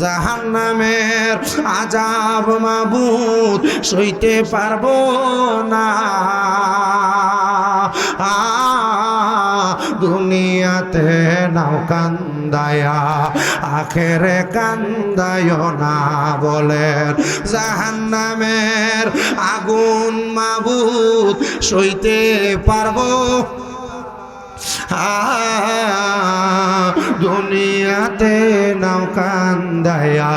জাহান্নামের আযাব মাবুদ সইতে পারবো না। দুনিয়াতে নাও কান্দায়া আখেরে কান্দায় না বলেন জাহান্নামের আগুন মাবুদ সইতে পারবো। দুনিয়াতে নাও কান্দায়া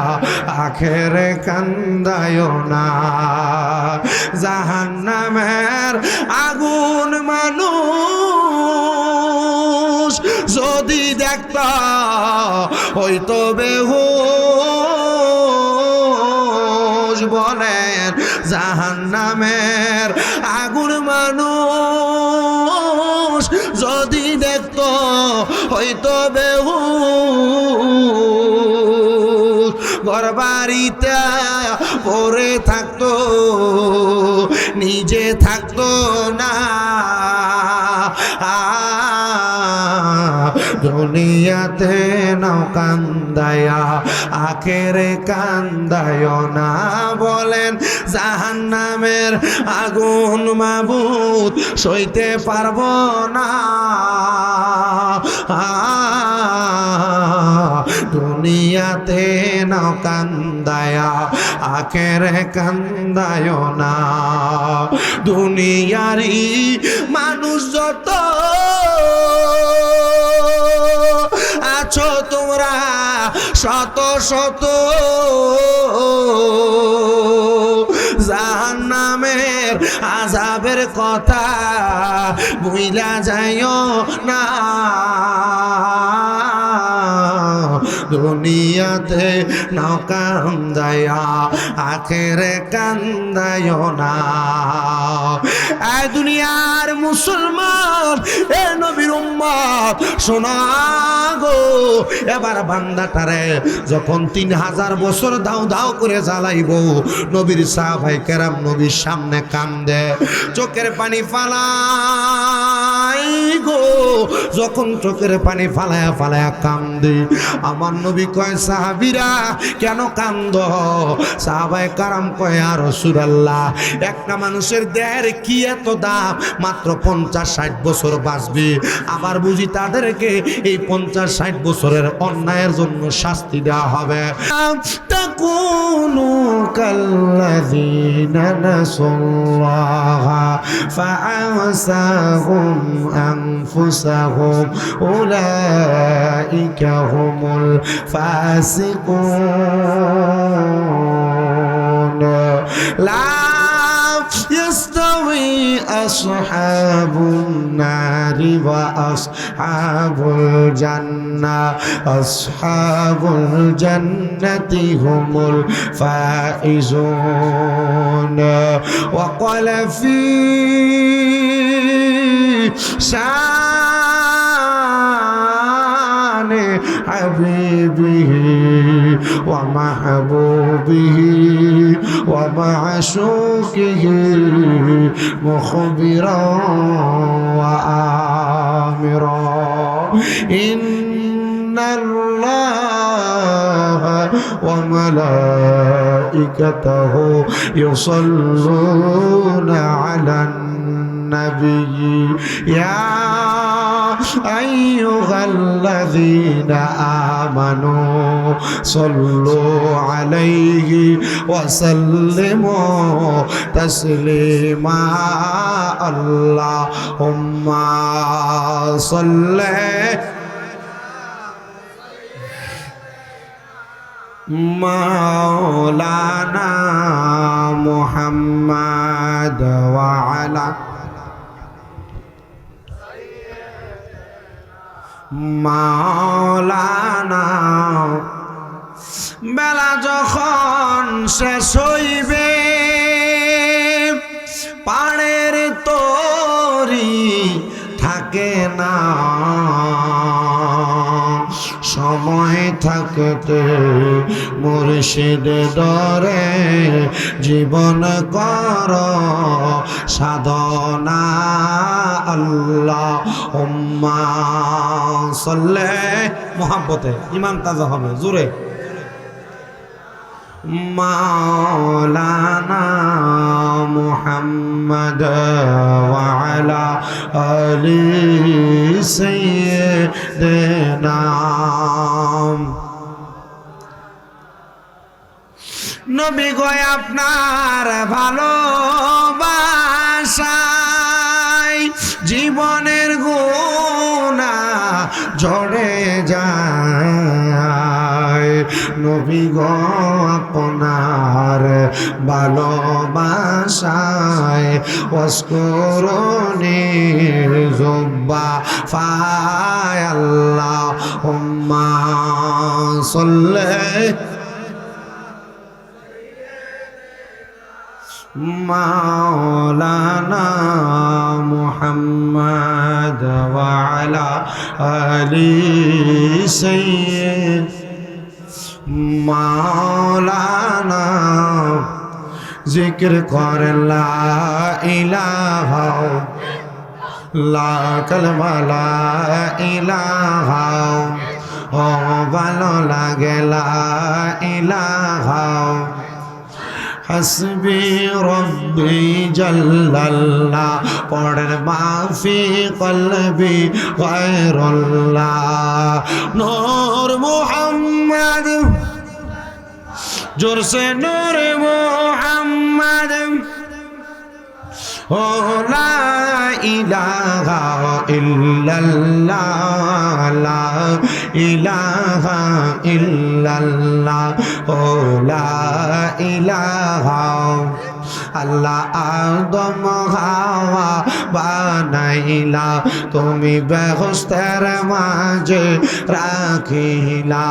আখেরে কান্দায় না। জাহান্নামের আগুন মানুষ যদি দেখতা হইতো বেহুশ বলেন জাহান্নামের আগুন মানুষ যদি দেখতো হইতো বেহুশ। ঘরবাড়িতে পড়ে থাকতো নিজে থাকতো না। দুনিয়াতে নাও কান্দায়া আখেরে কান্দায় না বলেন জাহান্নামের আগুন মাবুদ সইতে পারবো না। দুনিয়াতে নাও কান্দায়া আখেরে কান্দায় না। দুনিয়ারি মানুষ যত আছো তোমরা শত শত জাহান্নামের আযাবের কথা ভুইলা যাইও না। দুনিয়াতে নাও কান্দায়া আখেরে কান্দায় না। এই দুনিয়ার মুসলমান এ নবীর উম্মত শোনা গো, এবার বান্দাটারে যখন 3000 বছর দাও দাও করে জ্বালাইব নবীর সাহাবায়ে কেরাম নবীর সামনে কান্দে চোখের পানি ফালাই গো। যখন চোখের পানি ফালায়া ফালায়া কান্দে আমার নবী কয় সাহাবীরা কেন কান্দ? সাহাবায়ে কেরাম কয় ইয়া রাসূলুল্লাহ একটা মানুষের দেহের কি এত দাম, মাত্র 50-60 বছর বাঁচবে, আবার বুঝি তাদেরকে এই 50-60 বছরের অন্যায়ের জন্য শাস্তি দেওয়া হবে। তাকুনু কাল্লাযীনা নাসাল্লাহা ফাআনসাহুম আনফুসাহুম উলাইকা হুমুল ফাসিকুন। লা يستوي أصحاب النار وأصحاب الجنة أصحاب الجنة هم الفائزون. وقال في شان حبيبه ومحبوبه ومعشوقه مخبرا وآمرا إن الله وملائكته يصلون على النبي يا أيها الذين آمنوا صلوا عليه وسلموا تسليما. اللهم صل مولانا محمد وعلى মাওলানা। বেলা যখন শেষ হইবে পাড়ের তরি থাকে না, সময় থাকতে মুর্শিদ দরে জীবন কর সাধনা। আল্লাহুম্মা সাল্লি মোহাব্বতে ইমান তাজা হবে জোরে মাওলানা মুহাম্মদ ওয়া আলা আলি সাইয়্যিদিনা। নবী গো আপনার ভালোবাসায় জীবনের গুনাহ ঝরে যায়। নবী গো আপনার ভালোবাসায় ওয়াসকুরুনি যুব্বা ফায় আল্লাহুম্মা সাল্লি মাওলানা মুহাম্মদ ওয়া আলা আলি সাইয়্যিদ মাওলানা জিকির করেন লা ইলাহা লা কালমা লা ইলাহা ও ভালো লাগে লা ইলাহা হাসবি রব্বি জাল্লাল্লাহ পড়েন মাফি কলবি গায়রুল্লাহ নূর মুহাম্মদ जोर से नूर मुहम्मद ओ ला इलाहा इल्लल्लाह ला इलाहा इल्लल्लाह ओ ला इलाहा अल्लाह आदम हावा बानाइला তুমি বেহেশতের মাঝে রাখিলা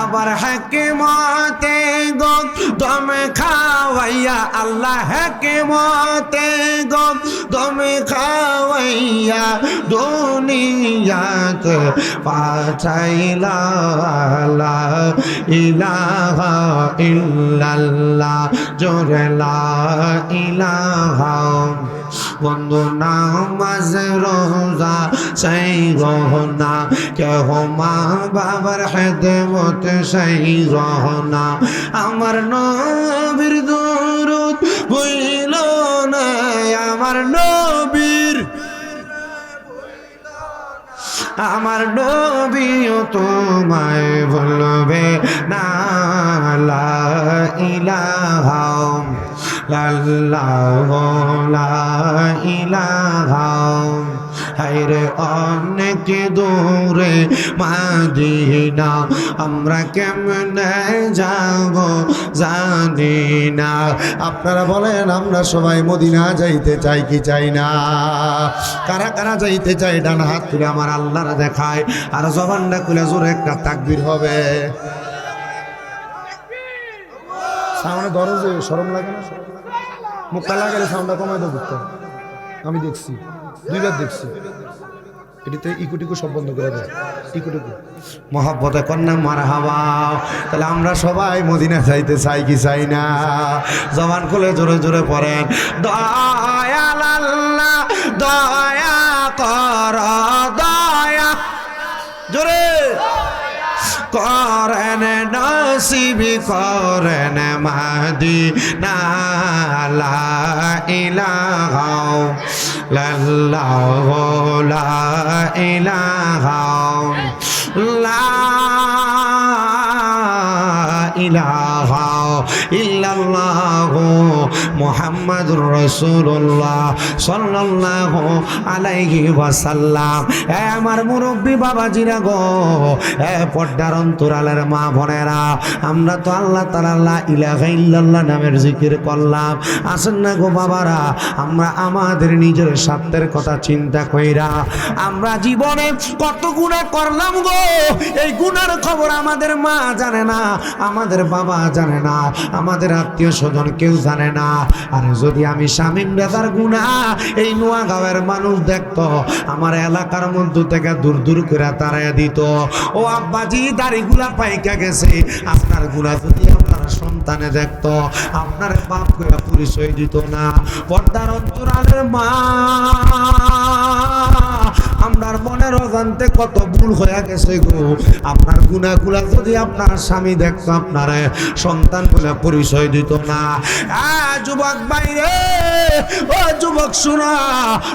আবার হিকমতে গো তুমি খাওয়াইয়া আল্লাহ হিকমতে গো তুমি খাওয়াইয়া দুনিয়াতে পাঠাইলা লা ইলাহা ইল্লাল্লাহ জোরে লা ইলাহা বন্ধু নামাজ রোজা সেই গহনা কেহ মা বাবার খেদমত সেই গহনা আমার নবীর দুরূদ ভুইল না আমার নবীর আমার নবীও তোমায় ভুলবে না লা ইলাহা লাল্লাহু লা ইলাহা হায়রে অনেক দূরে মদিনা আমরা কেমনে যাব জানি না। আপনারা বলেন আমরা সবাই মদিনা যাইতে চাই কি চাই না? কারা কারা যাইতে চাই ডান হাত তুলে আমার আল্লাহর দেখায় আর জবানটা খুলে জোরে একটা তাকবীর হবে। সামনে দরজে শরম লাগে না? মুখটা লাগালে সাউন্ডটা কমাই দেবো। আমি দেখছি, দুইবার দেখছি। এটিতে ইকুটিকু সব বন্ধ করে দেয়। ইকুটিকু মহাব্বতে কন্যা মারহাবা। তাহলে আমরা সবাই মদিনা যাইতে চাই কি চাই না? জবান খুলে জোরে জোরে পড়েন দয়াল আল্লাহ দয়া কর দয়া জোরে করেন নসিব করেন মাদিনা লা ইলাহা ইল্লাল্লাহ লা ইলাহা লা ইলাহা ইল্লাল্লাহ মুহাম্মাদুর রাসূলুল্লাহ সাল্লাল্লাহু আলাইহি ওয়াসাল্লাম। আমার মুরব্বী বাবাজিরা গো, পর্দার অন্তরালের মা বোনেরা, আমরা তো আল্লাহ তাআলা লা ইলাহা ইল্লাল্লাহ নামের জিকির করলাম। আসেন না গো বাবারা, আমরা আমাদের নিজের স্বার্থের কথা চিন্তা কইরা আমরা জীবনে কত গুনাহ করলাম গো। এই গুনার খবর আমাদের মা জানে না, আমাদের বাবা জানে না, আমাদের আত্মীয় স্বজন কেউ জানে না। আর যদি আমি শামীম রেজার গুনাহ এই নোয়াগাঁওয়ের মানুষ দেখতো, আমার এলাকার মধ্যে থেকে দূর দূর করে তাড়াইয়া দিত। ও আব্বাজি দাড়িগুলা পাইকা গেছে, আপনার গুনাহ যদি আপনার সন্তানে দেখতো, আপনার বাপ করে পরিচয় দিত না। পর্দার অন্তরালের মা, আমরা আপনার মনের অজান্তে কত ভুল হয়ে গেছে গো। আপনার গুনাহগুলা যদি আপনার স্বামী দেখতো আপনারে সন্তান বলে পরিচয় দিত না। যুবক বাইরে, ও যুবক শোনা,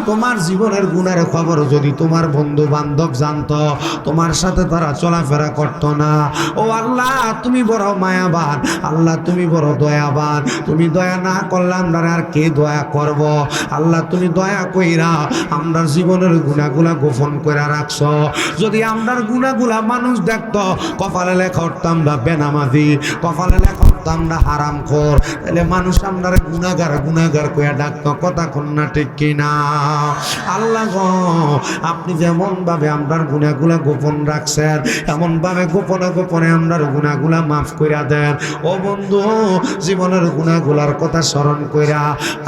তোমার জীবনের গুনার খবর যদি তোমার বন্ধু বান্ধব জানতো তোমার সাথে তারা চলাফেরা করতো না। ও আল্লাহ তুমি বড় মায়াবান, আল্লাহ তুমি বড় দয়াবান। তুমি দয়া না করলে আমরা আর কে দয়া করব? আল্লাহ তুমি দয়া কইরা আমরার জীবনের গুনাহগুলা গোপন করে রাখছো। যদি আমরার গুনাহগুলা মানুষ দেখতো, কপালে লেখা উঠতাম না বেনামাজি, কপালে লেখা উঠতাম না হারামখোর, তাহলে মানুষ আমরার গুনাহগার গুনাহগার কইয়া ডাকতো। কথা কোন না ঠিক কিনা? আল্লাহ গো, আপনি যেমন ভাবে আমরার গুনাহগুলা গোপন রাখছেন, এমন ভাবে গোপনে গোপনে আমরার গুনাহগুলা মাফ কইরা দেন। ও বন্ধু, জীবনের গুনাহগুলার কথা স্মরণ কইরা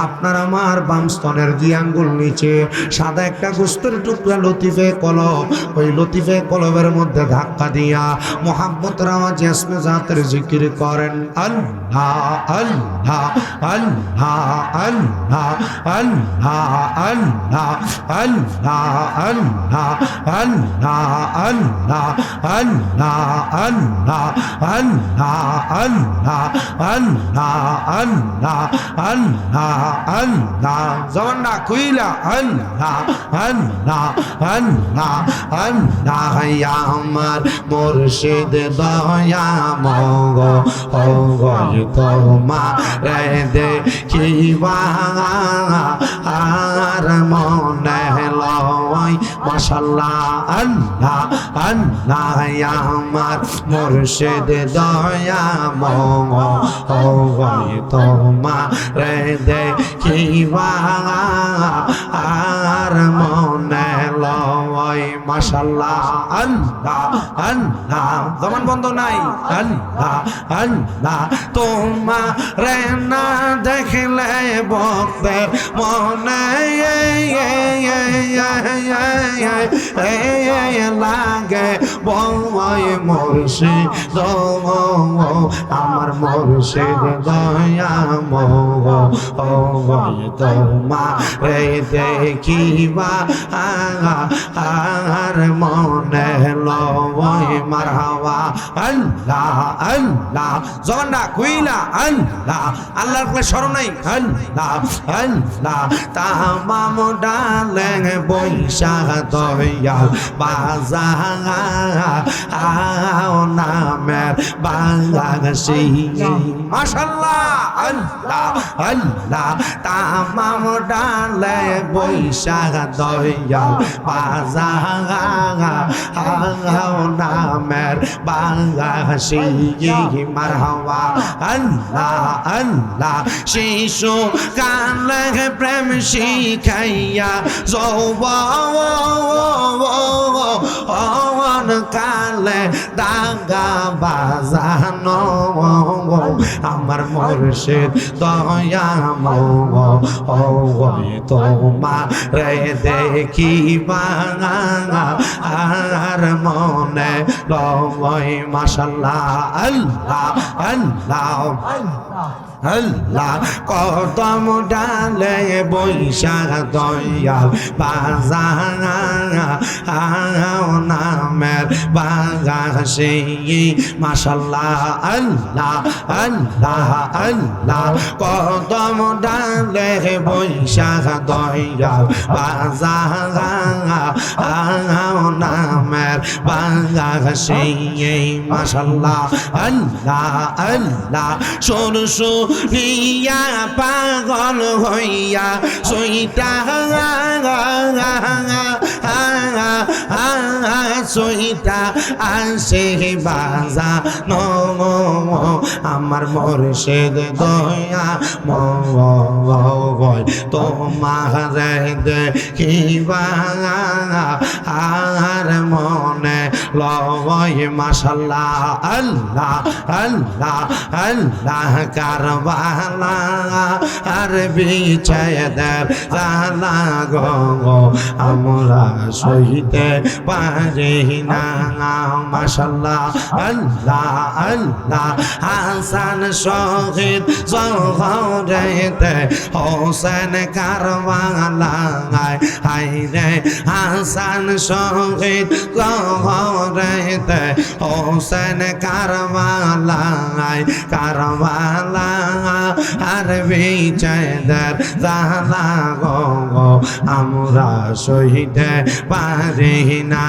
আপনার আমার বাম স্তনের 2 আঙ্গুল নিচে সাদা একটা গোস্তের টুকরা লতিফে কলব, ওই লতিফে কলবের মধ্যে ধাক্কা দিয়া মোহাব্বতের আওয়াজে ইসমে জাতের জিকির করেন। আল্লাহ আল্লাহ আল্লাহ আল্লাহ আল্লাহ আল্লাহ আল্লাহ আল্লাহ আল্লাহ আল্লাহ আল্লাহ আল্লাহ আল্লাহ আল্লাহ আল্লাহ আল্লাহ আল্লাহ আল্লাহ জবানটা খুইলা আল্লাহ আল্লাহ আল্লাহ আল্লাহ আমার মুর্শিদ দয়া মগ হগল তোমারে দেখিবা আর মনে লয় মাশাআল্লাহ। আল্লাহ আল্লাহ আমার মুর্শিদ দয়া মগ হগল তোমারে দেখিবা আর মনে লয় মাশাআল্লাহ। আল্লাহ আল্লাহ জবান বন্ধ নাই। আল্লাহ আল্লাহ তোমারে না দেখলে ভক্তের মনে লাগে বয় মুর্শিদ আমার মুর্শিদ দয়া মগ তোমারে দেখিবা আর মনে লয় মারহাবা। আল্লাহ আল্লাহ জবানটা কইলা আল্লাহ আল্লাহর কোনো শরণ নাই। আল্লাহ আল্লাহ তামাম ডালে বৈশা দয়াল বাজাও নামের বাংলাদেশি মাশাআল্লাহ। আল্লাহ আল্লাহ তামাম ডালে বৈশা দয়াল বাজাও নামের বাংলাদেশি মারহাবা। আল্লাহ আল্লাহ শিশু কালে প্রেম শিখাইয়া যৌবন কালে দাগা বাজানো আমার মুর্শিদ দয়া মগ তোমারে দেখিবা আর মনে লয় মাশাআল্লাহ। আল্লাহ আল্লাহ আল্লাহ কদম ডালে বৈশা দয়াল বাজাও নামের বাগাসে মাশাআল্লাহ। আল্লাহ আল্লাহ আল্লাহ কদম ডালে বৈশা দয়াল বাজাও নামের বাগাসে মাশাআল্লাহ। আল্লাহ আল্লাহ শুনছো নিয়া পাগল হইয়া সইটা সইটা আসে বাজা নো আমার মুর্শিদ দয়া মগ তোমারে দেখিবা আর মনে লয় মাশাআল্লাহ। আল্লাহ আল্লাহ আল্লাহ কারবালা আর বিছায়েদের জালা গো আমরা সইতে পারি না মাশাআল্লাহ। আল্লাহ আল্লাহ হাসান শহীদ জহরেতে হোসেন কারবালায় হায়রে হাসান শহীদ জহরেতে হোসেন কারবালায় কারবালা আর বিজয়দের জালা গো আমরা সহিতে পারি না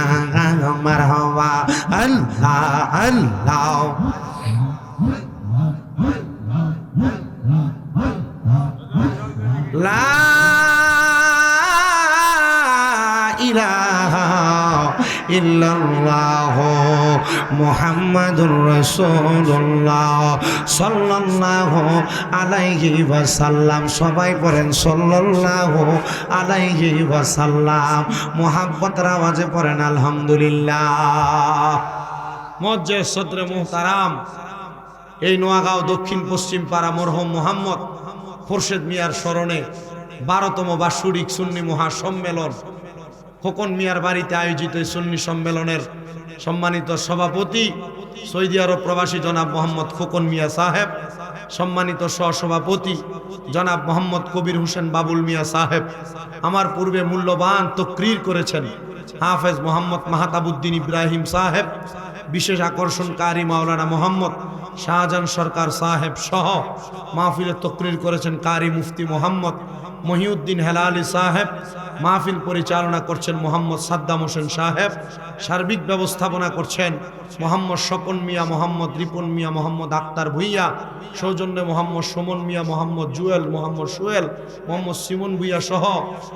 মারহাবা আল্লাহ আল্লাহ লা ইলাহা ইল্লাল্লাহ মুহাম্মাদুর রাসূলুল্লাহ সাল্লাল্লাহু আলাইহি ওয়াসাল্লাম। সবাই পড়েন সাল্লাল্লাহু আলাইহি ওয়াসাল্লাম। মুহাব্বতের আওয়াজে পড়েন আলহামদুলিল্লাহ। মুআজ্জিজ সদরে মুহতারাম, এই নোয়াগাঁও দক্ষিণ পশ্চিম পাড়া মরহুম মোহাম্মদ খোরশেদ মিয়ার স্মরণে 12তম বাৎসরিক সুন্নি মহাসম্মেলন খোকন মিয়ার বাড়িতে আয়োজিত এই সুন্নি সম্মেলনের সম্মানিত সভাপতি সৌদি আরব প্রবাসী জনাব মোহাম্মদ খোকন মিয়া সাহেব, সম্মানিত সহসভাপতি জনাব মোহাম্মদ কবির হোসেন বাবুল মিয়া সাহেব, আমার পূর্বে মূল্যবান তকরির করেছেন হাফেজ মোহাম্মদ মাহতাবুদ্দিন ইব্রাহিম সাহেব, বিশেষ আকর্ষণ কারি মাওলানা মোহাম্মদ শাহজাহান সরকার সাহেব সহ মাহফিলে তকরির করেছেন কারি মুফতি মোহাম্মদ মহিউদ্দিন হেলালি সাহেব, মাহফিল পরিচালনা করছেন মোহাম্মদ সাদ্দাম হোসেন সাহেব, সার্বিক ব্যবস্থাপনা করছেন মোহাম্মদ স্বপন মিয়া, মোহাম্মদ রিপন মিয়া, মোহাম্মদ আক্তার ভুইয়া, সৌজন্যে মোহাম্মদ সুমন মিয়া, মোহাম্মদ জুয়েল, মোহাম্মদ সোহেল, মোহাম্মদ সিমন ভুইয়া সহ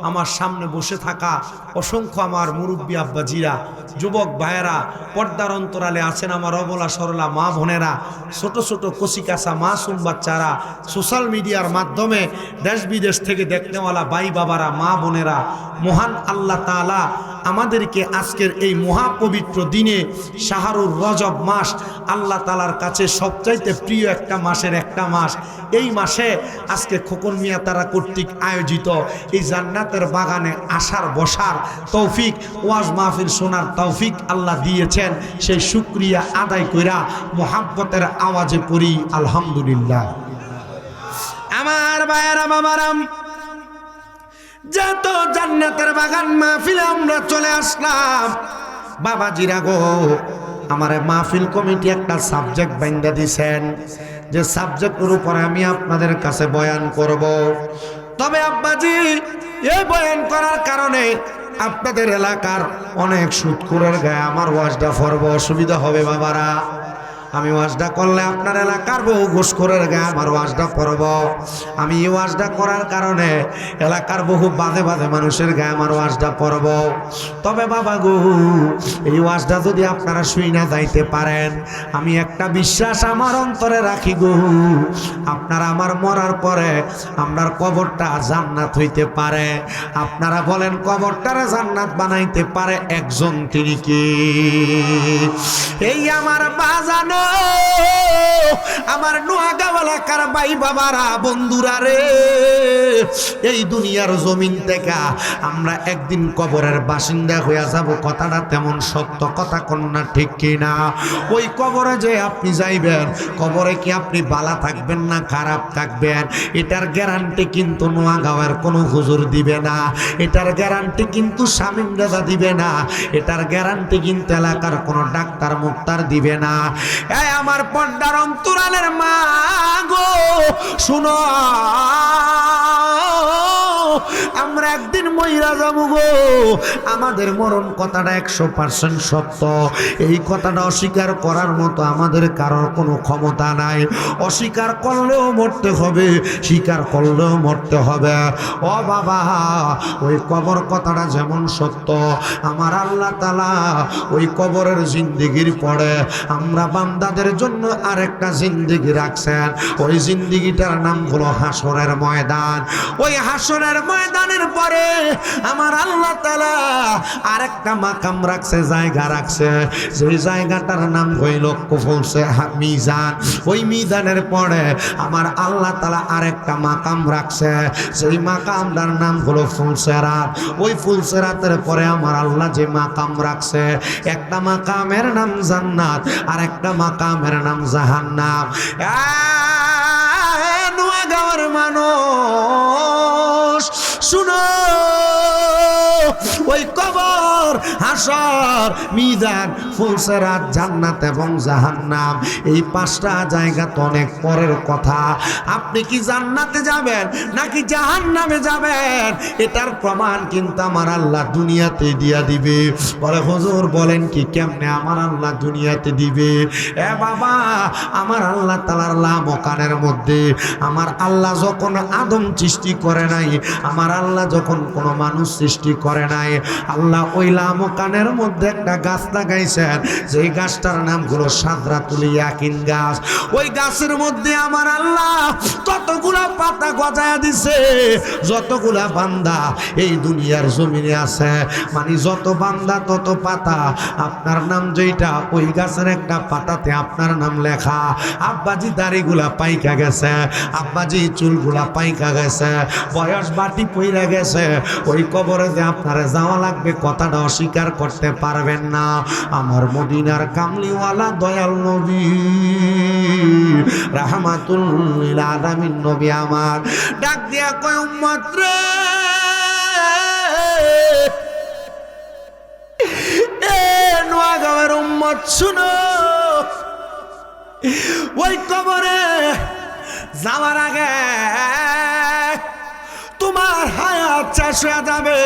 আমার সামনে বসে থাকা অসংখ্য আমার মুরব্বী আব্বাজিরা, যুবক ভাইয়েরা, পর্দার অন্তরালে আছেন আমার অবলা সরলা মা বোনেরা, ছোট ছোট কচিকাচা মাসুম বাচ্চারা, সোশ্যাল মিডিয়ার মাধ্যমে দেশ বিদেশ থেকে দেখনেওয়ালা ভাই বাবারা, মা বোনেরা, মহান আল্লাহ তাআলা আমাদেরকে আজকের এই মহাপবিত্র দিনে শাহরুর রজব মাস আল্লাহ তাআলার কাছে সবচাইতে প্রিয় একটা মাসের একটা মাস। এই মাসে আজকে খোকন মিয়া তারা কর্তৃক আয়োজিত এই জান্নাতের বাগানে আসার বসার তৌফিক, ওয়াজ মাহফিল শোনার তৌফিক আল্লাহ দিয়েছেন। সেই শুকরিয়া আদায় কইরা মুহাব্বতের আওয়াজে পড়ি আলহামদুলিল্লাহ। আমার ভাইয়েরা বাবারাম, যত জান্নাতের বাগান মাহফিলে আমরা চলে আসলাম, বাবাজিরা গো, আমারে মাহফিল কমিটি একটা সাবজেক্ট বাইন্দা দিছেন, যে সাবজেক্টের উপরে আমি আপনাদের কাছে বয়ান করব। তবে আব্বাজি, এই বয়ান করার কারণে আপনাদের এলাকার অনেক সুদখোরের গায়ে আমার ওয়াজটা ফরব, অসুবিধা হবে বাবারা। আমি ওয়াজটা করলে আপনার এলাকার বহু ঘুষখোরের গায়ে আমার ওয়াজটা পড়ব। আমি এই ওয়াজটা করার কারণে এলাকার বহু বাজে বাজে মানুষের গায়ে আমার ওয়াজটা পড়ব। তবে বাবা গো, এই ওয়াজটা যদি আপনারা শুই না যাইতে পারেন, আমি একটা বিশ্বাস আমার অন্তরে রাখি গো, আপনারা আমার মরার পরে আমরার কবরটা জান্নাত হইতে পারে। আপনারা বলেন কবরটারে জান্নাত বানাইতে পারে একজন, তিনি কি? এই আমার বাজানো আমার নোয়াগাঁও এলাকার ভাই বাবারা, বন্ধুরা রে, এই দুনিয়ার জমিন থেকে আমরা একদিন কবরের বাসিন্দা হইয়া যাব, কথাটা তেমন সত্য কথা, কন্যা ঠিক কিনা? ওই কবরে যে আপনি যাইবেন, কবরে কি আপনি বালা থাকবেন না খারাপ থাকবেন, এটার গ্যারান্টি কিন্তু নোয়াগাঁওয়ের কোনো হুজুর দিবে না, এটার গ্যারান্টি কিন্তু শামীম দাদা দিবে না, এটার গ্যারান্টি কিন্তু এলাকার কোনো ডাক্তার মুক্তার দিবে না। এই আমার পর্দার অন্তরালের মা গো, শুনো, আমরা একদিন মইরা যাবো গো। আমাদের মরণ কথাটা 100% সত্য। এই কথাটা অস্বীকার করার মতো আমাদের কারোর কোনো ক্ষমতা নাই। অস্বীকার করলেও মরতে হবে, স্বীকার করলেও মরতে হবে। ও বাবা, ওই কবর কথাটা যেমন সত্য, আমার আল্লাহ তাআলা ওই কবরের জিন্দেগির পরে আমরা বান্দাদের জন্য আরেকটা জিন্দেগি রাখছেন। ওই জিন্দেগিটার নাম হলো হাসরের ময়দান। ওই হাসরের ময়দানে ময়দানের পরে আমার আল্লাহ তাআলা আরেকটা মাকাম রাখছে, জায়গা রাখছে, সেই জায়গাটার নাম হইল ফুলসে মিজান। ওই মিজানের পরে আমার আল্লাহ তাআলা আরেকটা মাকাম রাখছে, সেই মাকামটার নাম হলো ফুলসেরাত। ওই ফুলসেরাতের পরে আমার আল্লাহ যে মাকাম রাখছে, একটা মাকামের নাম জান্নাত আর একটা মাকামের নাম জাহান্নাম। নোয়াগাঁওয়ের মানুষ শুনো, ওই কবর, হাসর, মিজান, ফুলসেরাত, জান্নাত এবং জাহান্নাম, এই পাঁচটা জায়গা তো অনেক পরের কথা। আপনি কি জান্নাতে যাবেন নাকি জাহান্নামে যাবেন, এটার প্রমাণ কিন্তু আমার আল্লাহ দুনিয়াতে দিয়া দিবে। বলে হুজুর বলেন কি, কেমনে আমার আল্লাহ দুনিয়াতে দিবে? এ বাবা, আমার আল্লাহ তাআলার লামকানের মধ্যে আমার আল্লাহ যখন আদম সৃষ্টি করে নাই, আমার আল্লাহ যখন কোনো মানুষ সৃষ্টি করে নাই, আল্লাহ ওই লামকানের মধ্যে একটা গাছ লাগাইছেন, যেই গাছটার নাম হলো সাদরাতুল ইয়াকিন গাছ। ওই গাছের মধ্যে আমার আল্লাহ ততগুলা পাতা গজায়া দিছে, যতগুলা বান্দা এই দুনিয়ার জমিনে আছে, মানে যত বান্দা তত পাতা। আপনার নাম যেটা, ওই গাছের একটা পাতাতে আপনার নাম লেখা। আব্বাজি দাড়িগুলা পাইকা গেছে, আব্বাজি চুলগুলা পাইকা গেছে, বয়স বাটি পইরা গেছে, ওই কবরে যে আপনারা যাওয়া লাগবে কথাটা অস্বীকার করতে পারবেন না। আমার মদিনার কামলিওয়ালা দয়াল নবী রাহমাতুল লিল আলামিন নবী আমার ডাক দিয়া কয়, উম্মত রে, এ নোয়াগাঁওয়ের উম্মত শুনো, ওই কবরে যাওয়ার আগে তোমার হায়াত শেষ হয়ে যাবে।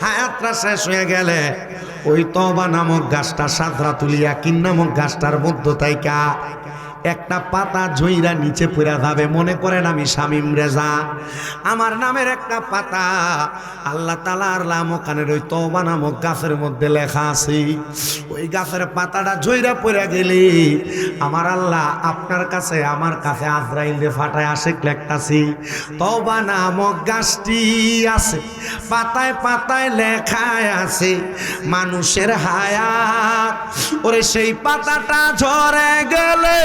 হায়াতটা শেষ হয়ে গেলে ওই তওবা নামক গাছটা, সাদরাতুল ইয়াকিন নামক গাছটার মধ্য থাইকা একটা পাতা ঝইরা নিচে পড়া যাবে। মনে করেন আমি শামীম রেজা, আমার নামের একটা পাতা আল্লাহ তাআলার লামকানের ওই তওবা নামক গাছের মধ্যে লেখা আছে। ওই গাছের পাতাটা ঝইরা পড়া গেলে আমার আল্লাহ আপনার কাছে, আমার কাছে আজরাইলে ফাটায় আসে লেখতাছি, তওবা নামক গাছটি আছে, পাতায় পাতায় লেখায় আছে মানুষের হায়াত। ওরে সেই পাতাটা ঝরে গেলে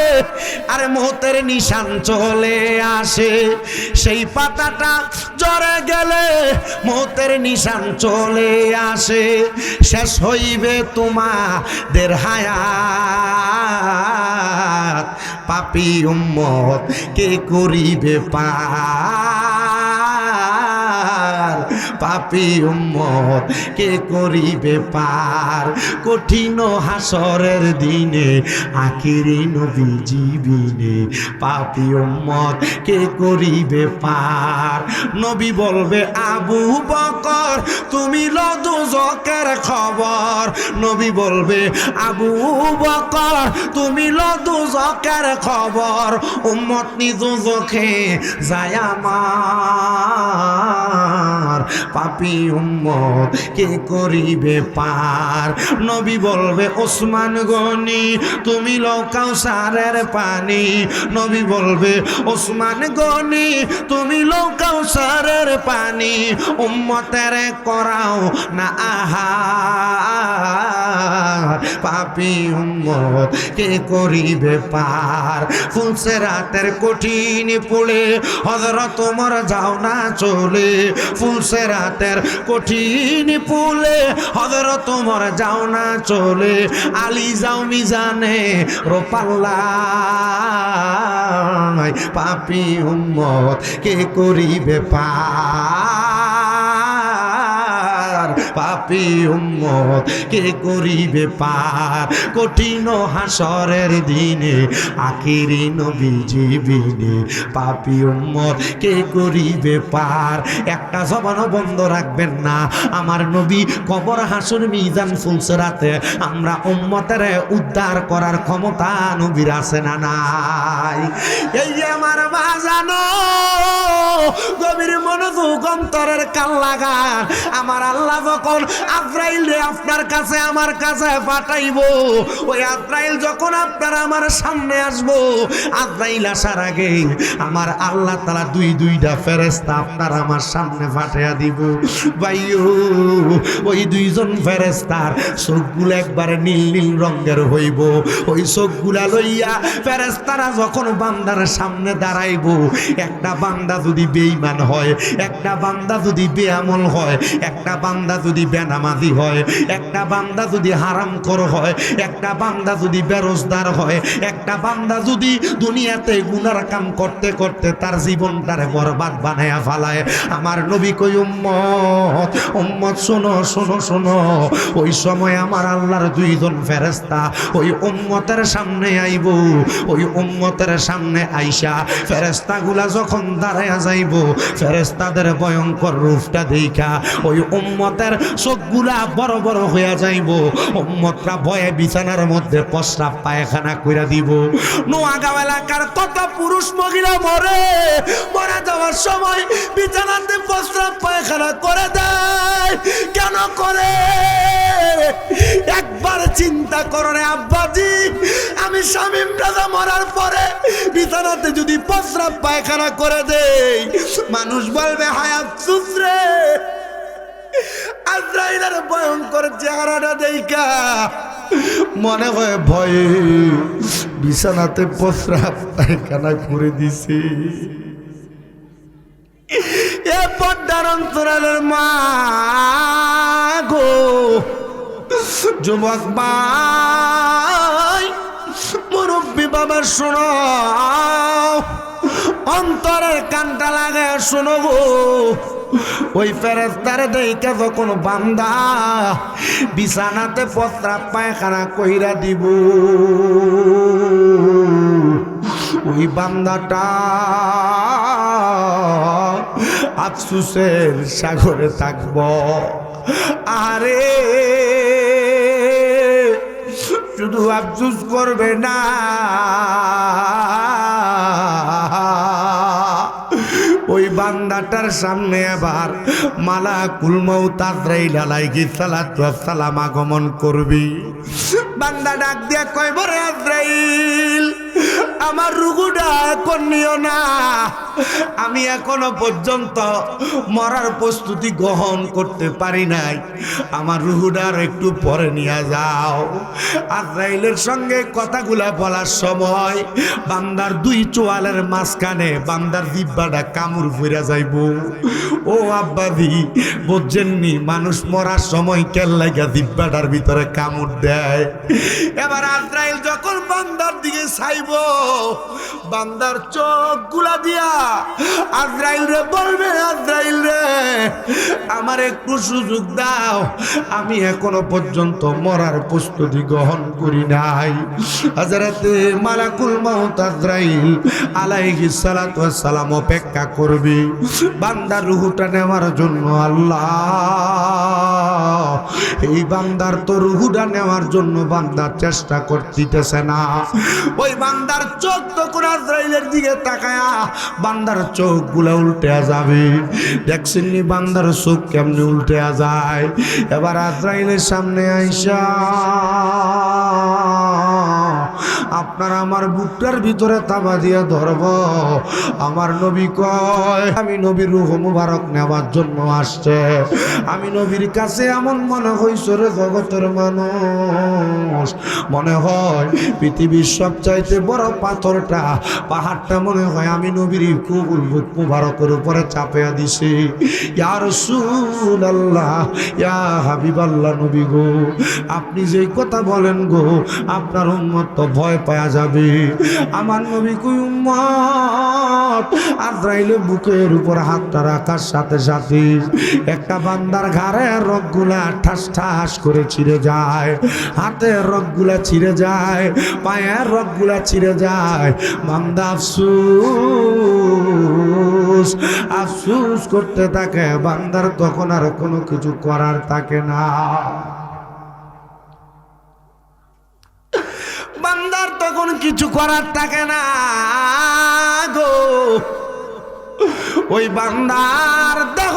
আরে মৌতের নিশান চলে আসে, সেই পাতাটা ঝরে গেলে মৌতের নিশান চলে আসে। শেষ হইবে তোমাদের হায়াত, পাপী উম্মত কে করিবে পার, পাপী উম্মত কে করিবে পার। কঠিন হাসরের দিনে আখিরি নবীজি বিনে পাপী উম্মত কে করিবে পার। নবী বলবে, আবু বকর তুমি লো দুজকের খবর। নবী বলবে, আবু বকর তুমি লো দুজকের খবর। উম্মত নিজ চোখে যায় আমার, পাপী উম্মত কে করিবে পার। নবী বলবে, ওসমান গনি তুমি লও কাউসারের পানি। নবী বলবে, ওসমান গনি তুমি লও কাউসারের পানি। উম্মতের করাও না আহার, পাপী উম্মত কে করিবে পার। ফুলসেরাতের কঠিন পুলে হযরত ওমর যাও না চলে, ফুলসেরাতের কঠিন পুলে হযরত ওমর যাও না চলে। আলী যাও মিজানে রোপাল্লায়, পাপী উম্মত কে করিবে পার, পাপী উম্মত কে করিবে পার। কঠিন হাসরের দিনে আখিরি নবীজি বিনে পাপী উম্মত কে করিবে পার। একটা জবানও বন্ধ রাখবেন না। আমার নবী কবর, হাসর, মিজান, ফুলসেরাতে আমরা উম্মতের উদ্ধার করার ক্ষমতা নবীর আছে না নাই? এই যে আমার বাজানো গভীর মনোযোগ অন্তরের কান লাগান। আমার আল্লাহ যখন আজরাইল রে আপনার কাছে আমার কাছে পাঠাইবো, ওই আজরাইল যখন আপনার আমার সামনে আসবো, আজরাইল আসার আগে আমার আল্লাহ তাআলা দুইটা ফেরেশতা আপনার আমার সামনে পাঠিয়ে দিব। ভাইও ওই দুইজন ফেরেশতার চোখগুলো একবারে নীল নীল রঙের হইব। ওই চোখগুলা লইয়া ফেরেশতারা যখন বান্দার সামনে দাঁড়াইব, একটা বান্দা যদি বেঈমান হয়, একটা বান্দা যদি বেআমল হয়, একটা বান্দা যদি বেনামাজি হয়, একটা বান্দা যদি হারামখোর হয়, একটা বান্দা যদি বেরোজগার হয়, একটা বান্দা যদি দুনিয়াতে গুনার কাম করতে করতে তার জীবনটারে বরবাদ বানায়া ফেলায়, আমার নবী কই উম্মত উম্মত শোনো শোনো শোনো, ওই সময় আমার আল্লাহর দুইজন ফেরেশতা ওই উম্মতের সামনে আইব। ওই উম্মতের সামনে আইসা ফেরেশতাগুলা যখন দাঁড়ায়া যাইব, ফেরেশতাদের ভয়ঙ্কর রূপটা দেখা ওই উম্মতের চোখগুলা বড় বড় হইয়া যাইব। উম্মতরা ভয়ে বিছানার মধ্যে প্রস্রাব পায়খানা কইরা দিব। নোয়াগাঁও এলাকার কত পুরুষ মহিলা মরে যাওয়ার সময় বিছানাতে প্রস্রাব পায়খানা করে দেয়। কেন করে? একবার চিন্তা করো রে আব্বাজি, আমি শামীম রাজা মরার পরে বিছানাতে যদি প্রস্রাব পায়খানা করে দেই, মানুষ বলবে হায় আফসোস রে। আজরাইলের ভয়ঙ্কর চেহারাটা দেখা মনে হয় ভয়ে বিছানাতে প্রস্রাব পায়খানা করে দিছে। এ পর্দার অন্তরালের মা গো, যুবক ভাই, মুরব্বী বাবা শোনো, অন্তরের কানটা লাগে শোনো গো। ওই ফেরেশতারে দেখে যখন বান্দা বিছানাতে প্রস্রাব পায়খানা কইরা দিব, ওই বান্দাটা আফসোসের সাগরে থাকব। আরে শুধু আফসোস করবে না, ওই বান্দাটার সামনে আবার মালাকুল মউত আজরাইল আলাইহিস সালাতু ওয়াস সালাম আগমন করবি। বান্দা ডাক দিয়া কয়, বরে আজরাইল, আমার রুহুটা এখন নিও না, আমি এখনো পর্যন্ত মরার প্রস্তুতি গ্রহণ করতে পারি নাই, আমার রুহুটার একটু পরে নিয়ে যাও। আজরাইলের সঙ্গে কথাগুলা বলার সময় বান্দার দুই চোয়ালের মাঝখানে বান্দার জিহ্বাটা কামড় ফিরা যাইব। ও আব্বাদি, বুঝছেননি মানুষ মরার সময় কেল লাগা জিহ্বাটার ভিতরে কামড় দেয়। এবার আজরাইল যখন বান্দার দিকে চাইব, বান্দার চোখ গুলা দিয়া আজরাইল রে বলবে, আজরাইল রে আমার একটু সুযোগ দাও, আমি এখনো পর্যন্ত মরার প্রস্তুতি গ্রহণ করি নাই। হযরতে মালাকুল মউত আজরাইল আলাইহিস সালাতু ওয়াস সালাম অপেক্ষা করবে বান্দার রূহটা নেওয়ার জন্য। আল্লাহ, এই বান্দার তো রূহটা নেওয়ার জন্য বান্দার চেষ্টা করতেছে না। ওই বান্দার চোখ তখন আজরাইলের দিকে তাকায়া বান্দার চোখগুলা উল্টে যাবে। দেখছেন নি বান্দার চোখ কেমনে উল্টে যায়। এবার আজরাইলের সামনে আইসা আপনার আমার বুকটার ভিতরে তাবা দিয়া ধরব। আমার নবী কয়, আমি নবীর রূহ মুবারক নেওয়ার জন্য আসছে। আমি নবীর কাছে এমন মনে হইছে রে জগতের মানুষ, মনে হয় পৃথিবীর সবচাইতে বড় পাথরটা, পাহাড়টা মনে হয় আমি নবীর কবুল মুবারকের উপরে চাপিয়া দিছি। ইয়া রাসূলুল্লাহ, ইয়া হাবিবাল্লাহ, নবী গো, আপনি যেই কথা বলেন গো, আপনার উম্মত তো ভয় পাওয়া যাবে। আমার নবী কই, উম্মত, আজরাইলের বুকের উপর হাতটা রাখার সাথে সাথে একটা বান্দার ঘাড়ের রগগুলা ঠাস ঠাস করে ছিঁড়ে যায়, হাতের রগগুলা ছিঁড়ে যায়, পায়ের রগগুলা ছিঁড়ে যায়। বান্দা আফসোস আফসোস করতে থাকে। বান্দার তখন আর কোনো কিছু করার থাকে না। বান্দার তখন কিছু করার থাকে না গো। ওই বান্দার দেহ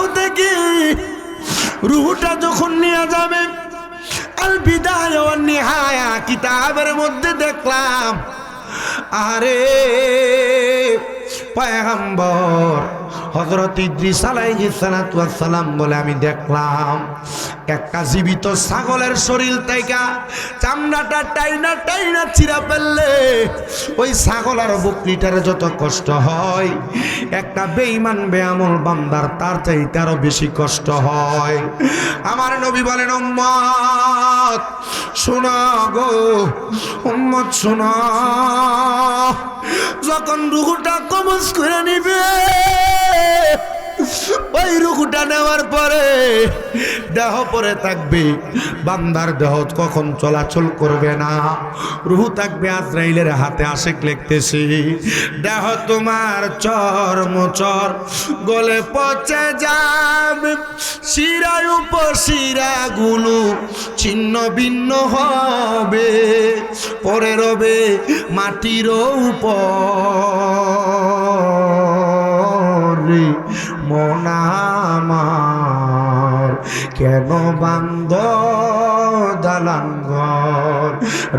রুহটা যখন নিয়ে যাবে, আল বিদায়া ওয়ান নিহায়া কিতাবের মধ্যে দেখলাম, আরে পয়গম্বর হযরত ইদ্রিস আলাইহিস সালাতু ওয়াস সালাম বলে আমি দেখলাম একটা জীবিত ছাগলের শরীর থেকে চামড়াটা টাইনা টাইনা চিরা ফেললে ওই ছাগল আর বকরিটার যত কষ্ট হয়, একটা বেঈমান বেআমল বান্দার তার চাইতে আরো বেশি কষ্ট হয়। আমার নবী বলেন, উম্মত শোনো গো, উম্মত শোনো, যখন রুহটা কবজ করে নিবে, ওই রুহটা নেওয়ার পরে দেহ পরে থাকবে, বান্দার দেহ কখন চলাচল করবে না, রুহ থাকবে আজরাইলের হাতে। আশিক লিখতেছি, দেহ তোমার চর্মচর গলে পচে যাবে, শিরায় উপশিরা গুলো ছিন্ন ভিন্ন হবে, পরে রবে মাটির উপর। মন আমার কেন বান্দ দালান ঘর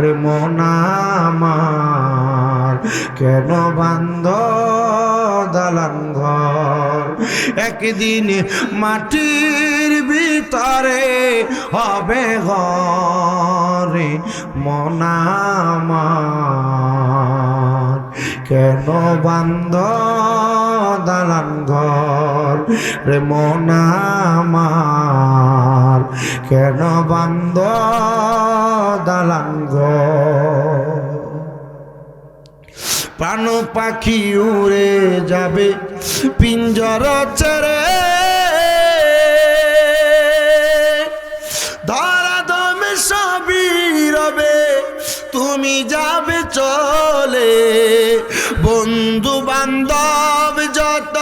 রে, মন আমার কেন বান্দ দালান ঘর, একদিন মাটির ভিতরে হবে ঘরে, মন আমার কেন বান্দ দালান ঘর রে, মন আমার কেন বান্দ দালান ঘর। প্রাণ পাখি উড়ে যাবে পিঞ্জর ছেড়ে, ধরা দমে সবই রবে, তুমি যাবে চলে, বন্ধু বান্ধব যত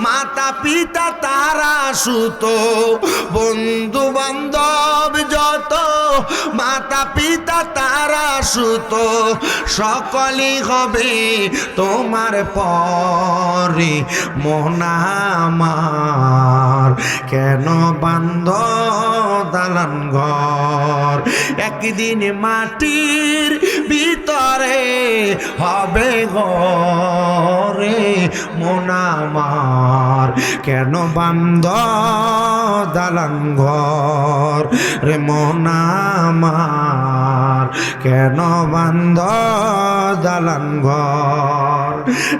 মাতা পিতা তারা সুত, বন্ধু বান্ধব যত মাতা পিতা তারা সুত, সকলই হবে তোমার পরে, মন আমার কেন বান্দ দালান ঘর, একদিন মাটির ভিতরে হবে ঘরে, মন আমার কেন বান্দ দালান ঘর রে, মন আমার কেন বান্দ দালান ঘর।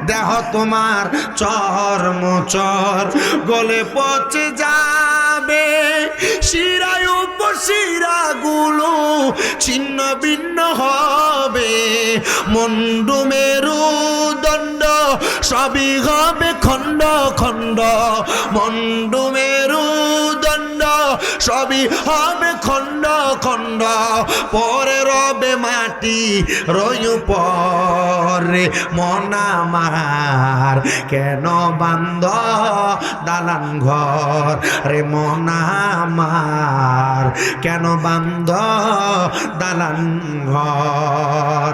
দেহ তোমার চর্মচর গলে পচে যাবে, শিরায় উপশিরা গুলো ছিন্ন ভিন্ন হবে, মুন্ডু মেরুদণ্ড সবই হবে খণ্ড খণ্ড, মুন্ডু মেরুদণ্ড সবই হবে খণ্ড খণ্ড, পরে রবে মাটি রয়ু পরে, মন আমার কেন বান্দ দালান ঘর রে, মন আমার কেন বান্দ দালান ঘর।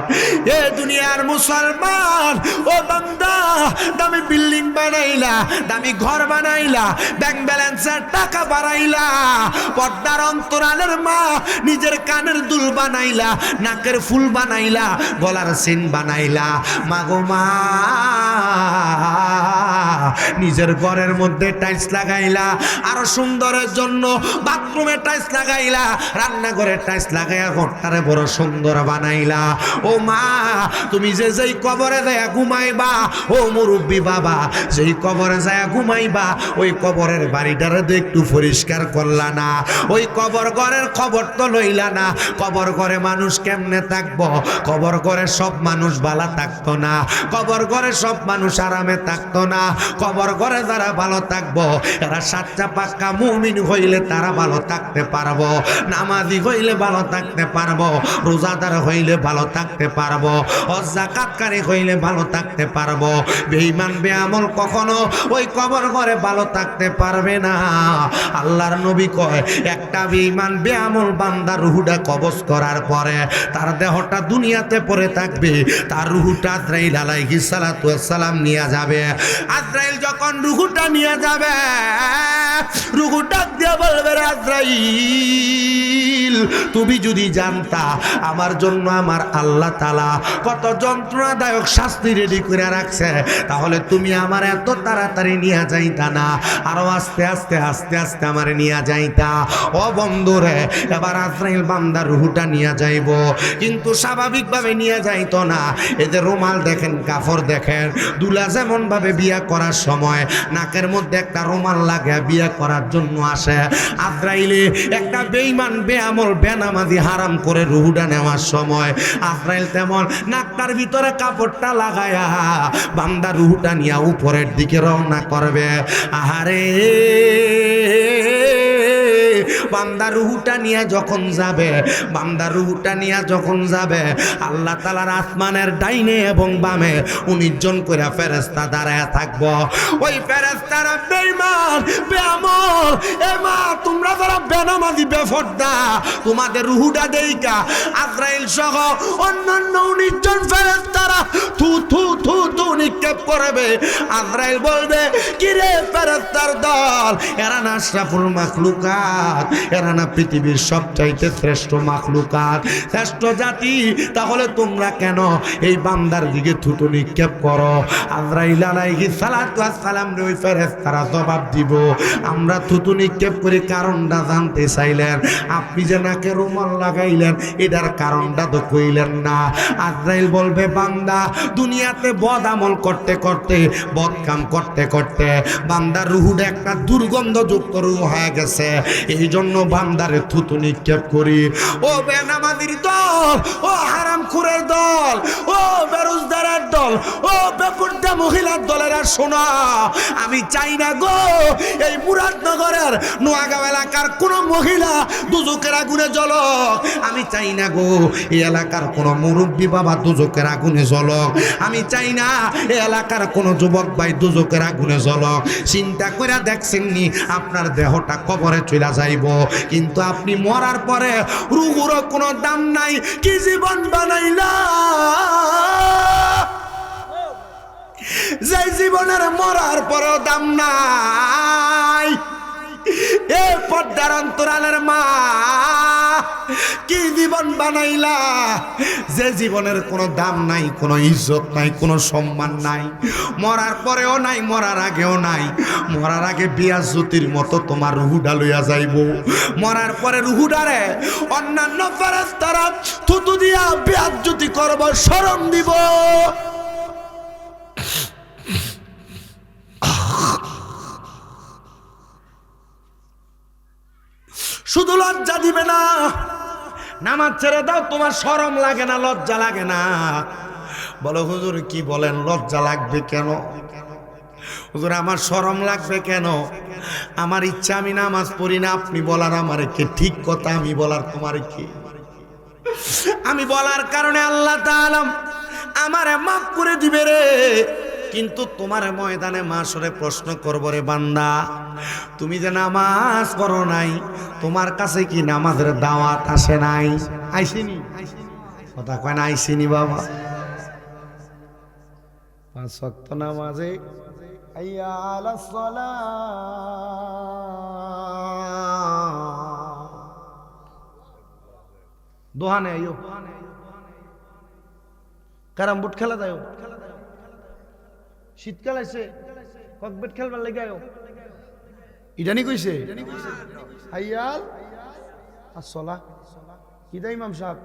এ দুনিয়ার মুসলমান ও বান্দা, দামি বিল্ডিং বানাইলা, দামি ঘর বানাইলা, ব্যাংক ব্যালেন্সের টাকা বাড়াইলা, পর্দার অন্তরালের মা নিজের কানের দুল বানাইলা, নাকের ফুল বানাইলা, গলার চেন বানাইলা, মাগো মা নিজের ঘরের মধ্যে টাইলস লাগাইলা, আরো সুন্দরের জন্য বাথরুমে টাইলস লাগাইলা, রান্নাঘরে টাইলস লাগাইয়া ঘরটারে বড় সুন্দর বানাইলা। ও মা, তুমি যে যেই কবরে যায় ঘুমাইবা, ও মুরব্বী বাবা, যেই কবরে যায় ঘুমাইবা, ওই কবরের বাড়িটারে তো একটু পরিষ্কার করলা না, ওই কবর ঘরের খবর তো লইলা না। কবর ঘরে মানুষ কেমনে থাকবো? কবর ঘরে সব মানুষ ভালো থাকতো না, কবর ঘরে সব মানুষ আরামে থাকতো না। কবর ঘরে যারা ভালো থাকবো, এরা সাচ্চা পাক্কা মুমিন হইলে তারা ভালো থাকতে পারবো, নামাজি হইলে ভালো থাকতে পারবো, রোজাদার হইলে ভালো থাকতে পারবো, হজ যাকাতকারী হইলে ভালো থাকতে পারবো। বেঈমান বেআমল কখনো ওই কবর ঘরে ভালো থাকতে পারবে না। আল্লাহর নবী কয়, একটা বেঈমান বেআমল বান্দা রুহুটা কবজ করার পরে তার দেহটা দুনিয়াতে পড়ে থাকবে, তার রুহুটা আজরাইল আলাইহিস সালাতু ওয়াস সালাম নিয়ে যাবে। আজরাইল যখন যখন রুহুটা নিয়ে যাবে, রুহুটা দিয়ে বলবে আজরাইল, তুমি যদি জানতা আমার জন্য আমার আল্লাহ তাআলা কত যন্ত্রণাদায়ক শাস্তি রেডি করে রাখছে, তাহলে তুমি আমার এত তাড়াতাড়ি নিয়ে যাইতা না, আরো আস্তে আস্তে আস্তে আস্তে আমার নিয়ে যাইতা। ও বন্ধুরে, এবার আজরাইল বান্দার রুহুটা নিয়ে যাইব, কিন্তু স্বাভাবিকভাবে নিয়ে যাইতো না। এদের রুমাল দেখেন, কাপড় দেখেন, দুলা যেমন ভাবে বিয়া করার সময় নাকের মধ্যে একটা রুমাল লাগে বিয়া করার জন্য আসে, আজরাইলে একটা বেঈমান বেআমল বেনামাজি হারাম করে রুহুটা নেওয়ার সময় আজরাইল তেমন নাকটার ভিতরে কাপড়টা লাগায়া বান্দা রুহুটা নিয়ে উপরের দিকে রওনা করবে। আহারে, বান্দা রুহুটা নিয়ে যখন যাবে, বান্দা রুহুটা নিয়ে যখন যাবে, আল্লাহ তাআলার আসমানের ডাইনে এবং বামে 19 জন করে ফেরেশতা দাঁড়ায় থাকবো। ওই ফেরেশতারা বেঈমান বেআমল, এ মা তোমরা যারা বেনামাজি বেফরদা, তোমাদের রুহুটা দেইকা আজরাইল সহ অন্যান্য 19 জন ফেরেশতারা থু থু থু থু নিক্ষেপ করবে। আজরাইল বলবে, কিরে ফেরেশতার দল, এরা না আশরাফুল মাখলুকাত, এরা না পৃথিবীর সবচাইতে শ্রেষ্ঠ মাখলুকাত, শ্রেষ্ঠ জাতি, তাহলে তোমরা কেন এই বান্দার দিকে থুতু নিক্ষেপ করো? আজরাইল আলাইহিস সালাতু ওয়াস সালাম ওই ফেরেশতারা জবাব দিব, আমরা থুতু নিক্ষেপ করে কারণটা জানতে চাইলেন, আপনি যে নাকে রুমাল লাগাইলেন এটার কারণটা তো কইলেন না। আজরাইল বলবে, বান্দা দুনিয়াতে বদ আমল করতে করতে, বদ কাম করতে করতে বান্দার রুহুটা একটা দুর্গন্ধযুক্ত রুহ হয়ে গেছে, এই জন্য বান্দারে থুতু নিক্ষেপ করি। ও বেনামাজির দল, ও হারামখোরের দল, ও বেরোজগারের দল, ও বেপরদা মহিলার দলের, শোনা, আমি চাই না গো এই মুরাদনগরের নোয়াগাঁও এলাকার কোন মহিলা দুজকের আগুনে জ্বলক, আমি চাই না গো এই এলাকার কোন মুরব্বী বাবা দুজকের আগুনে জ্বলক, আমি চাই না এই এলাকার কোন যুবক ভাই দুজকের আগুনে জ্বলক। চিন্তা করে দেখছেননি আপনার দেহটা কবরে চলে যাইব, কিন্তু আপনি মরার পরে রুহুর কোনো দাম নাই, কি জীবন বানাইলা যে জীবনের মরার পরেও দাম নাই। এ পর্দার অন্তরালের মা, কি জীবন বানাইলা যে জীবনের কোনো দাম নাই, কোনো ইজ্জত নাই, কোনো সম্মান নাই, মরার পরেও নাই, মরার আগেও নাই। মরার আগে বিয়াজ্জতির মতো তোমার রুহুডা লইয়া যাইব, মরার পরে রুহুডারে অন্যান্য ফেরেশতারা থুতু দিয়া বিয়াজ্জতি করব, শরম দিব। শুধু লজ্জা দিবে না, নামাজ ছেড়ে দাও, তোমার শরম লাগে না, লজ্জা লাগে না? বলো হুজুর কি বলেন, লজ্জা লাগবে কেন? হুজুর আমার শরম লাগবে কেন? আমার ইচ্ছা আমি নামাজ পড়ি না, আপনি বলার আমার কি ঠিক কথা? আমি বলার তোমার কি? আমি বলার কারণে আল্লাহ তাআলা আমারে মাফ করে দিবে রে, কিন্তু তোমার ময়দানে মাশরে প্রশ্ন করব, রে বান্দা তুমি যে নামাজ পড়ো নাই, তোমার কাছে কি নামাজের দাওয়াত আসে নাই? আইসিনি? কথা কয় না, আইসিনি বাবা? 5 ওয়াক্ত নামাজে হাইয়া আলাস সালাহ, দোহানে আইও, ক্যারাম বোর্ড খেলা দাও, শীতকাল আছে ককবেট খেলবার লেগে আয়ো, ইডানি কইছে হাইয়াল আসসালাহ, কিদা ইমাম সাহেব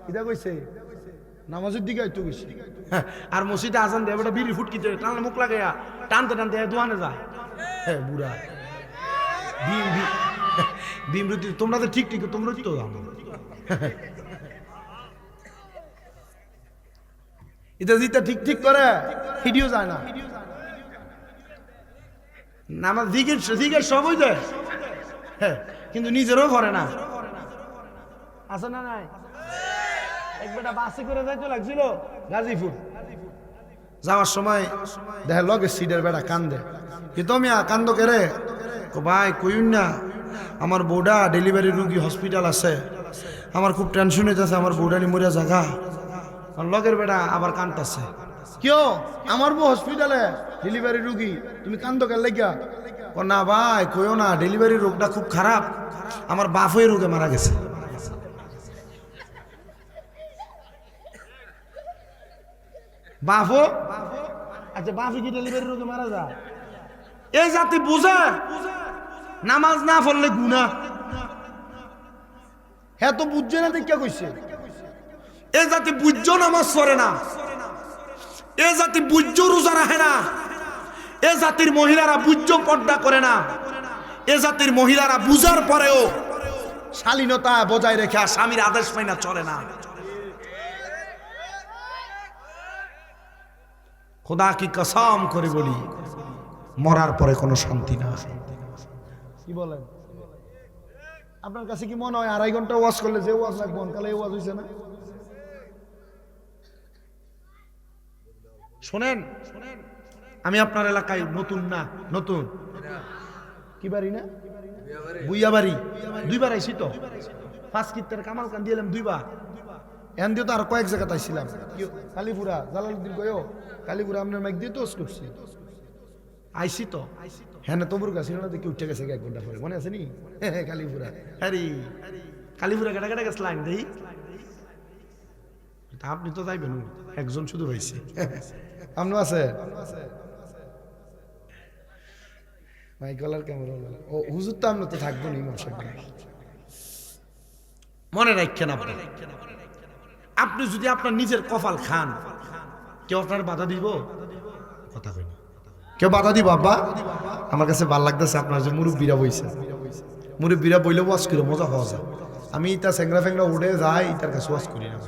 কিদা কইছে? নামাজের দিকে আইতো কইছে। আর মসজিদে আজান দেয় বেটা বিড়ি ফুটকিতে টানলে মুখ লাগাইয়া টানতে টানতে দোয়ানে যায়। হ্যাঁ বুড়া বিমরুতি, তোমরা তো ঠিক ঠিক, তোমরা তো এটা যেটা ঠিক ঠিক করে ভিডিও যায় না, নামাজ দিকের সবই দেয়, হ্যাঁ, কিন্তু নিজেরও করে না। আছে না নাই? এক বেটা বাসে করে যাইতে লাগছিল গাজীপুর, যাওয়ার সময় দেখে লগে সিটের বেটা কান্দে, কিন্তু আমি কান্দ কেরে ভাই কইন না, আমার বউডা ডেলিভারি রুগী হসপিটাল আছে, আমার খুব টেনশন হইতেছে, আমার বউডা নি মরিয়া জায়গা। লগের বেটা আবার কান্দতেছে, কেউ আমার বউ হসপিটালে ডেলিভারি রুগী, তুমি কান্দো কেন লাগিয়া? না ভাই কইও না, ডেলিভারি রোগটা খুব খারাপ, আমার বাপ ওই রোগে মারা গেছে। বাপও আচ্ছা, বাপে কি ডেলিভারি রোগে মারা যায়? এই জাতি বুঝে নামাজ না পড়লে গুনাহ, হ্যাঁ তো বুঝছে না, দেখা কইছে। এই জাতি বুঝছো নামাজ পড়ে না, এ জাতি বুঝছো রোজা রাখে না, এ জাতির মহিলারা বুঝছো পর্দা করে না, এ জাতির মহিলারা বুঝার পরেও শালীনতা বজায় রেখে আর স্বামীর আদেশ মাইনা চলে না। খোদা কি কসম করে বলি, মরার পরে কোনো শান্তি না। কি বলেন? আপনার কাছে কি মনে হয় 2.5 ঘন্টা ওয়াজ করলে যে ওয়াজ লাগবে কালে ওয়াজ হইছে না? শোনেন, আমি আপনার এলাকায় নতুন না, নতুন কি বাড়ি না বুইয়া বাড়ি, 2বার আইছি তো। 5 কিত্তের কামাল কান দিলাম 2বার, এন দিয়ে তো আর কয়েক জায়গাতে আইছিলাম। কালীপুরা জালালউদ্দিন কয়ও কালীপুরা আপনার মাইক দিয়ে তো করছি, আইসি তো। হ্যাঁ না তবুর কাছে দেখি উঠে গেছে 1 ঘন্টা পরে, মনে আছে নি? কালীপুরা, হ্যারি কালীপুরা কেটে কেটে গেছে লাইন দেই। আপনি তো যাইবেন, একজন শুধু হয়েছে, আপনি আছে মাইকলার ক্যামেরা। ও হুজুর তো আমরা তো থাকবো নি, মনে রাখেন। আপনি যদি আপনার নিজের কপাল খান, কেউ আপনার বাধা দিব? কথা কই না, কেউ বাধা দিব? আব্বা আমার কাছে ভালো লাগতেছে আপনার যে মুরব্বীরা বইছে, মুরব্বীরা বইলে ওয়াজ করে মজা হওয়া যায়। আমি তা স্যাংরা ফ্যাংরা উঠে যাই, তার কাছে ওয়াজ করি না।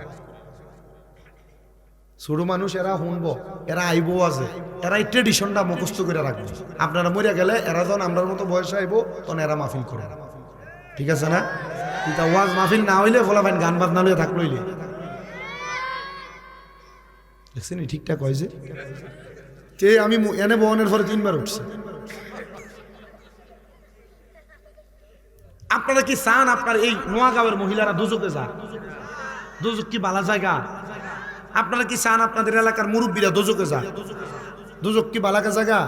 ছোট মানুষ এরা শুনবো, এরা আইবো, আছে এরা এই ট্রেডিশনটা মুখস্থ করে রাখবে। আপনারা মরিয়া গেলে এরা যখন আমরার মতো বয়সে আইবো, তখন এরা মাহফিল করে, ঠিক আছে না? কিন্তু ওয়াজ মাহফিল না হইলে বলা ভাই গান বাজনা লইয়া থাকলো, দেখছেন ঠিকঠাক হয়েছে। আমি এনে বহনের পরে 3বার উঠছে। আপনারা কি চান আপনার এই নোয়াগাঁওয়ের মহিলারা দুজকে যাক? দুজক কি ভালো জায়গা? আপনারা কি চান আপনাদের এলাকার মুরব্বীরা দুজকে যাক? দুজক কি ভালো জায়গা?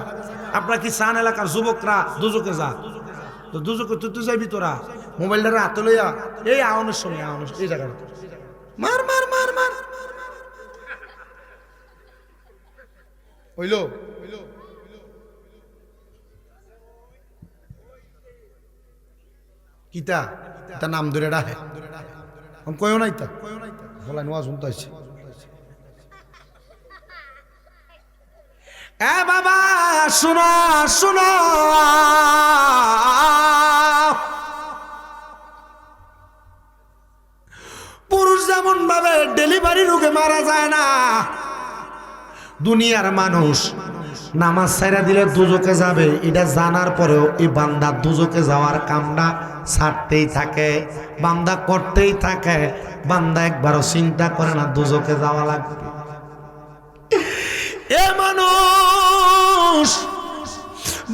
আপনারা কি চান এলাকার যুবকরা দুজকে যাক? তো দুজকে তুই যাইবি তোরা মোবাইলটা হাতে লইয়া এই আওনের সঙ্গে আওনের এই জায়গা মার মার মার মার হইল। কিতা তার নাম ধরে ডাকে, আমি কইও নাই তা বলা নোয়া শুনতে আসছে। এ বাবা শোনো শোনো, পুরুষ যেমন ভাবে ডেলিভারি রোগে মারা যায় না, দুনিয়ার মানুষ নামাজ ছাইরা দিলে দুজকে যাবে, এটা জানার পরেও এই বান্দা দুজকে যাওয়ার কামটা ছাড়তেই থাকে, বান্দা করতেই থাকে। বান্দা একবারও চিন্তা করে না দুজকে যাওয়া লাগবে। এ মানুষ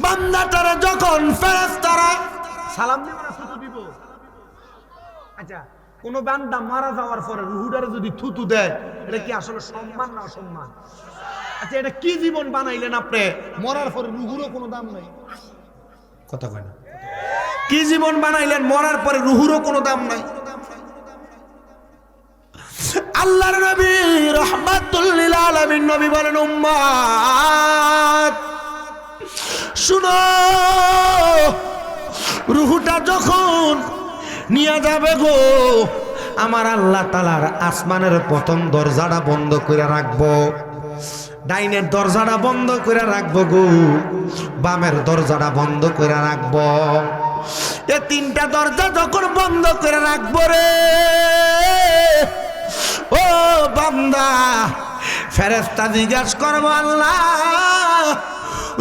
বান্দাটারা যখন ফেরেশতারা সালাম দিব না থুতু দিব, আচ্ছা কোন বান্দা মারা যাওয়ার পরে রুহুটারে যদি থুতু দেয়, এটা কি আসলে সম্মান না অসম্মান? আচ্ছা এটা কি জীবন বানাইলেন আপনি, মরার পরে রুহুরও কোনো দাম নাই? কথা কয় না, কি জীবন বানাইলেন, মরার পরে রুহুরও কোনো দাম নাই? আল্লাহর নবী রাহমাতুল লিল আলামিন নবী বলেন, উম্মত শুনো, রুহুটা যখন নিয়ে যাবে গো, আমার আল্লাহ তাআলার আসমানের প্রথম দরজাটা বন্ধ করে রাখবো, ডাইনের দরজাটা বন্ধ করে রাখবো গো, বামের দরজাটা বন্ধ করে রাখবো। এ 3টা দরজা যখন বন্ধ করে রাখবো রে ও বান্দা, ফেরেশতা জিজ্ঞাসা করবো, আল্লাহ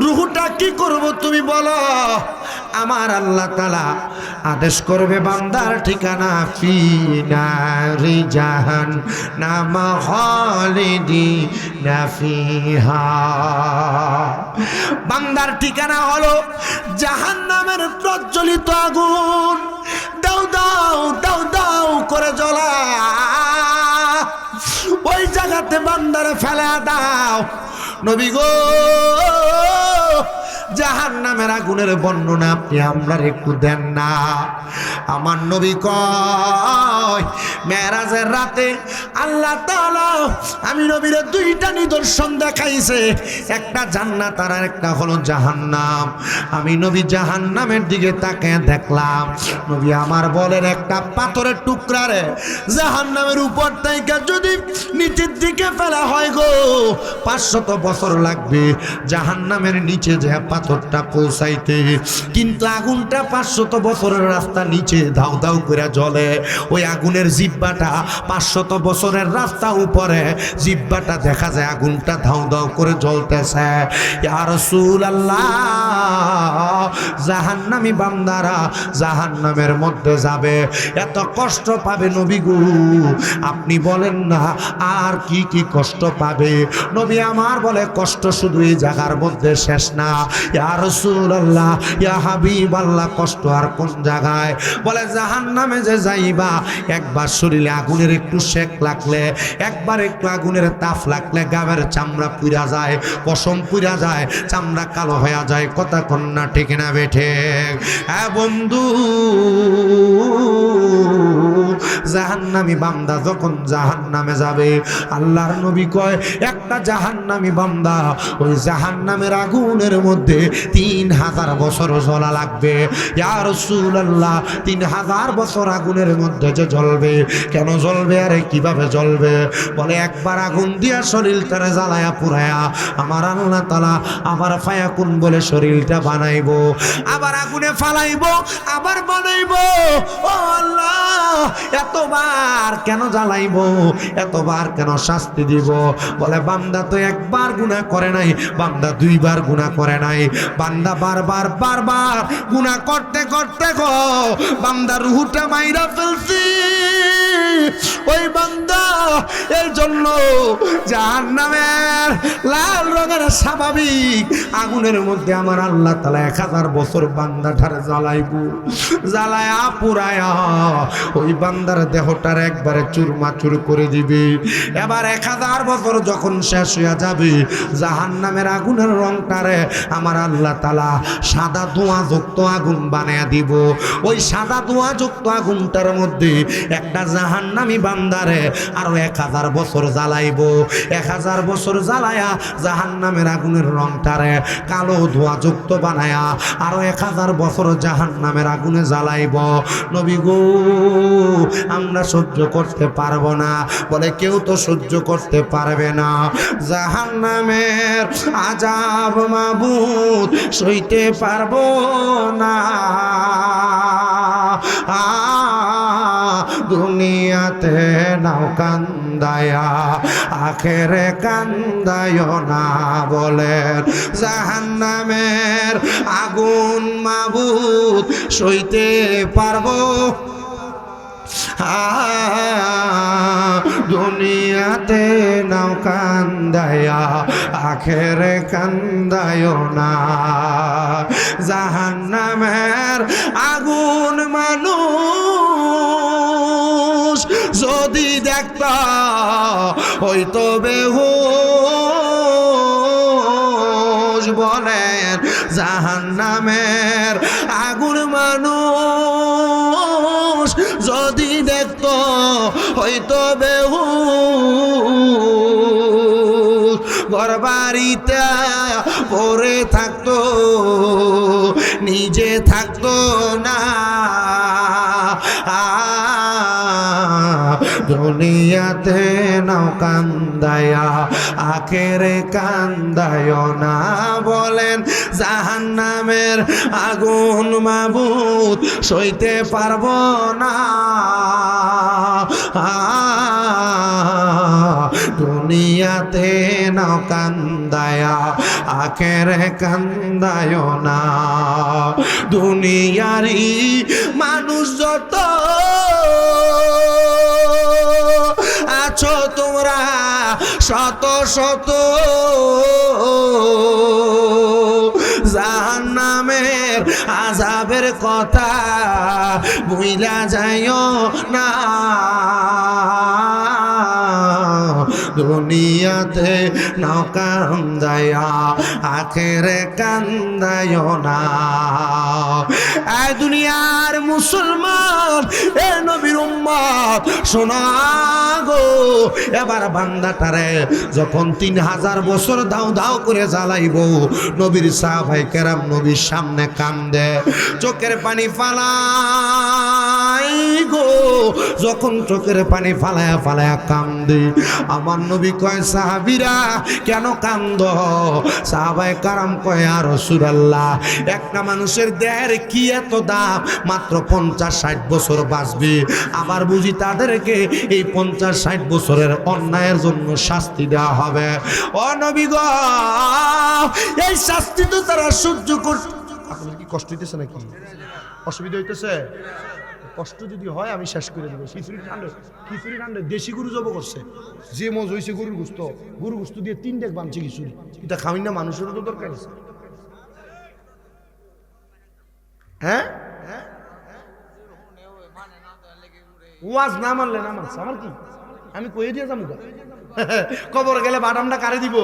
রুহুটা কি করব তুমি বলো? আমার আল্লাহ তাআলা আদেশ করবে, বান্দার ঠিকানা ফি নারি জাহান্নাম খালিদিনা ফিহা, বান্দার ঠিকানা হলো জাহান্নামের প্রজ্বলিত আগুন, দাও দাও দাও দাও করে জ্বলা। ওই জায়গাতে বান্দারে ফেলে দাও। নবী গো, জাহান্নামের আগুনের বর্ণনা আপনি আমরার একটু দেন না। আমার নবী কয়, মেরাজের রাতে আল্লাহ তাআলা আমি নবীর দুইটা নিদর্শন দেখাইছে, একটা জান্নাত আর একটা হলো জাহান্নাম। আমি নবী জাহান্নামের দিকে তাকিয়ে দেখলাম, নবী আমার বলেন একটা পাথরের টুকরারে জাহান্নামের উপর থেকে যদি নিচের দিকে ফেলা হয় গো, 500 বছর লাগবে জাহান্নামের নিচে যে পাথরটা পৌঁছাইতে, কিন্তু আগুনটা 500 বছরের রাস্তা নিচে ধাউ ধাউ করে জ্বলে। ওই আগুনের জিহ্বাটা 500 বছরের রাস্তা উপরে, জিহ্বাটা দেখা যায় আগুনটা ধাউ ধাউ করে জ্বলতেছে। ইয়া রাসূলুল্লাহ, জাহান্নামী বান্দারা জাহান্নামের মধ্যে যাবে, এত কষ্ট পাবে নবী গো, আপনি বলেন না আর কি কি কষ্ট পাবে। নবী আমার বলে, কষ্ট শুধু এই জায়গার মধ্যে শেষ না। ইয়া রাসূলুল্লাহ, ইয়া হাবিবাল্লাহ, কষ্ট আর কোন জায়গায়? বলে জাহান্নামে যে যাইবা, একবার শরীরে আগুনের একটু সেক লাগলে, একবার একটু আগুনের তাপ লাগলে গাবের চামড়া পুড়া যায়, পশম পুড়া যায়, চামড়া কালো হয়ে যায়। কথা কন্যা ঠিক না বেঠে? হ্যাঁ বন্ধু, জাহান্নামী বান্দা যখন জাহান্নামে যাবে, আল্লাহর নবী কয় একটা জাহান্নামী বান্দা ওই জাহান্নামের আগুনের মধ্যে 3000 বছর জ্বলা লাগবে। ইয়া রাসূলুল্লাহ, 3000 বছর আগুনের মধ্যে যে জ্বলবে, কেন জ্বলবে আরে কিভাবে জ্বলবে? বলে একবার আগুন দিয়া শরীরটারে জ্বালায়া পুরায়া আমার আল্লাহ তাআলা আবার ফায়াকুন বলে শরীরটা বানাইবো, আবার আগুনে ফালাইবো, আবার বানাইবো। ও আল্লাহ, এতবার কেন জ্বালাইবো, এতবার কেন শাস্তি দিব? বলে বান্দা তো একবার গুনাহ করে নাই, বান্দা 2 বার গুনাহ করে নাই, বান্দা বারবার বারবার গুনাহ করতে করতে গো বান্দা রুহটা মাইরা ফেলছি। ওই বান্দা এই জন্য জাহান্নামের লাল রঙের স্বাভাবিক আগুনের মধ্যে আমার আল্লাহ তাআলা 1000 বছর বান্দাটারে জ্বালাইবো, জ্বালায়া পুরায়া ওই বান্দার দেহটার একবারে চুরমাচুর করে দিবে। এবার 1000 বছর যখন শেষ হয়ে যাবে, জাহান্নামের আগুনের রংটারে আমার আল্লাহ তাআলা সাদা ধোঁয়াযুক্ত আগুন বানায়া দিব। ওই সাদা ধোঁয়াযুক্ত আগুনটার মধ্যে একটা জাহান্নামী বান্দারে আরো 1000 বছর জ্বালাইবো। 1000 বছর জ্বালায়া জাহান্নামের আগুনের রংটারে কালো ধোঁয়াযুক্ত বানায়া আরো 1000 বছর জাহান্নামের আগুনে জ্বালাইব। নবী গো, আমরা সহ্য করতে পারবো না। বলে কেউ তো সহ্য করতে পারবে না, জাহান্নামের আযাব মাবুদ সইতে পারবো না। দুনিয়াতে নাও কান্দায়া, আখেরে কান্দায় না। বলেন জাহান্নামের আগুন মাবুদ সইতে পারবো, দুনিয়াতে নাও কান্দায়া, আখেরে কান্দায় না। জাহান্নামের আগুন মানুষ যদি দেখতা হয়তো বেহুশ। বলেন জাহান্নামের আগুন মানুষ যদি দেখতো হয়তো বেহুশ। ঘরবাড়িতে পড়ে থাকতো, নিজে থাকতো না। দুনিয়াতে নাও কান্দায়া, আখেরে কান্দায় না। বলেন জাহান্নামের আগুন মাবুদ সইতে পারবো না। দুনিয়াতে নাও কান্দায়া, আখেরে কান্দায় না। দুনিয়ারি মানুষ যত আছো তোমরা শত শত, জাহান্নামের আযাবের কথা ভুইলা যাইও না। দুনিয়াতে নাও কান্দায়া আখেরে কান্দায় না। এই দুনিয়ার মুসলমান, এ নবীর উম্মত শোনা গো, এবার বান্দাটারে যখন 3000 বছর দাও দাও করে জ্বালাইব, নবীর সাহাবায়ে কেরাম নবীর সামনে কান্দে, চোখের পানি ফালাই গো, যখন চোখের পানি ফালায়া ফালায়া কান্দে, আমার নবী কয় সাহাবীরা কেন কান্দ? সাহাবায়ে কেরাম কয় ইয়া রাসূলুল্লাহ, একটা মানুষের দেহের কি এত দাম, মাত্র 50-60 বছর বাঁচবে, আবার বুঝি তাদেরকে এই 50-60 বছরের অন্যায়ের জন্য শাস্তি দেওয়া হবে। ও নবী গো, এই শাস্তি তো তারা সহ্য করতে। আপনার কি কষ্ট হইতেছে নাকি? অসুবিধা হইতেছে? কষ্ট যদি হয় আমি শেষ করে দেবো। খিচুড়ি ঠান্ডা দেশি গরু জব করছে, যে মজ হয়েছে গরুর গোস্ত দিয়ে 3 ডেক বানছে খিচুড়ি। এটা খাওয়াই না, মানুষেরও তো দরকার আছে। হ্যাঁ, ওয়াজ না মানলে না মানছে আমার কি, আমি কয়ে দিয়ে যাবো কবরে গেলে বাদামটা কারে দিব,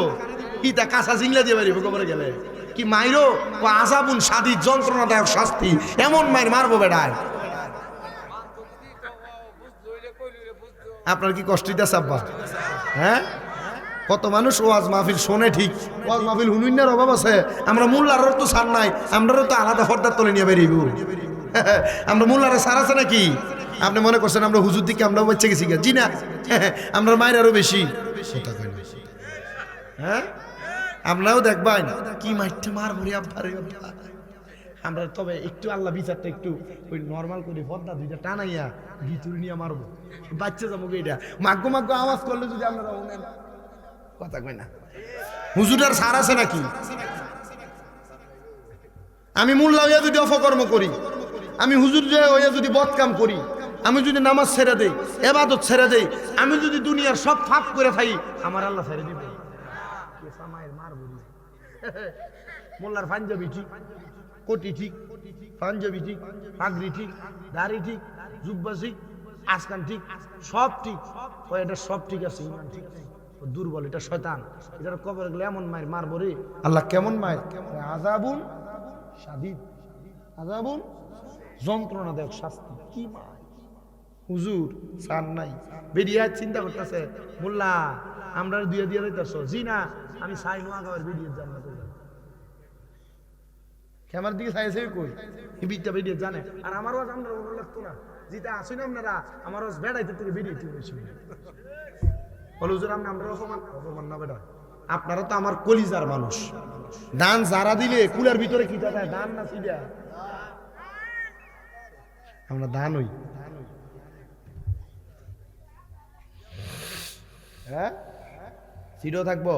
ইটা কাঁচা জিংলা দিয়ে বাড়িব কবরে গেলে কি মাইরো আজাবুন শাদীদ যন্ত্রণাদায়ক শাস্তি, এমন মাইর মারবো বেড়ায়। আপনার কি কষ্ট হইতেছে আব্বা? হ্যাঁ, কত মানুষ ওয়াজ মাহফিল শোনে ঠিক, ওয়াজ মাহফিল হুনুইনার অভাব আছে। আমরা মোল্লারও তো ছাড় নাই, আমরাও তো আলাদা পর্দার তলে নিয়ে বেরিয়েব। আমরা মোল্লারে ছাড় আছে নাকি? আপনি মনে করছেন আমরা হুজুর দিকে আমরাও বাচ্চা গেছি? জি না, আমরা মায়ের আরো বেশি। হ্যাঁ, আপনারাও দেখবেন কি মাইরটা মারবো রে আব্বারে। আমরা তবে একটু আল্লাহ বিচারটা একটু ওই নর্মাল করে পর্দা 2টা টানাইয়া ভিতরে নিয়ে মারবো, বাচ্চা যাবো। এটা মাগ্য আওয়াজ করলে যদি আপনারা কথা কই না, হুজুরার সার আছে নাকি? আমি মোল্লা হইয়া যদি অপকর্ম করি, আমি হুজুর হইয়া যদি বদকাম করি, আমি যদি নামাজ ছেড়ে দেই, ইবাদত ছেড়ে দেই, আমি যদি দুনিয়ার সব ফাঁক করে খাই, আমার আল্লাহ ছেড়ে দিবে? মোল্লার পাঞ্জাবি ঠিক, কোটি ঠিক, পাঞ্জাবি ঠিক, পাগড়ি ঠিক, দাড়ি ঠিক, জুব্বা ঠিক, আসকান ঠিক, সব ঠিক, এটা সব ঠিক আছে, ইমান ঠিক নাই, দুর্বল, এটা শয়তান, এটার কবর গেলে এমন মায়ের মারবো রে আল্লাহ। কেমন মায়ের? আযাবুন শাদীদ, আযাবুন যন্ত্রণাদায়ক শাস্তি। কি মা হুজুর সার নাই, বেরিয়ে চিন্তা করতেছে মোল্লা আমরা দিয়ে দিয়ে দিতেছ। জি না, আমি চাই নোয়া গাওয়ার বেরিয়ে জান্নাত আমার দিকে চাইছে কই বিদ্যা বেরিয়ে জানে। আর আমারও আমরা ভালো লাগতো না, যেটা আসুন আপনারা আমারও বেড়াইতে থেকে বেরিয়ে চলেছি বলে হুজুর আমরা অপমান না বেড়া, আপনারা তো আমার কলিজার মানুষ। দান যারা দিলে কুলার ভিতরে কি দেয়, দান না সিডা, আমরা দান হই। হ্যাঁ, সিডও থাকবো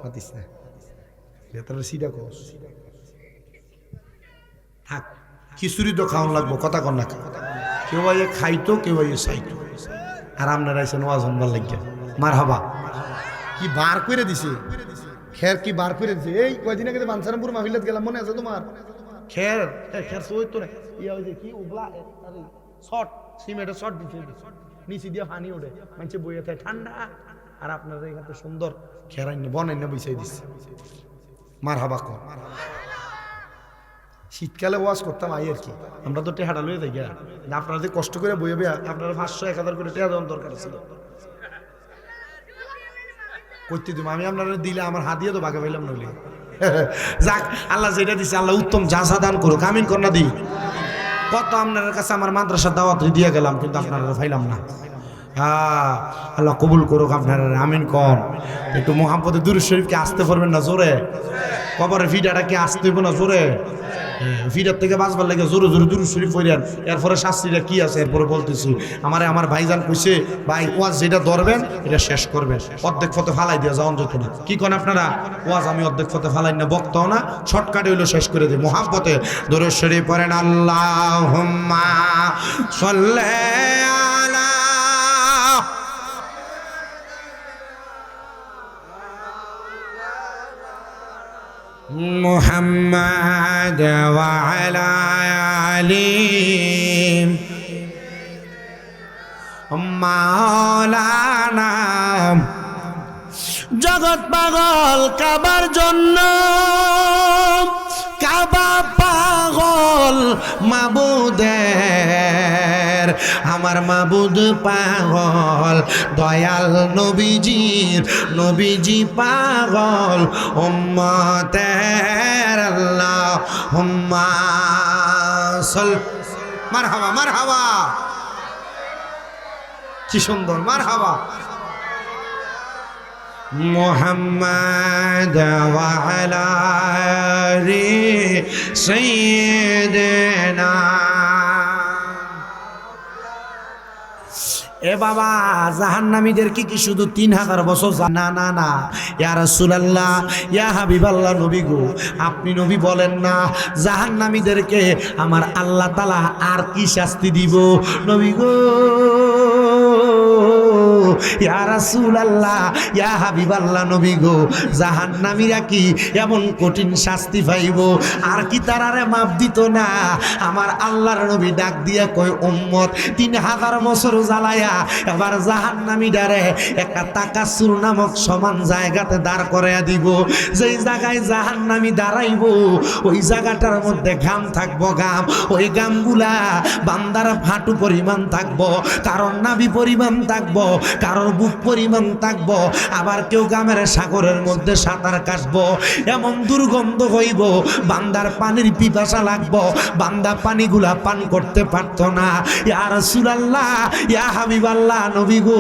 পাতিস না, ভেতরে সিডা কস থাক, খিচুড়ি তো খাওয়ান লাগবো, কথা কন না। কেউ আইয়ে খাইতো, কেউ আইয়ে চাইতো, আর আপনারা আইসেন ওয়াজ হনবার লাগিয়া মার হাবা। কি বার করে দিছে খের, কি বার করে দিছে। এই কয়দিন আগে বাঞ্ছারামপুর মাহফিলত গেলাম, মনে আছে তোমার? খের খের সই তো না, ইয়া ওই যে কি উবলা শর্ট সিমেন্টের শর্ট দিছে, নিচে দিয়ে পানি ওঠে, মানুষে বইয়ে থাকে ঠান্ডা, আর আপনারা এখানে সুন্দর খেরাই বনাই না বিছাই দিচ্ছে। মার হাবা কর। শীতকালে ওয়াজ করতাম আই আর কি, আমরা তো টেহাটা লয়ে যাই, আপনারা যে কষ্ট করে বইবে, আপনারা 500-1000 করে টেহা দেওয়ার দরকার ছিল। করতে দিব আমি, আপনারা দিলে আমার হাত দিয়ে তো বাগে পাইলাম নইলে। যাক, আল্লাহ যেটা দিছে আল্লাহ উত্তম জাযা দান করুক, আমিন কর না দি। কত আপনার কাছে আমার মাদ্রাসা দাওয়াত দিয়ে গেলাম, কিন্তু আপনারা পাইলাম না। হ্যাঁ, আল্লাহ কবুল করুক আপনারা, আমিন কর। একটু মোহাম্মদে দুরূদ শরীফকে আসতে পারবেন না জোরে? কবরের ভিডাটা কি আসতে হইব না জোরে? ভিডার থেকে বাঁচবার লাগে জোরে জোরে দুরূদ শরীফ পড়েন। এরপরে শাস্তিটা কি আছে এরপরে বলতেছি। আমার ভাইজান কইছে ভাই ওয়াজ যেটা ধরবেন এটা শেষ করবেন, অর্ধেক পথে ফালাই দিয়ে যাওয়ান যেত না। কি করেন আপনারা? ওয়াজ আমি অর্ধেক পথে ফালাই না, বক্তাও না, শর্টকাটে হইলো শেষ করে দিই। মোহাম্মতে দুরূদ শরীফ পড়েন, আল্লাহুম্মা সাল্লি আলা মুহাম্মাদ ওয়া আলা আলি মাওলানা জগৎ পাগল কাবার জন্য, কাবা পাগল মাবুদের, আমার মাবুদ পাগল দয়াল নবীজির, নবীজি পাগল উম্মতের। আল্লাহুম্মা সাল মারহাবা মারহাবা, কি সুন্দর মারহাবা। মুহাম্মদ ওয়া আলা আলি সাইয়্যিদিনা। এ বাবা, জাহান্নামীদের কি শুধু 3000 বছর? না না না, ইয়া রাসূলুল্লাহ, ইয়া হাবিবাল্লাহ, নবী গো, আপনি নবী বলেন না জাহান্নামীদেরকে আমার আল্লাহ তাআলা আর কি শাস্তি দিব? নবী গো, ইয়া রাসূলুল্লাহ, ইয়া হাবিবাল্লাহ, নবী গো, জাহান্নামীরা কি এমন কঠিন শাস্তি পাইব? আর কি তারারে মাপ দিত না? আমার আল্লাহর নবী ডাক দিয়া কয়, উম্মত 3000 বছর জ্বালায়া এবার জাহান্নামীটারে একটা তাকাসুর নামক সমান জায়গাতে দাঁড় করাইয়া দিব। যেই জায়গায় জাহান্নামী দাঁড়াইব ওই জায়গাটার মধ্যে ঘাম থাকবো, ঘাম, ওই ঘামগুলা বান্দার হাঁটু পরিমাণ থাকবো, কারণ নাভি পরিমাণ থাকবো, কারোর বুক পরিমাণ থাকবো, আবার কেউ ঘামের সাগরের মধ্যে সাঁতার কাটবো। এমন দুর্গন্ধ হইব, বান্দার পানির পিপাসা লাগবো, বান্দা পানিগুলা পান করতে পারতো না। ইয়া রাসূলুল্লাহ, ইয়া হাবিবাল্লাহ, নবী গো,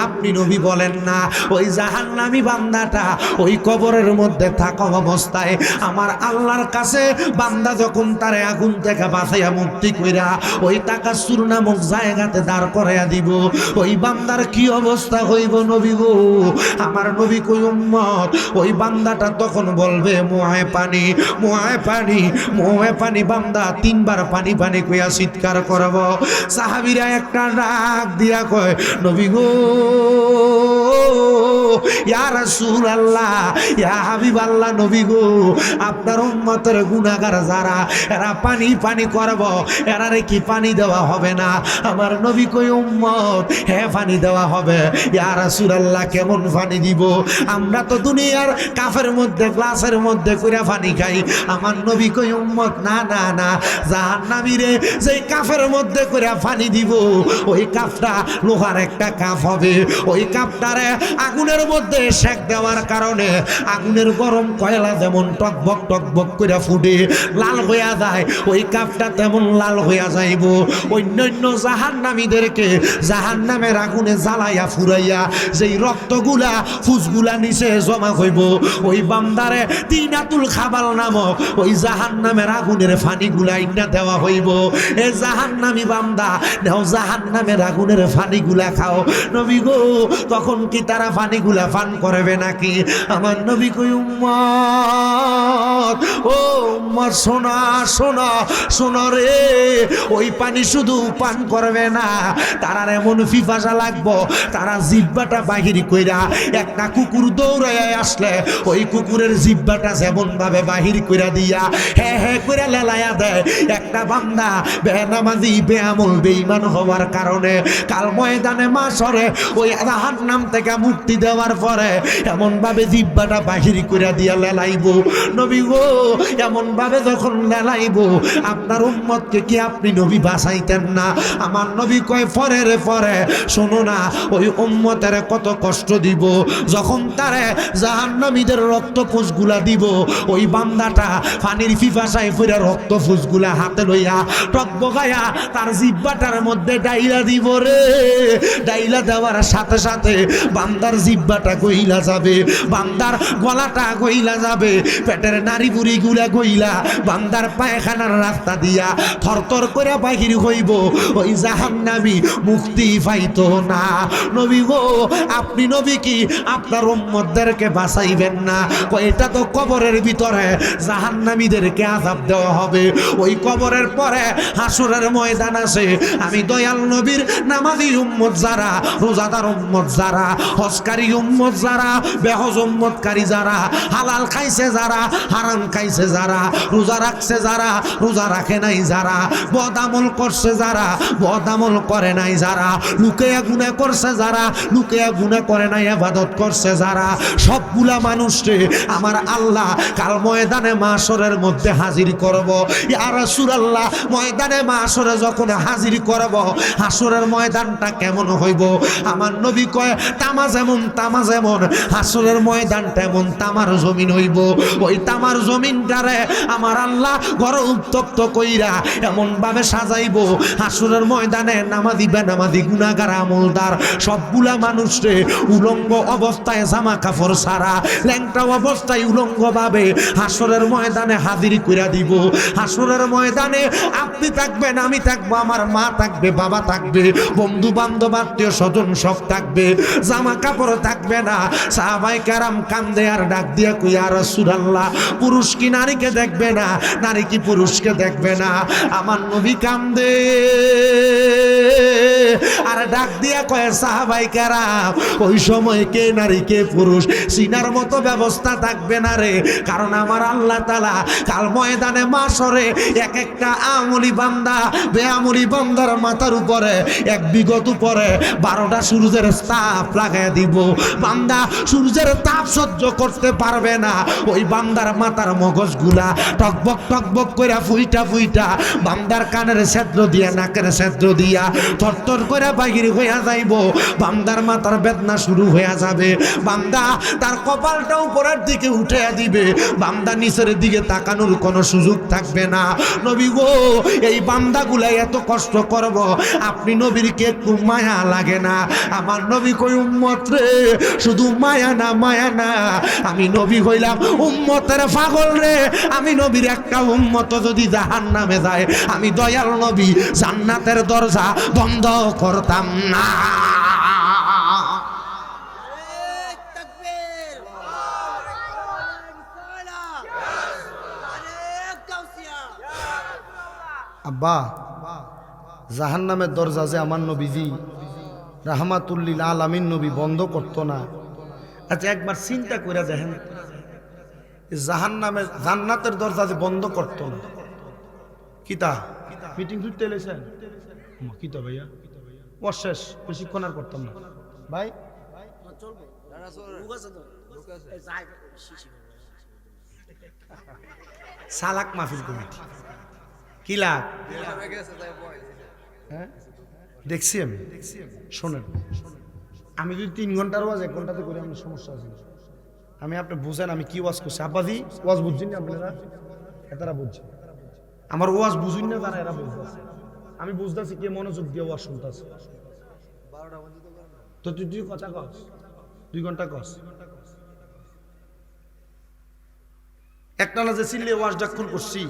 আপনি নবী বলেন না ওই জাহান্নামী বান্দাটা ওই কবরের মধ্যে থাকা অবস্থায় আমার আল্লাহর কাছে বান্দা যখন তারে আগুন থেকে বাঁচাইয়া মুক্তি কইরা ওই তাকাসুর নামক জায়গাতে দাঁড় করাইয়া দিব, ওই বান্দার কি অবস্থা হইব? নবী গো, আমার নবী কই, উম্মত ওই বান্দাটা তখন বলবে মুহে পানি, মুহে পানি, মুহে পানি। বান্দা 3 বার পানি পানি কইয়া চিৎকার করব। সাহাবীরা একটা ডাক দিয়া কয়, নবী গো, ইয়া রাসূলুল্লাহ, ইয়া হাবিবাল্লাহ, নবী গো, আপনার উম্মতের গুনাহগার যারা এরা পানি পানি করব, এরারে কি পানি দেওয়া হবে না? আমার নবী কই, উম্মত হ্যাঁ পানি দেওয়া হবে। ইয়া রাসূলুল্লাহ, কেমন পানি দিব? আমরা তো দুনিয়ার কাফের মধ্যে গ্লাসের মধ্যে কইরা পানি খাই। আমার নবী কই, উম্মত না না না, জাহান্নামীরে যেই কাফের মধ্যে কইরা পানি দিব ওই কাপটা লোহার একটা কাপ হবে, ওই কাপটারে আগুনের মধ্যে সেক দেওয়ার কারণে আগুনের গরম কয়লা যেমন টকবক টকবক করে ফুটে লাল হইয়া যায়, ওই কাপটা তেমন লাল হইয়া যাইব। অন্যান্য জাহান্নামীদেরকে জাহান্নামের আগুনে জ্বালাইয়া ফুরাইয়া যেই রক্তগুলা ফুসগুলা নিচে জমা হইব, ওই বান্দারে তিনাতুল খাবাল নামক ওই জাহান্নামের আগুনের ফানিগুলা ইন্না দেওয়া হইব। এ জাহান্নামী বান্দা, নাও জাহান্নামের আগুনের ফানিগুলা খাও। নবী গো, তখন কি তারা পানিগুলা পান করবে নাকি? আমার নবী কই, উম্মত, ও উম্মত, শোনা শোনা শোনা রে, ওই পানি শুধু পান করবে না, তারার এমন পিপাসা লাগবো, তারা জিহ্বাটা বাহির কইরা একটা কুকুর দৌড়াইয়া আসলে ওই কুকুরের জিহ্বাটা যেমন ভাবে বাহির কইরা দিয়া হ্যাঁ হ্যাঁ কইরা লেলাইয়া দেয়। একটা বান্দা বেনামাজি বেআমল বেঈমান হওয়ার কারণে কাল ময়দানে মাশরে ওই জাহান্নাম থেকে মুক্তি দেওয়ার পরে এমন ভাবে জিহ্বাটা বাহির কইরা দিয়া লেলাইব। নবী গো, এমন ভাবে যখন লেলাইব আপনার উম্মতকে কি আপনি নবী বাঁচাইতেন না? আমার নবী কয়, পরে রে পরে, শোনো না ওই উম্মতের কত কষ্ট দিব যখন তারে জাহান্নামীদের রক্ত ফুসগুলা দিব। ওই বান্দাটা পানির পিপাসায় পড়ে রক্ত ফুসগুলা হাতে লইয়া টকবগায়া তার জিহ্বাটার মধ্যে ডাইলা দিব রে। ডাইলা দেওয়ার সাথে সাথে বান্দার জিহ্বাটা গইলা যাবে, বান্দার গলাটা গইলা যাবে, পেটের নাড়ি বুড়ি গুলা গইলা বান্দার পায়খানার রাস্তা দিয়া থরথর করে বাহির হইব। ওই জাহান্নামী মুক্তি পাইতো না। নবী গো, আপনি নবী কি আপনার উম্মতদেরকে বাঁচাইবেন না? এটা তো কবরের ভিতরে জাহান্নামীদেরকে আযাব দেওয়া হবে। ওই কবরের পরে হাসরের ময়দান আছে। আমি দয়াল নবীর নামাজি উম্মত যারা, রোজাদার উম্মত যারা, হজকারী উম্মত যারা, বেহজ উম্মতকারী যারা, হালাল খাইছে যারা, হারাম খাইছে যারা, রোজা রাখছে যারা, রোজা রাখে নাই যারা, বদ আমল করছে যারা, বদ আমল করে নাই যারা, লুকিয়ে গুনাহ করছে যারা, লুকিয়ে গুনাহ করে নাই, ইবাদত করছে যারা, সবগুলা মানুষকে আমার আল্লাহ কাল ময়দানে মাশরের মধ্যে হাজির করব। ইয়া রাসূলুল্লাহ, ময়দানে মাশরে যখন হাজির করব, হাসরের ময়দানটা কেমন হইব? আমার নবী কয় তামা যেমন, তামা যেমন হাসরের ময়দান তেমন তামার জমিন হইব। ওই তামার জমিনটারে আমার আল্লাহ ঘর উত্তপ্ত কইরা এমন ভাবে সাজাইব, হাসরের ময়দানে নামাজি বেনামাজি গুনাহগার আমলদার সবগুলা মানুষরে উলঙ্গ অবস্থায় জামা কাপড় ছাড়া, ল্যাংটা অবস্থায় উলঙ্গ ভাবে হাসরের ময়দানে হাজির কইরা দিব। হাসরের ময়দানে আপনি থাকবেন, আমি থাকবো, আমার মা থাকবে, বাবা থাকবে, বন্ধু বান্ধব আত্মীয় স্বজন সব থাকবে, জামা কাপড় থাকবে না। সাহাবায়ে কেরাম কান্দে আর ডাক দিয়া কই, ইয়া রাসূলুল্লাহ, পুরুষ কি নারীকে দেখবে না, নারী কি পুরুষকে দেখবে না? আমার নবী কান্দে আর ডাক দিয়া কয়, সাহাবায়ে কেরাম, ওই সময় কে নারী কে পুরুষ চিনার মতো ব্যবস্থা থাকবে না রে। কারণ আমার আল্লাহ তাআলা কাল ময়দানে মাশরে এক একটা আমলি বান্দা বেআমলি বান্দার মাথার উপরে এক বিগত উপরে 12টা সূর্যের তাপ লাগাই দিব। বান্দা সূর্যের তাপ সহ্য করতে পারবে না, ওই বান্দার মাথার মগজগুলা টকবক টকবক করে ফুইটা ফুইটা বান্দার কানের ছিদ্র দিয়া, নাকের ছিদ্র দিয়া থরথর করে বাহির হইয়া যাইব। বান্দার মাথার বেদনা শুরু হইয়া যাবে। বান্দা তার কপালটা উপরের দিকে উঠিয়া দিবে, বান্দা নিচের দিকে তাকানোর কোনো সুযোগ থাকবে না। নবী গো, এই বান্দাগুলা এত কষ্ট করব, আপনি নবীর কে একটু মায়া লাগে না? আমার নবী কই, উম্মত রে, শুধু মায়া না, মায়া না, আমি নবী হইলাম উম্মতের পাগল রে। আমি নবীর একটা উম্মত যদি জাহান্নামে যায়, আমি দয়াল নবী জান্নাতের দরজা বন্ধ করতাম না। আব্বা, জাহান্নামের দরজা যে আমার নবীজি রাহমাতুল্লিল আলামিন নবী বন্ধ করতো না। আচ্ছা একবার চিন্তা করে দেখেন, জাহান্নামের জান্নাতের দরজা যে বন্ধ করতো না, কিতা মিটিং ছুটতে এলেছেন কিতা ভাইয়া, অশেষ বেশিক্ষণ আর করতাম না ভাই। সালাক মাহফিল কমিটি কি লাগ হ্যাঁ দেখছি আমি। শোনেন, আমি যদি 3 ঘন্টার ওয়াজ 1 ঘন্টাতে করি আমার সমস্যা আছে। আমি আপনি বুঝেন আমি কি ওয়াজ করছি। আব্বাজি ওয়াজ বুঝছেন না আপনারা? এটারা বুঝছে আমার ওয়াজ, বুঝুন না তারা, এরা বুঝতেছে। আমি বুঝতেছি কে মনোযোগ দিয়ে ওয়াজ শুনতেছে। তো তুই কথা কস, 2 ঘন্টা কস। একটা না যে চিল্লে ওয়াজটা খুল করছি,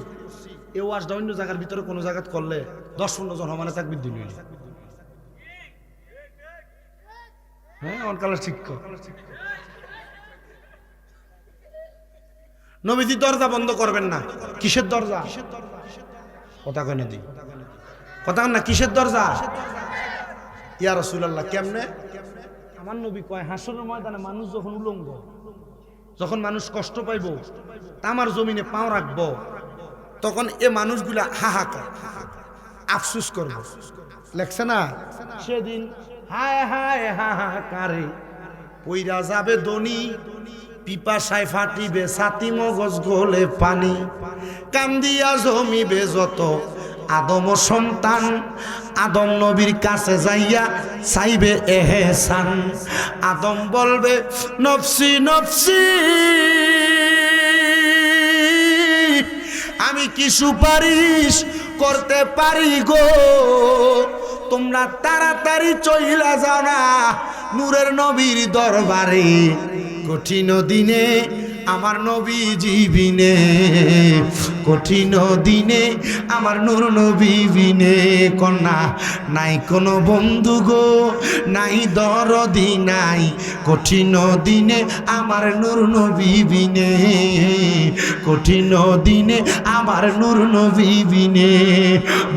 এই ওয়াজটা অন্য জায়গার ভিতরে কোনো জায়গায় করলে 10-15 জন সমানে তাকবীর দিল। হ্যাঁ অনকালে ঠিক কর। নবীজি দরজা বন্ধ করবেন না। কিসের দরজা? কথা কয় না দি, কথা না, কিসের দরজা? ইয়া রাসূলুল্লাহ, কেমনে? আমার নবী কয়, হাসরের ময়দানে মানুষ যখন উলঙ্গ, যখন মানুষ কষ্ট পাইব, তামার জমিনে পাও রাখবো, তখন এ মানুষগুলা হাহাকার আফসুস করব। লেখছে না, সেদিন হায় হায় হাহাকারে পইরা যাবে দনি, পিপাসায় ফাটিবে ছাতি, মগজ গলে পানি, কান্দিয়া জমিবে যত আদম সন্তান, আদম নবীর কাছে যাইয়া চাইবে এহসান। আদম বলবে নফসি নফসি, আমি কি সুপারিশ করতে পারি গো? তোমরা তাড়াতাড়ি চইলা যাও না নূরের নবীর দরবারে, কঠিন দিনে আমার নবী জীবিনে, কঠিন দিনে আমার নূর নবী বিনে। কন্যা নাই কোনো বন্ধু গো, নাই দরদি নাই, কঠিন দিনে আমার নূর নবী বিনে, কঠিন দিনে আমার নূর নবী বিনে।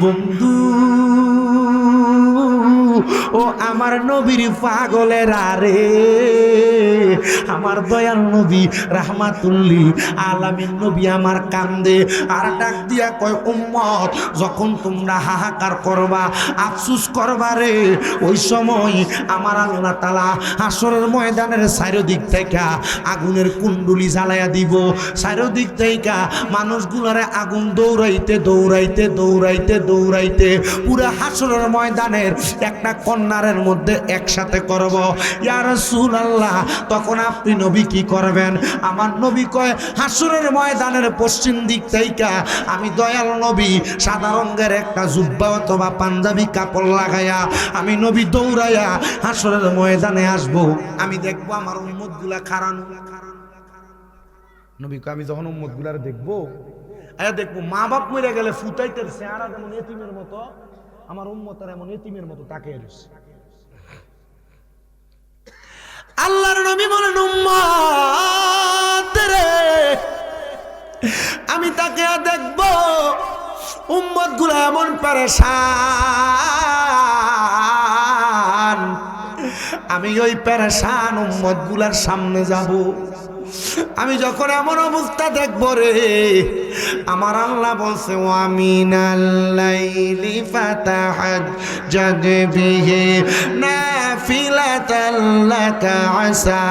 বন্ধু ও আমার নবীর পাগলেরা রে, আমার দয়াল নবী রাহমাতুল্লিল আলামিন নবী আমার কান্দে আর ডাক দিয়া কয় উম্মত যখন তোমরা হাহাকার করবা আফসোস করবা রে, ওই সময় আমার আল্লাহ তাআলা হাসরের ময়দানের চারিদিক থেকে আগুনের কুণ্ডুলি জ্বালায়া দিব, চারিদিক থেকে মানুষগুলোরে আগুন দৌড়াইতে দৌড়াইতে দৌড়াইতে দৌড়াইতে পুরা হাসরের ময়দানের একটা কন্যারের মধ্যে একসাথে করব। ইয়া রাসূলুল্লাহ, তখন আপনি নবী কি করবেন? আমার নবী কয় হাসরের ময়দানের পশ্চিম দিক থেকে আমি দয়াল নবী সাদা রঙের একটা জুব্বা অথবা পাঞ্জাবি কাপড় লাগাইয়া আমি নবী দৌড়াইয়া হাসরের ময়দানে আসব। আমি দেখবো আমার উম্মতগুলা খাড়ানো। নবী কয় আমি যখন উম্মতগুলার দেখবো, দেখবো মা বাপ মরে গেলে ফুটাইতের চেহারা যেমন এতিমের মতো, আমার উম্মতের এমন এতিমের মতো তাকিয়ে রয়েছে। আল্লাহর নবী বলেন উম্মত রে, আমি তাকে দেখবো উম্মত গুলা এমন পেরেশান, আমি ওই পেরেশান উম্মত গুলার সামনে যাব। আমি যখন এমন অবস্থা দেখবো রে, আমার আল্লাহ বলছে ওয়া মিনাল লাইলি ফাতাহাজ্জাদ বিহি নাফিলাতান লাকা আসা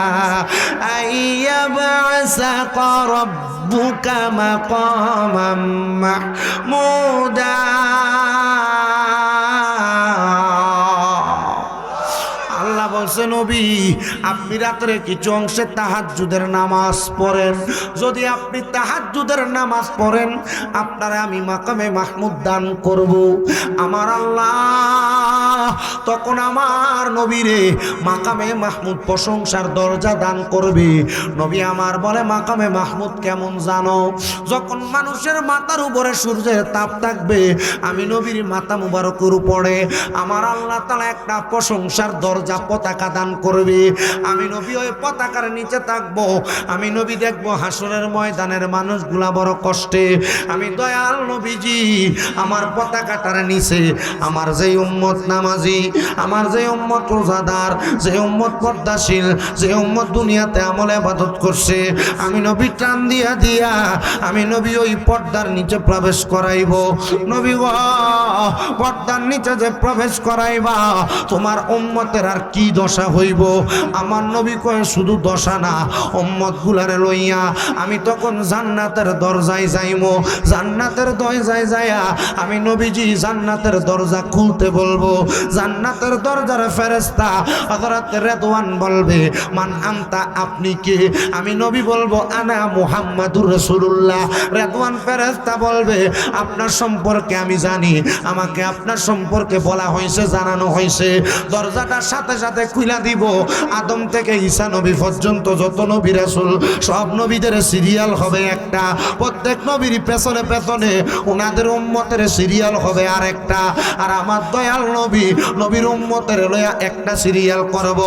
আইয়াবআসাকা রাব্বুকা মাকামান মাহমুদা। আল্লাহ বলছে নবী আপনি রাত্রে কিছু অংশে তাহাজ্জুদের নামাজ পড়েন, যদি আপনি তাহাজ্জুদের নামাজ পড়েন আপনারে আমি মাকামে মাহমুদ দান করব। আমার আল্লাহ তখন আমার নবীরে মাকামে মাহমুদ প্রশংসার দরজা দান করবে। নবী আমার বলে মাকামে মাহমুদ কেমন জানো? যখন মানুষের মাথার উপরে সূর্যের তাপ থাকবে, আমি নবীর মাথা মুবারকের উপরে আমার আল্লাহ তাআলা একটা প্রশংসার দরজা পতাকা দান করবে। আমি নবী ওই পতাকার নিচে থাকবো। আমি নবী দেখবো হাসরের ময়দানের মানুষগুলা বড় কষ্টে। আমি দয়াল নবীজি আমার পতাকাটার নিচে আমার যে উম্মত নামাজি, আমার যে উম্মত রোজাদার, যে উম্মত পর্দাশীল, যে উম্মত দুনিয়াতে আমল ইবাদত করছে, আমি নবী টান দিয়া দিয়া আমি নবী ওই পর্দার নিচে প্রবেশ করাইব। নবী গো পর্দার নিচে যে প্রবেশ করাইবা তোমার উম্মতের আর কি দশা হইব? আমার নবী কয় শুধু দশা না, উম্মত গুলারে লইয়া আমি তখন জান্নাতের দরজায় যাইমো। জান্নাতের দরজায় যাইয়া আমি নবীজি জান্নাতের দরজা খুলতে বলবো। জান্নাতের দরজার ফেরেশতা হযরত রেদওয়ান বলবে মান আনতা, আপনি কে? আমি নবী বলবো আনা মুহাম্মাদুর রাসূলুল্লাহ। রেদওয়ান ফেরেশতা বলবে আপনার সম্পর্কে আমি জানি, আমাকে আপনার সম্পর্কে বলা হয়েছে, জানানো হয়েছে। দরজাটার সাথে সাথে খুলে দিব। আদম থেকে ঈসা নবী পর্যন্ত যত নবী রাসূল সব নবীদের সিরিয়াল হবে একটা, প্রত্যেক নবীর পেছনে পেছনে ওনাদের উম্মতের সিরিয়াল হবে আরেকটা, আর আমার দয়াল নবী নবীর উম্মতের লইয়া একটা সিরিয়াল করব।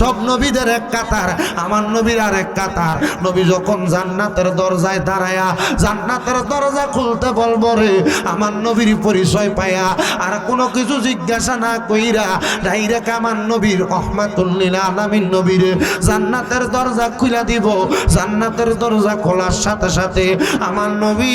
সব নবীদের এক কাতার, আমার নবীর আর এক কাতার। নবী যখন জান্নাতের দরজায় দাঁড়ায়া জান্নাতের দরজা খুলতে বলবো রে, আমার নবীর পরিচয় পায়া আর কোনো কিছু জিজ্ঞাসা না কইরা ডাইরেক্ট আমার নবীর রহমাতুল লিল আলামিন নবীর জান্নাতের দরজা খুলে দিব। জান্নাতের দরজা খোলার সাথে সাথে আমার নবী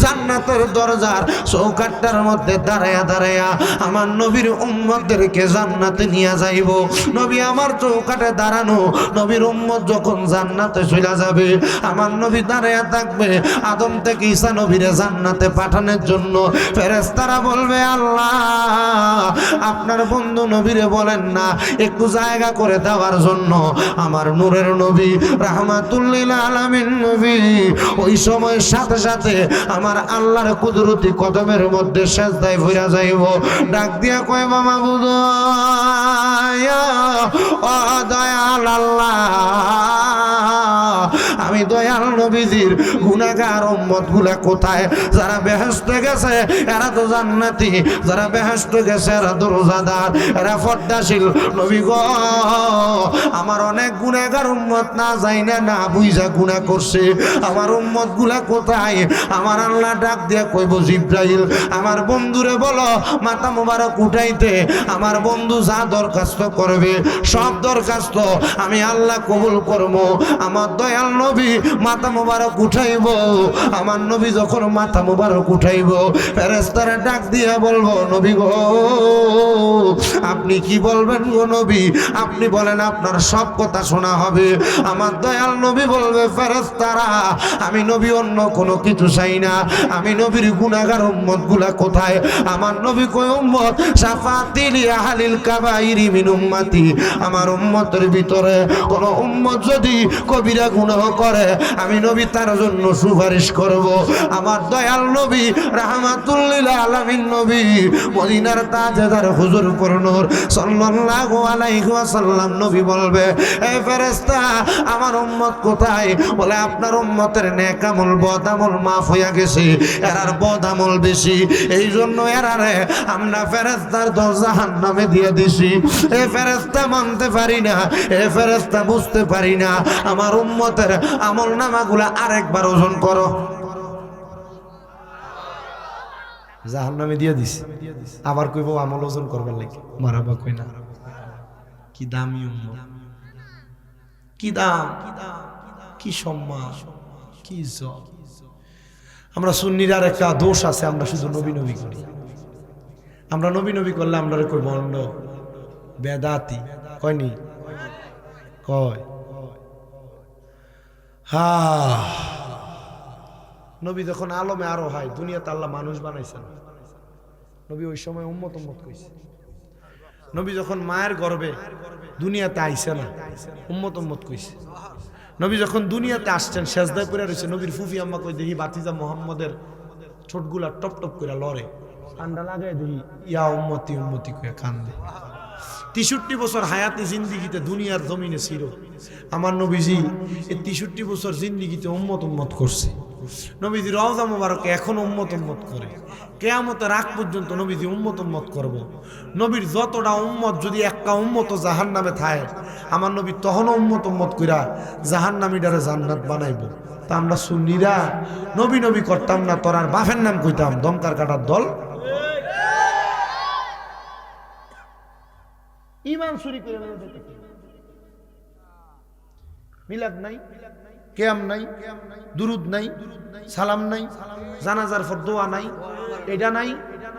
জান্নাতের দরজার চৌকাঠটার মধ্যে দাঁড়ায়া দাঁড়ায়া আমার নবীর উম্মতদেরকে জান্নাতে নিয়ে যাইব। নবী আমার চৌকাঠে দাঁড়ানো, নবীর উম্মত যখন জান্নাতে চলে যাবে আমার নবী দাঁড়ায়া থাকবে আদম থেকে ঈসা নবীরে জান্নাতে পাঠানোর জন্য। ফেরেশতারা বলবে আল্লাহ আপনার বন্ধু নবীরে বলেন না একটু জায়গা করে দেওয়ার জন্য। আমার নূরের নবী রাহমাতুল লিল আলামিন নবী ওই সময়ের সাথে সাথে আমার আল্লাহর কুদরতি কদমের মধ্যে সেজদায় ভরে যাইব। ডাক দিয়া কয় বাবা বুঝ ও দয়াল আল্লাহ, আমি আমি দয়াল নবীজির গুনাহগার উম্মতগুলা কোথায়? যারা বেহেশতে গেছে এরা তো জান্নাতি, যারা বেহেশতে গেছে এরা তো রোজাদার, এরা পর্দাশীল। নবী গো, আমার অনেক গুনাহগার উম্মত না জানি না বুঝা গুনাহ করছে, আমার উম্মত গুলা কোথায়? আমার আল্লাহ ডাক দিয়ে কইব, জিব্রাইল আমার বন্ধুরে বলো মাথা মোবারক উঠাইতে। আমার বন্ধু যা দরখাস্ত করবে সব দরখাস্ত আমি আল্লাহ কবুল করব। আমার দয়াল নবী মাথা মোবারক উঠাইব। আমার নবী যখন মাথা মোবারক উঠাইব, ফেরেশতারা ডাক দিয়ে বলবো, নবী গো আপনি কি বলবেন গো নবী? আপনি বলেন, আপনার সব কথা শোনা হবে। আমার দয়াল নবী বলবে, ফেরেশতারা আমি নবী অন্য কোনো কিছু চাই না, আমি নবীর গুনাহগার উম্মত গুলা কোথায়? আমার নবী কয়, উম্মত শাফাতিল আহলিল কাবাইরি মিন উম্মতি, আমার উম্মতের ভিতরে কোন উম্মত যদি কবিরা গুনাহ করে আমি নবী তার জন্য সুপারিশ করব। আমার দয়াল নবী রাহমাতুল লিল আলামিন নবী মদিনার তাজদার হুজুর নূর সাল্লাল্লাহু আলাইহি ওয়াসাল্লাম নবী বলবে, এ ফেরেশতা আমার উম্মত কোথায়? বলে, আপনার উম্মতের নেক আমল বদ আমল মাফ হইয়া গেছে, এরার বদ আমল বেশি, এই জন্য এরারে আমরা ফেরেশতার দর জাহান্নামে দিয়ে দিছি। এ ফেরেশতা মানতে পারি না, এ ফেরেশতা বুঝতে পারি না, আমার উম্মতের আমল নামাগুলা আরেকবার ওজন করো। জাহান্নামে দিয়ে দিছি, আবার কইব আমল ওজন করবার লাগি, মারাবা কই না। কি দামি উম্মত, কি দাম, কি সম্মান, কি ইজ্জত। আমরা সুন্নির আর একটা দোষ আছে, আমরা শুধু নবী নবী করি। আমরা নবী নবী করলে আমরা কই বন্ড, বেদাতি, কয়নি কয়। হা নবী যখন আলমে আরো হয়, দুনিয়াতে আল্লাহ মানুষ বানাইছেন, নবী ওই সময় উম্মত উম্মত কইছে। নবী যখন মায়ের গর্ভে দুনিয়াতে আইছে না, উম্মত উম্মত কইছে। নবী যখন দুনিয়াতে আসছেন, সেজদায় পড়ে রয়েছে, নবীর ফুফি আম্মা কই, দেখি বাতিজা মোহাম্মদের ঠোঁটগুলা টপ টপ করে লড়ে, ঠান্ডা লাগায় দেখি ইয়া উম্মতি উম্মতি কইয়া কান্দে। 63 বছর হায়াতি জিন্দিগিতে দুনিয়ার জমিনে ছিল আমার নবীজি, এই 63 বছর জিন্দিগিতে উম্মত উম্মত করছে। নবীজি রওজা মোবারকে এখন উম্মত উম্মত করে, কিয়ামতের আগ পর্যন্ত নবীজি উম্মত উম্মত করব। নবীর যতটা উম্মত যদি একটা উম্মত জাহান্নামে থাকে, আমার নবী তখনও উম্মত উম্মত কইরা জাহান্নামীটারে জান্নাত বানাইব। তা আমরা সুন্নিরা নবী নবী করতাম না, তোর আর বাপের নাম কইতাম, দমকার কাটার দল। ইমান চুরি করে মিলাদ নাই, কেয়াম নাই, দুরুদ নাই, সালাম নাই, জানাজার পর দোয়া নাই, এটা নাই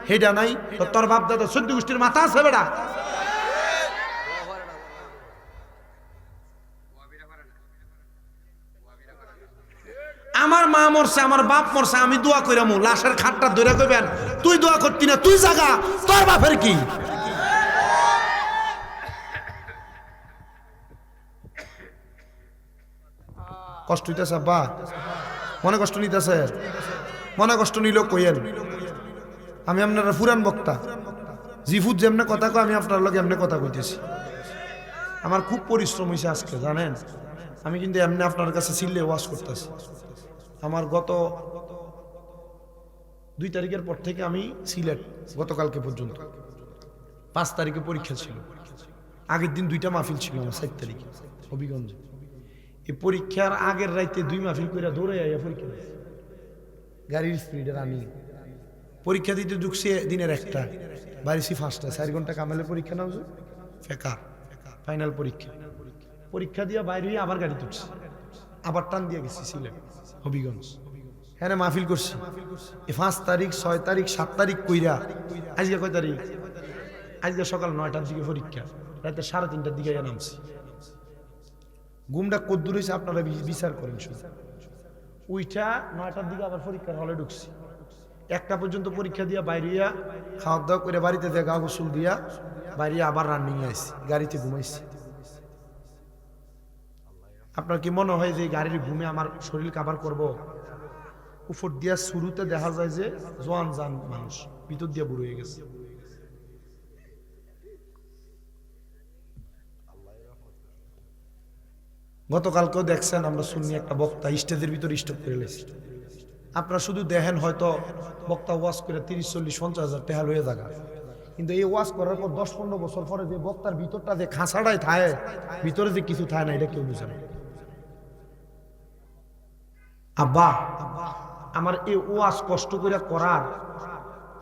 হেডা নাই। তোর বাপ দাদা 14 গোষ্ঠীর মাথা আছে বেটা? আমার মা মরছে, আমার বাপ মরছে, আমি দোয়া কইরামু, লাশের খাটটা ধরে কইবেন তুই দোয়া করতি না, তুই জাগা, তোর বাপের কি? কষ্ট হইতেছে আব্বা? মনে কষ্ট নিতেছে? মনে কষ্ট নিলেও কইেন, আমি আপনারা পুরান বক্তা, জিফুত যেমনে কথা কয় আমি আপনার লগে এমনি কথা কইতেছি। আমার খুব পরিশ্রম হয়েছে আজকে, জানেন? আমি কিন্তু এমনি আপনার কাছে চিল্লে ওয়াজ করতেছি। আমার গত 2 তারিখের পর থেকে আমি সিলেট, গতকালকে পর্যন্ত 5 তারিখে পরীক্ষা ছিল, আগের দিন 2টা মাহফিল ছিল আমার, 7 তারিখে হবিগঞ্জে। এই পরীক্ষার আগের রাইতে 2 মাহফিল করে দৌড়ে আইয়া পরীক্ষা দিয়েছি, গাড়ির স্পিডে রানি। পরীক্ষা দিতে ঢুকছে দিনের 1টা, বাড়িছি 5টা, 4 ঘন্টা কামালে পরীক্ষা নাও, ফেকার ফাইনাল পরীক্ষা। পরীক্ষা দিয়ে বাইরে হয়ে আবার গাড়ি তুলছি, আবার টান দিয়ে গেছি সিলেট হবিগঞ্জ, হ্যাঁ মাহফিল করছি। এই 5 তারিখ 6 তারিখ 7 তারিখ কইরা আজকে কয় তারিখ? আজকে সকাল 9টার দিকে পরীক্ষা, রাতে 3:30টার দিকে নামছি। ঘুমটা কদ্দুর হয়েছে আপনারা বিচার করেন শুধু। উইটা 9টার দিকে আবার পরীক্ষার হলে ঢুকছি, 1টা পর্যন্ত পরীক্ষা দিয়া বাইরিয়া খাওয়া দাওয়া করে বাড়িতে দিয়ে গা গোসল দিয়া বাইরিয়া আবার রানিং আইছি, গাড়িতে ঘুমাইছি। আপনার কি মনে হয় যে গাড়ির ঘুমে আমার শরীর কাভার করব? উপর দিয়া শুরুতে দেখা যায় যে জোয়ান জান মানুষ, ভিতর দিয়া বুড়ো হয়ে গেছে। গতকালকেও দেখছেন আমরা শুনি একটা বক্তা স্টেজের ভিতরে স্টপ করে লেছি। আপনারা শুধু দেখেন হয়তো বক্তা ওয়াজ করে 30-40-50 হাজার টাকা লয়ে জায়গা, কিন্তু এই ওয়াজ করার পর 10-15 বছর পরে যে বক্তার ভিতরটা যে খাঁচাটাই থাকে, ভিতরে যে কিছু থাকে না, এটা কেউ বুঝে না। আব্বা, আমার এই ওয়াজ কষ্ট করে করার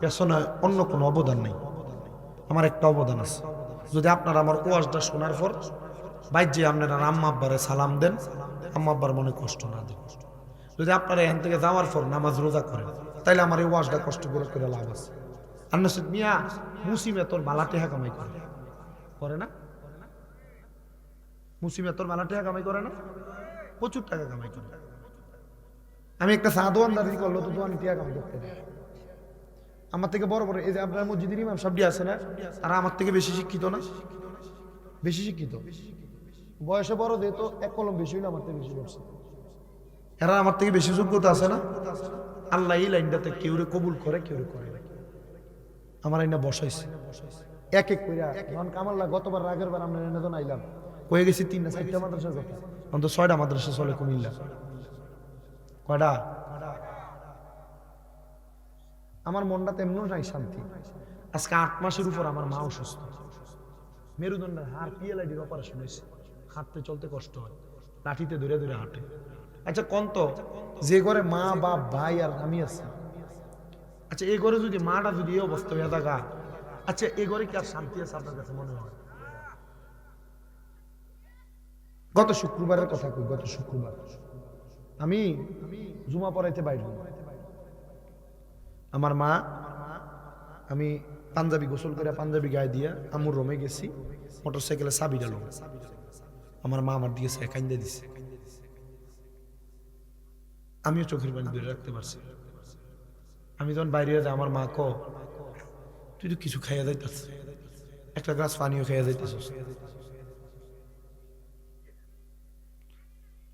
পেছনে অন্য কোনো অবদান নেই, আমার একটা অবদান আছে। যদি আপনারা আমার ওয়াজটা শোনার পর বাইর যে আপনারা আম্মা আব্বারে সালাম দেন, আম্মা আব্বার মনে কষ্ট না দেন। যদি আপনারা এখান থেকে যাওয়ার পর নামাজ রোজা করেন, তাইলে আমার এই ওয়াজটা কষ্ট করে লাভ আছে। আর নসিদ মিয়া মুসিমে তোর বালা টেহা কামাই করে না? মুসিমে তোর বালা টেহা কামাই করে না? প্রচুর টাকা কামাই করে। আমি একটা চা দোয়ানদারি করলো তো দোয়ানি টেহা কামাই করতে পারি। আমার থেকে বড় বড় এই যে আপনার মসজিদের ইমাম সাহেব আছে না, তারা আমার থেকে বেশি শিক্ষিত না? বেশি শিক্ষিত, বয়সে বড়, যেহেতু এক কলম বেশি হইলে আমার থেকে বেশি করছে। এরা আমার থেকে বেশি যোগ্যতা আছে না? আল্লাহ এই লাইনটাতে কেউ কবুল করে, কেউ করে না। আমার আইনা বসাইছে এক এক করে। যখন কামাল্লা গতবার রাগের বার আমরা এনে আইলাম, কয়ে গেছি 3-4টা মাদ্রাসার কথা, অন্তত 6টা মাদ্রাসা চলে কুমিল্লা। কয়টা? আমার মনটা তেমন নাই শান্তি। আজকে 8 মাসের উপর আমার মা অসুস্থ, মেরুদণ্ডের হাড় পিএলআইডির অপারেশন হয়েছে, হাঁটতে চলতে কষ্ট হয়, লাঠিতে ধরে ধরে হাঁটে। আচ্ছা কন্ত, যে ঘরে মা বাপ ভাই আর আমি আছি, আচ্ছা এই ঘরে যদি মাটা যদি এই অবস্থা হয়ে থাকা, আচ্ছা এই ঘরে কি আর শান্তি আছে আপনার কাছে মনে হয়? গত শুক্রবারের কথা কই, গত শুক্রবার আমি জুমা পড়াইতে বাইর হই। আমার মা, আমি পাঞ্জাবি গোসল করে পাঞ্জাবি গায়ে দিয়া আমুর রুমে গেছি, মোটরসাইকেলে চাবি ডালো, আমার মা আমার দিকে কাইন্দা দিছে। আমিও চোখের পানি ধরে রাখতে পারছি। আমি যখন বাইরে যাই, আমার মা ক, তুই তো কিছু খাইয়া যাইতেছ, একটা গ্লাস পানিও খাইয়া যাইতেছ।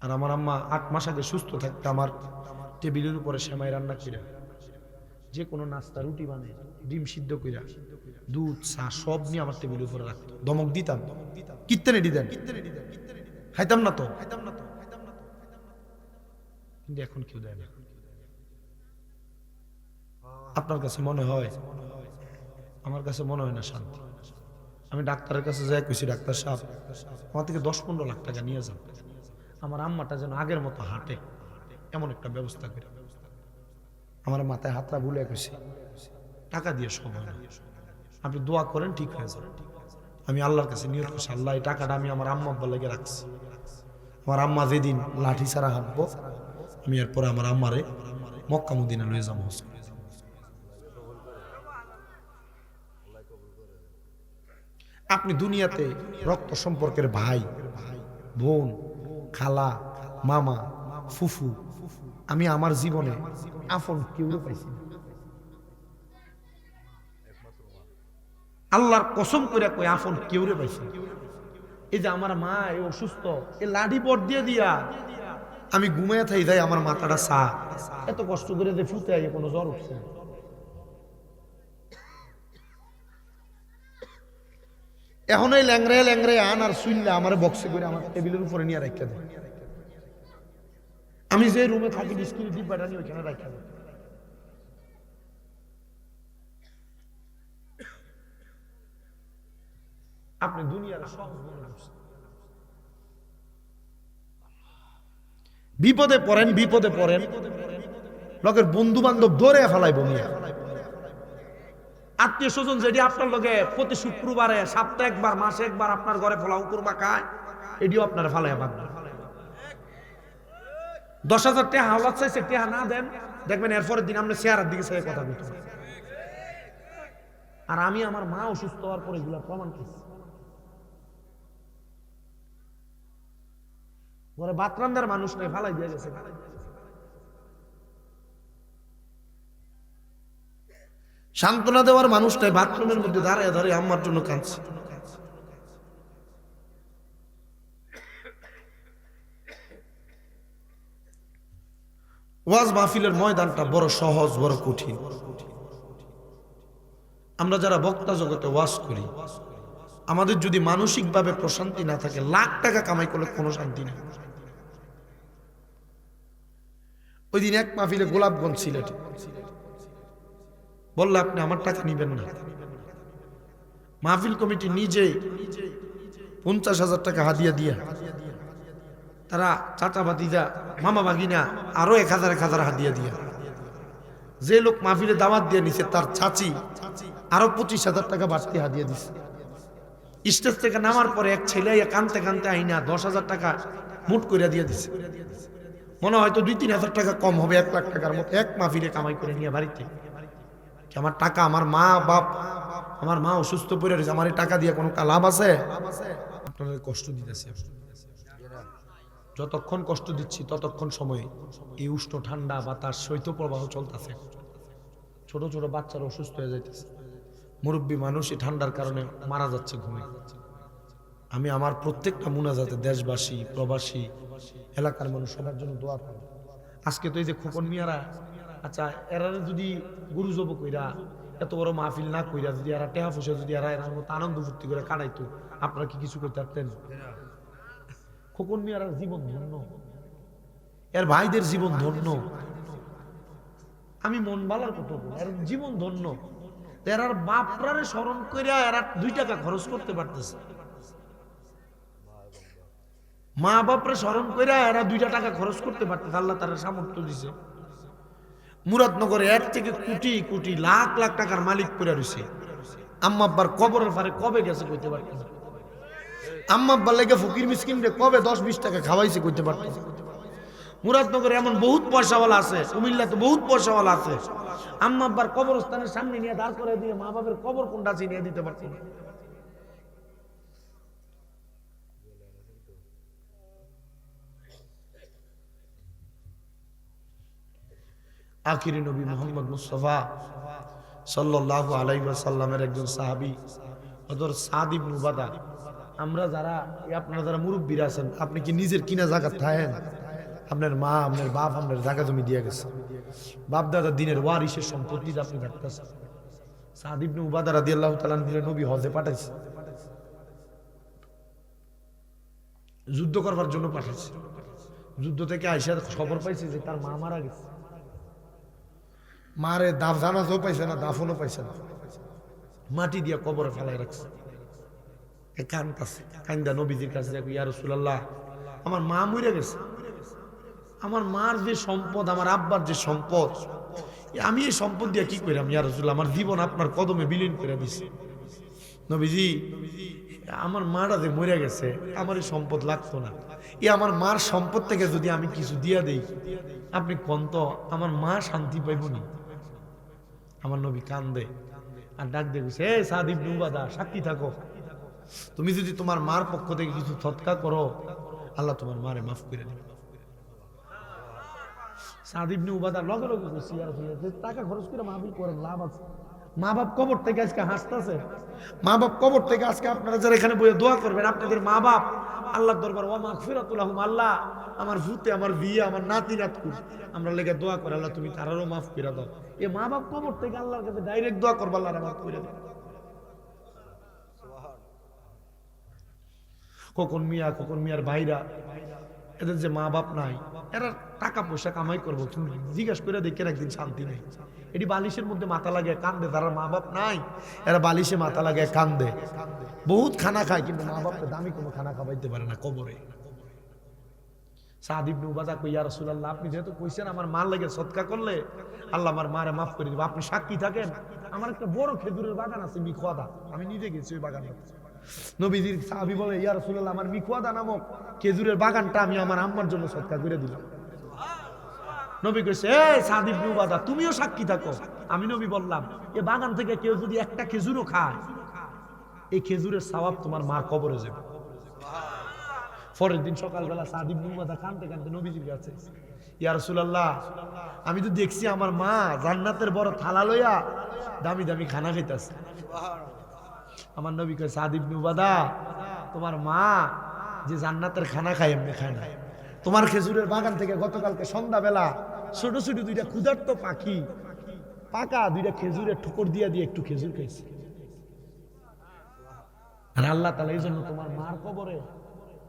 আর আমার আম্মা 8 মাস আগে সুস্থ থাকতে আমার টেবিলের উপরে সেমাই রান্না কইরা, যে কোনো নাস্তা, রুটি বানিয়ে, ডিম সিদ্ধ কইরা, দুধ চা সব নিয়ে আমার টেবিলের উপরে রাখতো। ধমক দিতাম, কিত্তেনে দিতেন, খাইতাম না তো, কিন্তু এখন কেউ দেয় না। আপনার কাছে মনে হয়? আমার কাছে মনে হয় না শান্তি। আমি ডাক্তারের কাছে যাই, কইছি ডাক্তার সাহেব আমার থেকে 10-15 লাখ টাকা নিয়ে যান, আমার আম্মাটা যেন আগের মতো হাঁটে, এমন একটা ব্যবস্থা করে। আমার মাথায় হাতটা ভুলে কইছি, টাকা দিয়ে সব হয় না, আপনি দোয়া করেন ঠিক হয়ে যাবে। আমি আল্লাহর কাছে নিয়ত করছি, আল্লাহ এই টাকাটা আমি আমার আম্মা আব্বার লেগে রাখছি। আমার আম্মা যেদিন লাঠি ছাড়া হাঁটবো, আমি এরপরে আমার আম্মারে মক্কা মদিনা লয়ে যাবো। আপনি দুনিয়াতে রক্ত সম্পর্কের ভাই বোন, খালা, মামা, ফুফু, আমি আমার জীবনে আপন কেউ পাইছি না। আল্লাহর কসম করে কই আপন কেউ পাইছি না। এই যে আমার মা এই অসুস্থ, এই লাঠি পট দিয়ে দিয়া আমি ঘুমাইয়া থাই যাই, আমার মাথাটা সা, এত কষ্ট করে যে ফুতে আই, কোনো জ্বর উঠছে না। এখন এই ল্যাংরায় ল্যাংরায় আন আর শুইলে আমার বক্সে করে আমার টেবিলের উপরে নিয়ে রাখা দেয়। আমি যে রুমে থাকি বিস্কুট ডিব্বাটা নিয়ে ওইখানে রাখা দেয়। আপনি দুনিয়ার সহজ মনে করছেন। বিপদে পড়েন, বিপদে পড়েন, লোকের বন্ধু বান্ধব ধরে ফেলাইব মিয়া। আত্মীয় স্বজন যেটি আপনার লগে প্রতি শুক্রবারে, সপ্তাহে একবার, মাসে একবার আপনার ঘরে ফলাও কুরমা খায়, এটিও আপনার ফালাইয়া বাঁধবে। 10,000 টাকা হাওলাত চাইছে, টাকা না দেন, দেখবেন এরপরের দিন আমরা চেহারার দিকে চাই কথা বলতে। আর আমি আমার মা অসুস্থ হওয়ার পরে এগুলো প্রমাণ করছি। ঘরে বাতরান্দার মানুষ নেই, ফালাই দিয়ে গেছে। সান্ত্বনা দেওয়ার মানুষটাই বাথরুমের মধ্যে দাঁড়ায় দাঁড়িয়ে আম্মার জন্য কাঁদছে। ওয়াজ মাহফিলের ময়দানটা বড় সহজ, বড় কঠিন। আমরা যারা বক্তা জগতে ওয়াজ করি, আমাদের যদি মানসিকভাবে প্রশান্তি না থাকে, লাখ টাকা কামাই করলে কোনো শান্তি নেই। ওই দিন এক মাহফিলে গোলাপগঞ্জ সিলেটে বললে আপনি আমার টাকা নিবেন না। মাহফিল কমিটি নিজে 50,000 টাকা হাদিয়া দিয়া, তারা চাচা ভাতিজা মামা ভাগিনা আরো 1,000 হাদিয়া দিয়া, যে লোক মাহফিলে দাওয়াত দিয়ে নিছে তার চাচি আরো 25,000 টাকা বাড়তি হাদিয়া দিছে। স্টেজ থেকে নামার পরে এক ছেলে কানতে কানতে আইনা 10,000 টাকা মুট করে দিয়ে দিছে। মনে হয়তো 2-3 হাজার টাকা কম হবে, 1 লাখ টাকার মতো এক মাহফিলে কামাই করে নিয়ে বাড়িতে। আমার টাকা, আমার মা বাপ, আমার মা অসুস্থ পড়ে রয়েছে, আমার এই টাকা দিয়ে কোনো লাভ আছে? আপনাদের কষ্ট দিতেছি। যতক্ষণ কষ্ট দিচ্ছি ততক্ষণ সময় এই উষ্ণ ঠান্ডা বাতাস শৈত্যপ্রবাহ চলতেছে। ছোট ছোট বাচ্চারা অসুস্থ হয়ে যাইতেছে, মুরব্বী মানুষ এই ঠান্ডার কারণে মারা যাচ্ছে ঘুমে। আমি আমার প্রত্যেকটা মুনাজাতে দেশবাসী, প্রবাসী, এলাকার মানুষ সবার জন্য দোয়া করি। আজকে তো এই যে খোকন মিয়ারা, আচ্ছা এরা যদি গুরু জব কইরা এত বড় মাহফিল না কইরা যদি এরা টেহা পয়সা যদি এরা এর মতো আনন্দ ফুর্তি করে কাটাইতো, আপনারা কি কিছু করতে পারতেন? খোকন মিয়ার জীবন ধন্য, এর ভাইদের জীবন ধন্য। আমি মন বালার কথা বলি, এর জীবন ধন্য। এরার বাপরারে স্মরণ কইরা এরা 2 টাকা খরচ করতে পারতেছে। মা বাপরে স্মরণ কইরা এরা 2 টাকা খরচ করতে পারতেছে। আল্লাহ তারা সামর্থ্য দিছে। মুরাদনগরে 1 থেকে কোটি কোটি লাখ লাখ টাকার মালিক করে রয়েছে। আম্মা আব্বার কবরের পারে কবে গেছে কইতে পারতেছে। আম্মা আব্বার লেগে ফকির মিসকিনরে কবে 10-20 টাকা খাওয়াইছে কইতে পারতেছে। মুরাদনগরে এমন বহুত পয়সাওয়ালা আছে, কুমিল্লাতে বহুত পয়সাওয়ালা আছে, আম্মা আব্বার কবরস্থানের সামনে নিয়ে দাঁড় করে দিয়ে মা বাবার কবর কোনটা চিনিয়ে দিতে পারছে না। আখিরি নবী মুহাম্মদ মুস্তাফা সাল্লাল্লাহু আলাইহি ওয়াসাল্লামের একজন সাহাবী হযরত সাদ ইবনে উবাদা। আমরা যারা আপনারা যারা মুরব্বীরা আছেন, আপনি কি নিজের কিনা জায়গা থাকেন? আপনার মা, আপনার বাপ, আপনার জায়গা জমি দিয়ে গেছে, বাপ দাদা দিনের ওয়ারিসের সম্পত্তি আপনি থাকতেছেন। সাদ ইবনে উবাদা রাদিয়াল্লাহু তাআলা আনহু নবী হজে পাঠাইছে, যুদ্ধ করবার জন্য পাঠাইছে। যুদ্ধ থেকে আইসা খবর পাইছে যে তার মা মারা গেছে। মারে দাফ জানাজও পাইছে না, দাফনও পাইছে না, মাটি দিয়া কবরে ফেলাই রাখছে। কানতাছে, কান্দা নবীজির কাছে দেখো, ইয়া রাসূলুল্লাহ আমার মা মরে গেছে, আমার মার যে সম্পদ, আমার আব্বার যে সম্পদ, আমি এই সম্পদ দিয়ে কি কইরাম ইয়া রাসূলুল্লাহ, আমার জীবন আপনার কদমে বিলীন করে দিছি। নবীজি আমার মারা যে মরে গেছে, আমার এই সম্পদ লাগতো না, এই আমার মার সম্পদ থেকে যদি আমি কিছু দিয়া দেই, আপনি কোন তো আমার মা শান্তি পাইব নি? আমার নবী কান্দে আর ডাক দিয়ে গেছে, এ সাদ ইবনে উবাদা সাক্ষী থাকো, তুমি যদি তোমার মার পক্ষ থেকে কিছু সৎকার করো, আল্লাহ তোমার মারে মাফ করে দেবে। সাদ ইবনে উবাদা লগে লগে টাকা খরচ করে মাহফিল করেন, লাভ আছে। মা বাপ কবর থেকে আজকে হাসতেছে, মা বাপ কবর থেকে আজকে আপনারা যারা এখানে বসে দোয়া করবেন, আপনাদের মা বাপ আল্লাহর দরবার ওয়া মাগফিরাতুল লাহুম, আল্লাহ আমার ভূতে, আমার বিয়ে, আমার নাতি নাতকু, আমরা লেগে দোয়া করে আল্লাহ তুমি তারারও মাফ করে দাও। এই মা বাপ কবর থেকে আল্লাহর কাছে ডাইরেক্ট দোয়া করবো, আল্লাহর মাফ করে দাও। খোকন মিয়া, খোকন মিয়ার ভাইরা, এদের যে মা বাপ নাই, এরা টাকা পয়সা কামাই করবো, তুমি জিজ্ঞাসা করে দেখেন একদিন শান্তি নেই। এটি বালিশের মধ্যে মাথা লাগে কান্দে, তারা মা বাপ নাই, এরা বালিশে মাথা লাগে কান্দে, বহুত খানা খায় কিন্তু মা বাপকে দামি কোনো খানা খাওয়াইতে পারে না কবরে। সাদ ইবনে উবাদা কই, ইয়া রাসূলুল্লাহ আপনি যেহেতু কইছেন আমার মার লাগে সদকা করলে আল্লাহ আমার মারে মাফ করে দিবে, আপনি সাক্ষী থাকেন। আমার একটা বড় খেজুরের বাগান আছে মিখওয়াদা, আমি নিজে গেছি ওই বাগানে। নবীজির সাহাবী বলে, ইয়া রাসূলুল্লাহ আমার মিখওয়াদা নামক খেজুরের বাগানটা আমি আমার আম্মার জন্য সদকা করে দিলাম। নবী কইছে, এ সাদ ইবনে উবাদা তুমিও সাক্ষী থাকো। আমি নবী বললাম, এ বাগান থেকে কেউ যদি একটা খেজুরও খায়, এই খেজুরের সওয়াব তোমার মার কবরে যাবে। পরের দিন সকালবেলা সাদ ইবনে উবাদা কাঁদতে কাঁদতে নবীজির কাছে, ইয়া রাসূলুল্লাহ আমি তো দেখছি আমার মা জান্নাতের বড় থালা লইয়া দামি দামি খানা খাইতেছে। আমার নবী কয়, সাদ ইবনে উবাদা তোমার মা যে জান্নাতের খানা খায় এমনি খায় না, তোমার খেজুরের বাগান থেকে গতকালকে সন্ধ্যাবেলা ছোট ছোট 2টা ক্ষুধার্ত পাখি পাকা 2টা খেজুরের ঠোকর দিয়া দিয়ে একটু খেজুর খাইছে। আর আল্লাহ তাআলা এই জন্য তোমার মার কবরে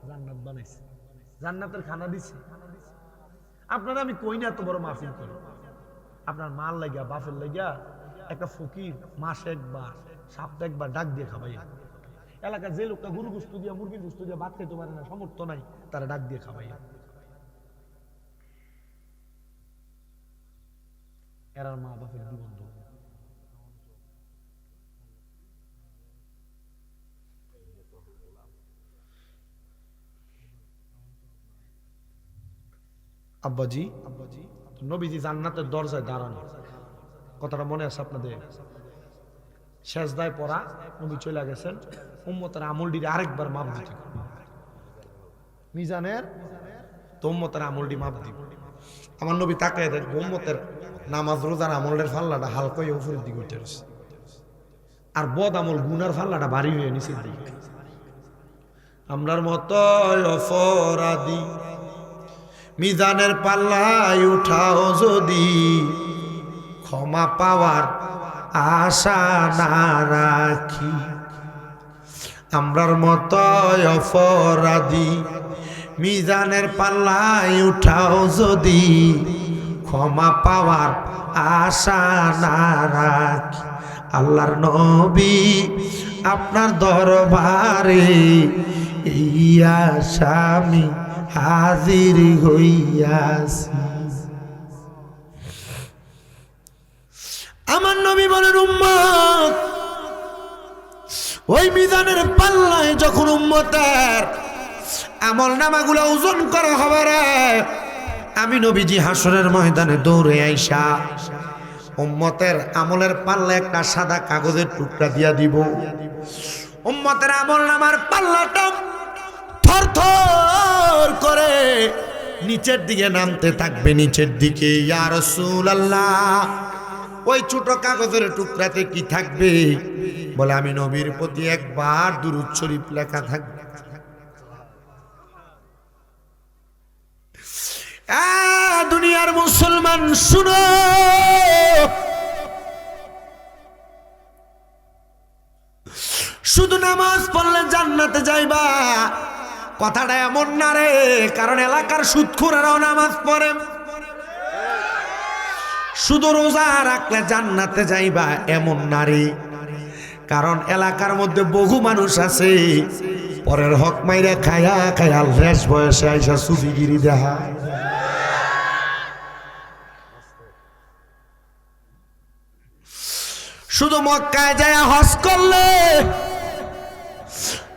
জান্নাত বানাইছে, জান্নাতের খানা দিছে। আপনারা আমি কই না এত বড় মাহফিল করি, আপনার মার লাগিয়া বাপের লাগিয়া একটা ফকির মাসে একবার সপ্তাহে একবার ডাক দিয়ে খাবাইয়া। এলাকার যে লোকটা গরু গোস্ত দিয়া মুরগির গোস্ত দিয়া ভাত খেতে পারে না, সামর্থ্য নাই, তারা ডাক দিয়ে খাবাইয়া। এরার মা বাপের দিবন্ধ। আব্বাজি নবীজি জান্নাতের দরজায় দাঁড়ানো, কথাটা মনে আছে আপনাদের? সেজদায় পড়া, নবী চলে গেছেন, উম্মতের আমলটির আরেকবার মাপ দিতে, মিজানের তো উম্মতের আমলটি মাপ দিব। আমার নবী তাকায় দেখবো উম্মতের নামাজ রোজার আমলের ফাল্লাটা হালকা হয়ে উপরের দিকে উঠে গেছে, আর বদ আমল গুনার ফাল্লাটা ভারী হয়ে নিচের দিকে। আমরার মতো অপরাধী মিজানের পাল্লায় উঠাও যদি, ক্ষমা পাওয়ার আশা না রাখি। আমরার মতো অপরাধী মিজানের পাল্লায় উঠাও যদি, ক্ষমা পাওয়ার আশা না রাখি। আল্লাহর নবী আপনার দরবারে এই আসামি হাজির হইয়াছি। আমার নবী বলেন উম্মত, ওই মিজানের পাল্লায় যখন উম্মতের আমল নামাগুলো ওজন করা হবে রে, আমি নবীজি হাসরের ময়দানে দৌড়ে আইসা উম্মতের আমলের পাল্লায় একটা সাদা কাগজের টুকরা দিয়া দিব। উম্মতের আমল নামার পাল্লাটা থরথর করে নিচের দিকে নামতে থাকবে, নিচের দিকে। ইয়া রাসূলুল্লাহ, ওই ছোট কাগজের টুকরাতে কি থাকবে? বলে আমি নবীর প্রতি একবার দুরূদ শরীফ লেখা থাকবে। দুনিয়ার মুসলমান শুনো, শুধু নামাজ পড়লে জান্নাতে যাইবা কথাটা এমন না রে, কারণ এলাকার সুদখোরেরাও নামাজ পড়ে। শুধু রোজা রাখলে জান্নাতে যাইবা এমন না রে, কারণ এলাকার মধ্যে বহু মানুষ আছে পরের হক মাইরা খায়া খায়া শেষ বয়সে আইসা সুফিগিরি দেখা। শুধু মক্কায় যায় হজ করলে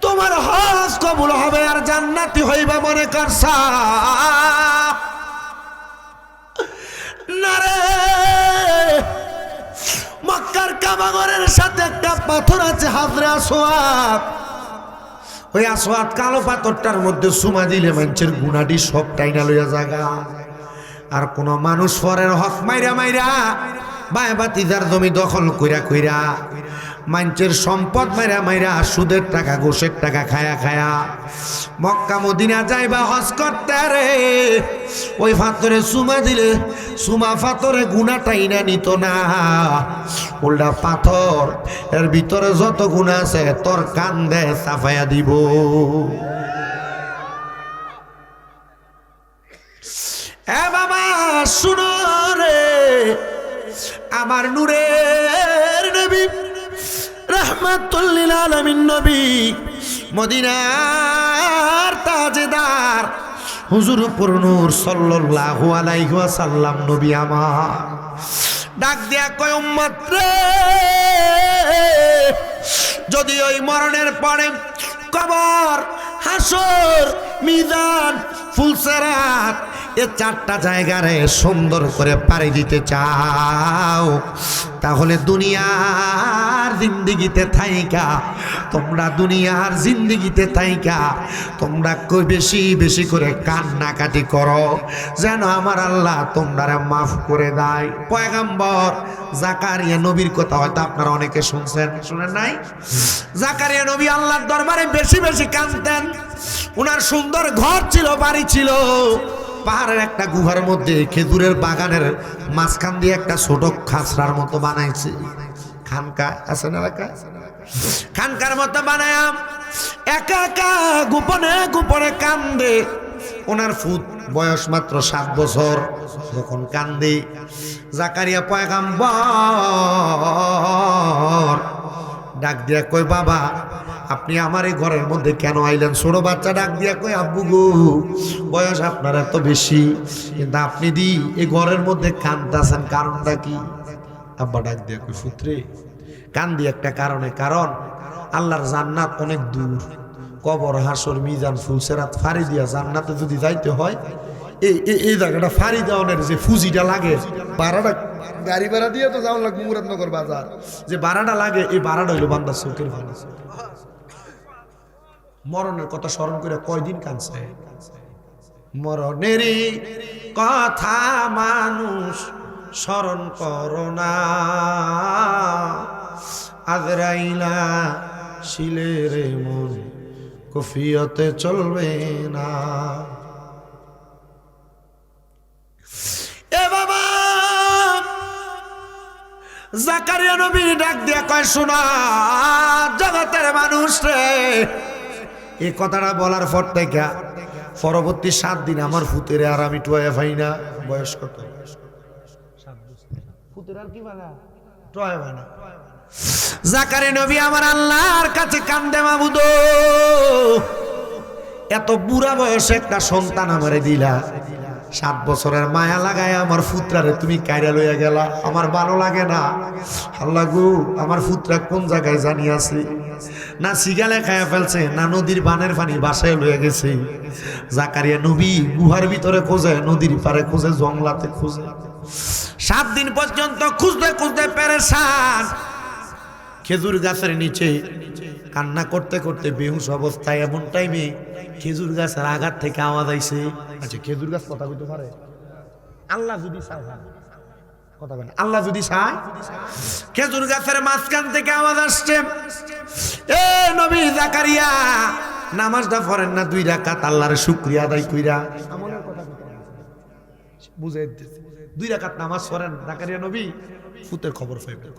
তোমার হজ কবুল হবে আর জান্নাতি হইবা মনে করছা না রে। মক্কার কাবাগরের সাথে একটা পাথর আছে হাজরে আসওয়াদ, ওই আসওয়াদ কালো পাথরটার মধ্যে সুমা দিলে মানুষের গুনাটি সব টাইনা লইয়া জায়গা। আর কোন মানুষ পরের হক মাইরা মাইরা বায় বাতিদার জমি দখল কইরা কইরা মানুষের সম্পদ মাইরা মাইরা সুদের টাকা ঘোষের টাকা খায়া খায়া মক্কা মদিনা যাইবা হজ করতে রে, ওই পাথরে সুমা দিলে সুমা পাথরে গুনাটাই না নিত না, উল্টা পাথর এর ভিতরে যত গুণা আছে তোর কান্দে সাফাইয়া দিব। এ বাবা শুনো রে, আমার নূরের নবী রাহমাতুল লিল আলামিন নবী মদিনার তাজদার হুজুর নূর সাল্লাল্লাহু আলাইহি ওয়াসাল্লাম নবী আমার ডাক দিয়া কয় উম্মত রে, যদি ওই মরণের পরে কবর, হাসর, মিজান, ফুলসিরাত এ চারটা জায়গারে সুন্দর করে পাড়ি দিতে চাও, তাহলে দুনিয়ার জিন্দেগিতে থাইকা তোমরা বেশি বেশি করে কান্নাকাটি করো, যেন আমার আল্লাহ তোমরা মাফ করে দেয়। পয়গম্বর জাকারিয়া নবীর কথা হয়তো আপনারা অনেকে শুনছেন, শুনেন নাই? জাকারিয়া নবী আল্লাহর দরবারে বেশি বেশি কাঁদতেন। উনার সুন্দর ঘর ছিল, বাড়ি ছিল, পাহাড়ের একটা গুহার মধ্যে খেজুরের বাগানের মাঝখান দিয়ে একটা ছোট খাসরার মতো বানাইছে। খানকা আছে না এলাকায়? খানকার মতো বানায় একা একা গোপনে গোপনে কান্দে। ওনার ফুত বয়স মাত্র 7 বছর। যখন কান্দে জাকারিয়া পয়গাম্বর ডাক দিয়া কই, বাবা আপনি আমার এই ঘরের মধ্যে কেন আইলেন? ছোট বাচ্চা ডাক দিয়া কই, আব্বু গো বয়স আপনার এত বেশি, কিন্তু আপনি দি এই ঘরের মধ্যে কান্দাছেন, কারণটা কি? আব্বা ডাক দিয়া কই, পুত্রে কান্দি একটা কারণে, কারণ আল্লাহর জান্নাত অনেক দূর। কবর, হাসর, মিজান, ফুলসেরাত ফাড়ি দিয়া জান্নাতে যদি যাইতে হয়, এই জায়গাটা ফাড়ি দেওয়ানের যে ফুজিটা লাগে, ভাড়াটা গাড়ি ভাড়া দিয়ে তো যাওয়া লাগবে মুরাদনগর বাজার, যে ভাড়াটা লাগে এই ভাড়াটা হইলো বান্দার চোখের ভাড়া। মরণের কথা স্মরণ করে কয়দিন কাঁদছে? মরণেরই কথা মানুষ স্মরণ করো না, আজরাইলা শিলের মন কফিয়তে চলবে না। এ বাবা, জাকারিয়া নবী ডাক দিয়া কয়, শোনা জগতের মানুষ রে, এই কথাটা বলার পর থেকে পরবর্তী 7 দিন আমার ফুতের আর আমি টুয়া ভাই না। বয়স কত? 7 বছর। ফুতের আর কি বানা টুয়া ভাই না। জাকারিয়া নবী আমার আল্লাহর কাছে কান্দে, মাবুদ এত বুড়া বয়সে একটা সন্তান আমারে দিলা, 7 বছরের মায়া লাগায় আমার ফুতরারে তুমি কাইরা লইয়া গেলা, আমার ভালো লাগে না। আল্লাহ গো, আমার ফুতরা কোন জায়গায় জানি আছে, না সিগালে খায়া ফেলছে, না নদীর বানের পানি বাসায় লইয়া গেছে। জাকারিয়া নবী গুহার ভিতরে খোঁজে, নদীর পারে খোঁজে, জঙ্গলাতে খোঁজে, 7 দিন পর্যন্ত খুঁজতে খুঁজতে পেরেশান। খেজুর গাছের নিচে কান্না করতে করতে বেহুশ অবস্থায়, এমন টাইমে খেজুর গাছের আঘাত থেকে আওয়াজ আইছে। আচ্ছা, খেজুর গাছ কথা কইতে পারে? আল্লাহ যদি চায়, কথা বলেন, আল্লাহ যদি চায়। খেজুর গাছের মাঝখান থেকে আওয়াজ আসছে, এ নবী জাকারিয়া নামাজটা পড়েন না 2 রাকাত, আল্লাহর শুকরিয়া আদায় কইরা। আমলের কথা বুঝাই দিতেছে, 2 রাকাত নামাজ পড়েন জাকারিয়া নবী, ফুতের খবর পাইবেন।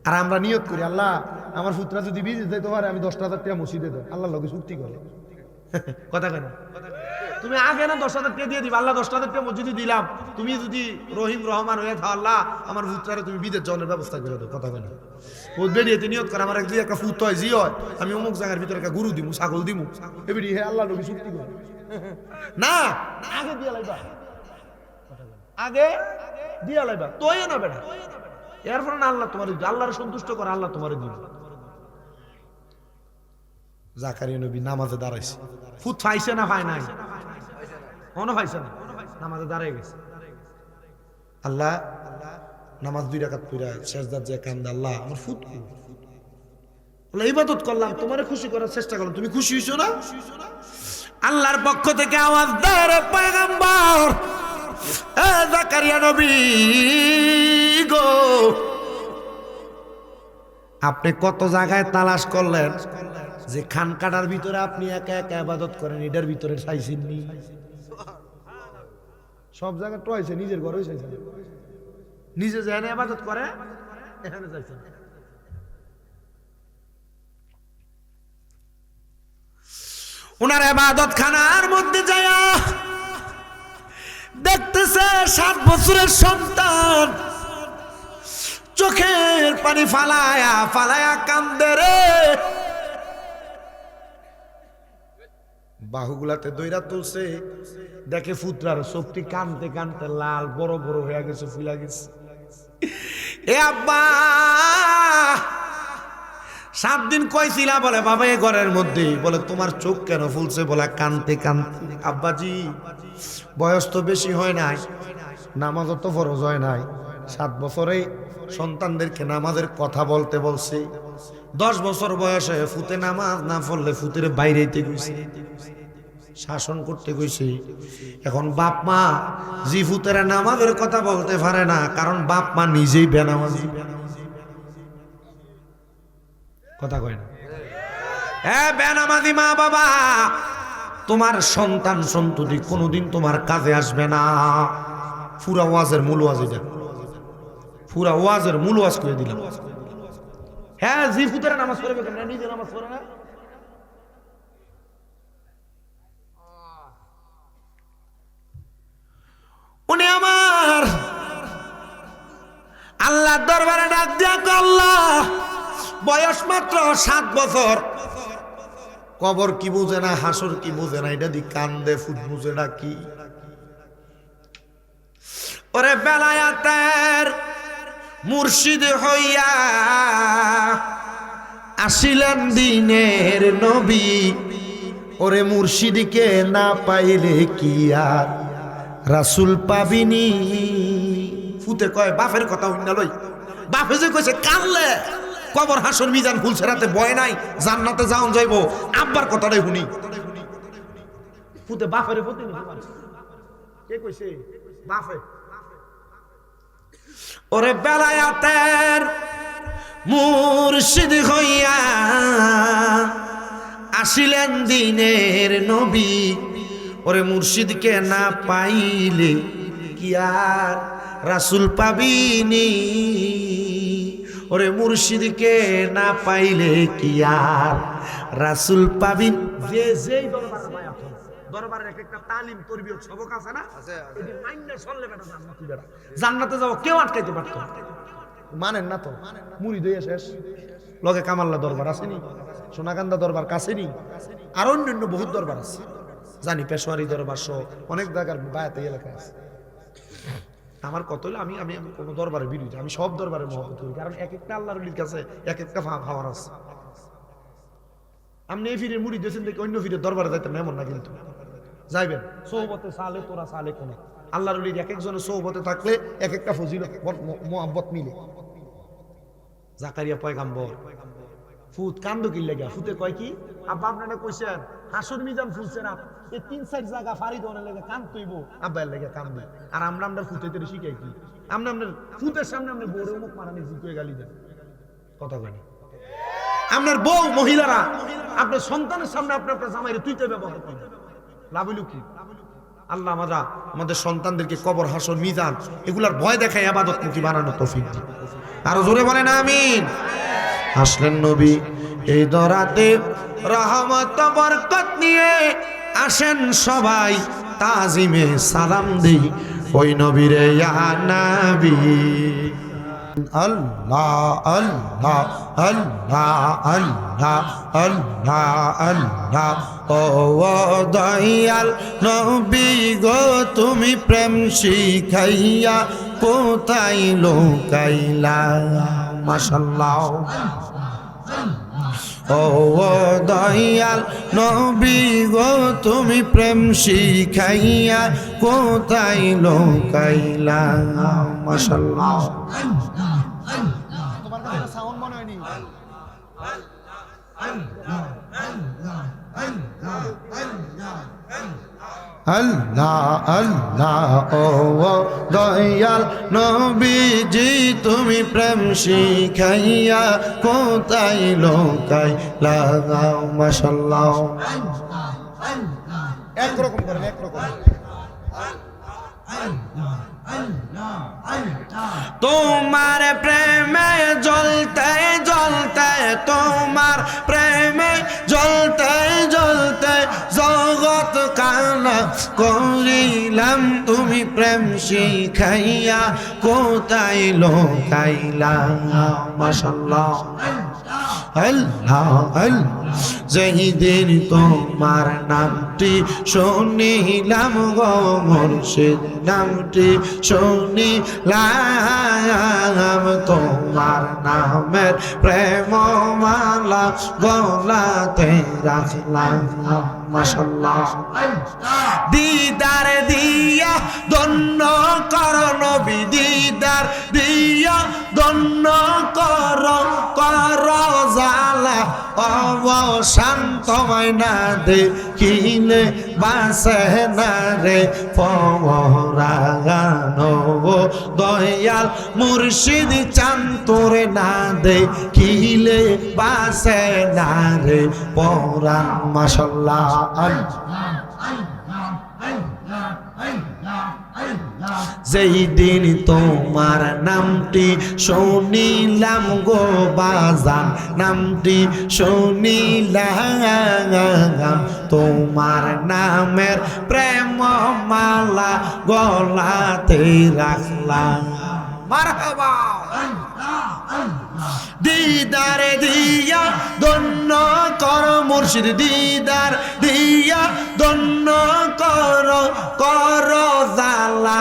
আর আমরা নিয়ত করি, আল্লাহ আমার পুত্রা যদি বিজে যেতে পারে, আমি 10,000 টাকা মসজিদে দেব, আল্লাহর লগে চুক্তি করে। কথা কেন? তুমি আগে না 10,000 টাকা দিয়ে দিবা, আল্লাহ 10,000 টাকা মসজিদে দিলাম, তুমি যদি রহিম রহমান হয়ে থাও, আল্লাহ আমার পুত্রারে তুমি বিদেশ জনের ব্যবস্থা করে দাও। কথা কেন? বেরিয়ে নিয়ত করে, আমার একদিন একটা ফুত হয়, জি হয়, আমি অমুক জায়গার ভিতরে একটা গরু দিমু, ছাগল দিমু, এবারে হে আল্লাহ লগে চুক্তি করে না, আগে দিয়া লাইবা, আগে দিয়া লাইবা, তোই না বেটা। এরপর না আল্লাহ তোমার, আল্লাহর সন্তুষ্ট করে আল্লাহ তোমার দিবে। জাকারিয়া নবী নামাজে দাঁড়াইছে, ফুত পাইছে না পায় নাই? মনে পাইছে না, নামাজে দাঁড়াই গেছে। আল্লাহ নামাজ 2 রাকাত পড়া সেজদার যে কান্দে, আল্লাহ আমার ফুত আল্লাহ ইবাদত করলাম, তোমারে খুশি করার চেষ্টা করলাম, তুমি খুশি হইছো না? আল্লাহর পক্ষ থেকে আওয়াজ দেয়, রে পয়গম্বর, এ জাকারিয়া নবী গো, আপনি কত জায়গায় তালাশ করলেন, যে খানকাটার ভিতরে আপনি একা একা ইবাদত করেন, এটার ভিতরে চাইছেননি? সব জায়গায় টয়ছে, নিজের ঘরেই চাইছেন, নিজে যেখানে ইবাদত করে এখানে চাইছেন। ওনার ইবাদত খানার মধ্যে যায়া দেখতেছে 7 বছরের সন্তান চোখের পানি ফালায়া ফালায়া কান্দে রে, বাহুগুলাতে দইরা তুলছে, দেখে ফুতরার চোখটি কানতে কানতে লাল বড় বড় হয়ে গেছে, ফুলা গেছে। এ আব্বা 7 দিন কইছিলা, বলে বাবা এ ঘরের মধ্যে, বলে তোমার চোখ কেন ফুলছে? বলে কানতে কানতে। আব্বাজি বয়স তো বেশি হয় নাই, নামাজ তো ফরজ হয় নাই, 7 বছরে সন্তানদেরকে নামাজের কথা বলতে বলছে, 10 বছর বয়সে ফুতে নামাজ না পড়লে ফুতের বাইরেতে গেছে, শাসন করতে গেছে। এখন বাপ মা জি ফুতেরা নামাজের কথা বলতে পারে না, কারণ বাপ মা নিজেই বেনামাজি। কথা কয় না? বেনামাজি মা বাবা, তোমার সন্তান সন্ততি কোনোদিন তোমার কাজে আসবে না। পুরা ওয়াজের মূল ওয়াজ এটা, পুরা ওয়াজের মূল ওয়াজ করে দিলাম। হ্যাঁ, জি ফুতেরা নামাজ পড়বে কেন? নিজে নামাজ পড়ে না, আল্লাহর দরবারে ডাক দিয়া কয়, আল্লাহ বয়স মাত্র 7 বছর, কবর কি বুঝে না, হাসর কি বুঝে না, এটা দি কান্দে ফুট বুঝে না কি। ওরে বেলায়াতের মুর্শিদ হইয়া আসিলেন দিনের নবী, ওরে মুর্শিদকে না পাইলে কি আর রাসূল পাবিনি। ফুতে কয় বাপের কথা হইনা লই, বাপে যে কইছে কানলে কবর হাসর মিজান খুলছে রাতে ভয় নাই, জান্নাতে যাওন যাইবো, আব্বার কথাটাই শুনি। ফুতে বাপের প্রতি কে কইছে? বাপে। ওরে বেলায়াতের মুর্শিদ হইয়া আসিলেন দিনের নবী, ওরে মুর্শিদকে না পাইলে কি আর রাসূল পাবিনি। ওরে মুর্শিদকে না পাইলে কি আর রাসূল পাবিন। যে যেই দরবারের এক একটা তালিম তরবিয়ত সবক আছে না, এটি মাইন্ডে চললে বেটা জান্নাতি বেটা, জান্নাতে যাও কেউ আটকাইতে পারতো না। মানেন না তো, মুরিদ হয়ে শেষ। লগে কামাল্লা দরবার আসেনি, সোনাকান্দা দরবার কাছেনি, আর অন্যান্য বহুত দরবার আছে, জানি পেশোয়ারি দরবার সহ অনেক জায়গার বায়াতে এলাকায় আছে। আমার কত হলো, আমি আমি কোনো দরবারের বিরুদ্ধে, আমি সব দরবারের মহব্বত করি, কারণ এক একটা আল্লাহর ওলির কাছে এক একটা ভাবার আছে। আপনি এই ফিরে মুড়ি দিয়েছেন দেখে অন্য ফিরে দরবারে যাইতেন এমন না, কিন্তু যাইবেন সৌবতে সালে তোরা সালে কোনে। আল্লাহর ওলির এক একজনের সৌবতে থাকলে এক একটা ফজিলত মোহাব্বত মিলে। জাকারিয়া পয়গাম্বর ফুত কান্দ কি লাগা, ফুতে কয় কি আব্বা আপনারা কইছেন হাসর মিজান ফুলছে না, এই 3-4 জায়গা ফাড়ি দেওয়ার লাগে কান তৈব, আব্বার লাগে কান্দে। আর আমরা ফুতেতে শিখাই কি, আমরা ফুতের সামনে আমরা বউরের মুখ মারানি জিতুয়ে গালি দেন, কথা কয় না। আপনার বউ মহিলারা আপনার সন্তানের সামনে আপনার জামাইরে তুইতে ব্যবহার করেন, লাভ হইল কি? আল্লাহ আমাদের সন্তানদেরকে কবর হাসর মিজান এগুলার ভয় দেখায় ইবাদতমুখী বানানো তৌফিক দিন। আরো জোরে বলেন আমিন। আসলেন নবী এই দরাতে, রহমত বরকত নিয়ে আসেন সবাই, তাজিমে সালাম দেই ওই নবীরে ইয়া নবী। আল্লাহ আল্লাহ আল্লাহ আল্লাহ আল্লাহ আল্লাহ। ও দয়াল নবী গো তুমি প্রেম শিখাইয়া কোথায় লুকাইলা, মাশাআল্লাহ। ও দয়াল নবী গো তুমি প্রেম শিখাইয়া কোথায় লুকাইলা, মাশাআল্লাহ। তোমার কাছে সাউন্ড মনে হয়নি? আল্লাহ আল্লাহ। ও দয়াল নবীজি তুমি প্রেম শিখাইয়া কোথায় লুকাইলা, মাশাআল্লাহ। একরকম করেন, একরকম। তোমার প্রেমে জ্বলতে জ্বলতে, তোমার প্রেমে জ্বলতে জ্বলতে জগৎ কানা করিলাম, তুমি প্রেম শিখাইয়া কোথায় লুকাইলা, মাশাআল্লাহ। আল্লাহ আল্লাহ। যেদিন তোমার নামটি শুনিলাম গো মুর্শিদ, নামটি শুনিলাম, তোমার নামের প্রেম মালা গলাতে রাখলাম, মাশাআল্লাহ। দিদার দিয়া ধন্য কর নবী, দিদার দিয়া ধন্য কর, কর জালা অবসান তোমায় না দেখিলে বাসে না রে পরানো, দয়াল মুর্শিদ চান তোরে না দেখিলে বাসে না রে পরাণ, মাশাআল্লাহ। যেই দিন তোমার নামটি শুনিলাম গো বাজান, নামটি শুনিলাম, তোমার নামের প্রেম মালা গলাতে রাখলাম, মারহাবা দিদার দিয়া ধন্য কর মুর্শিদ দিদার দিয়া ধন্য কর কর জালা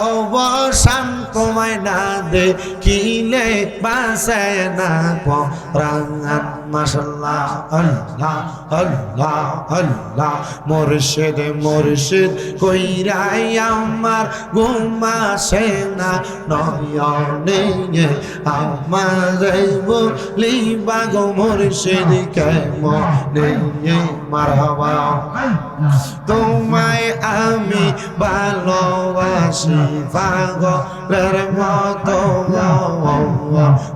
অবসান তোমায় না দেখিলে বাসে না পরাণ মাশাআল্লাহ আল্লাহ আল্লাহ আল্লাহ মুর্শিদ মুর্শিদ কইরাই আমার ঘুমাসে না নয়নে আমার বলি বাগো মুর্শিদ কেমনে মারহাবা তোমায় আমি ভালোবাসি পাগলের মতো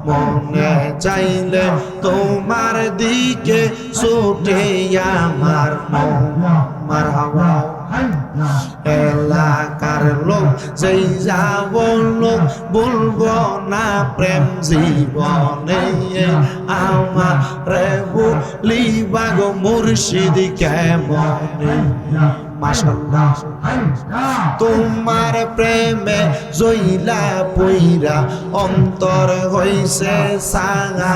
মনে চাইলে তোমার দিকে ছুটে আমার মন মারহাবা এলাকার লোক যেই যাব লোক বলবো না প্রেম জীবনে আমার বলি বাগো মুর্শিদ কেমনে মাশাআল্লাহ তোমার প্রেমে জইলা পইরা অন্তর হইছে সাঙা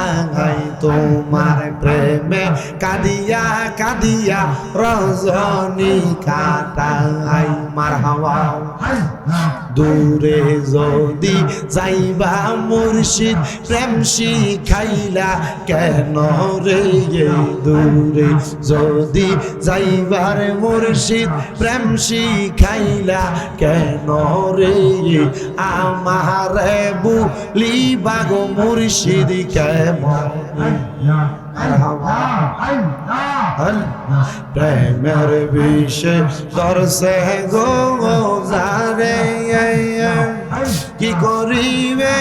আঙাই তোমার প্রেমে কাদিয়া কাদিয়া রজনী কাটাই মারহাবা দূরে যদি যাইবা মুর্শিদ প্রেম শিখাইলা কেন রে দূরে যদি যাইবার মুর্শিদ প্রেম শিখাইলা কেন রে আমারে বুলি বাগো মুর্শিদ কেমন প্রেমের বিষে দর্শে গো জারে কি করিবে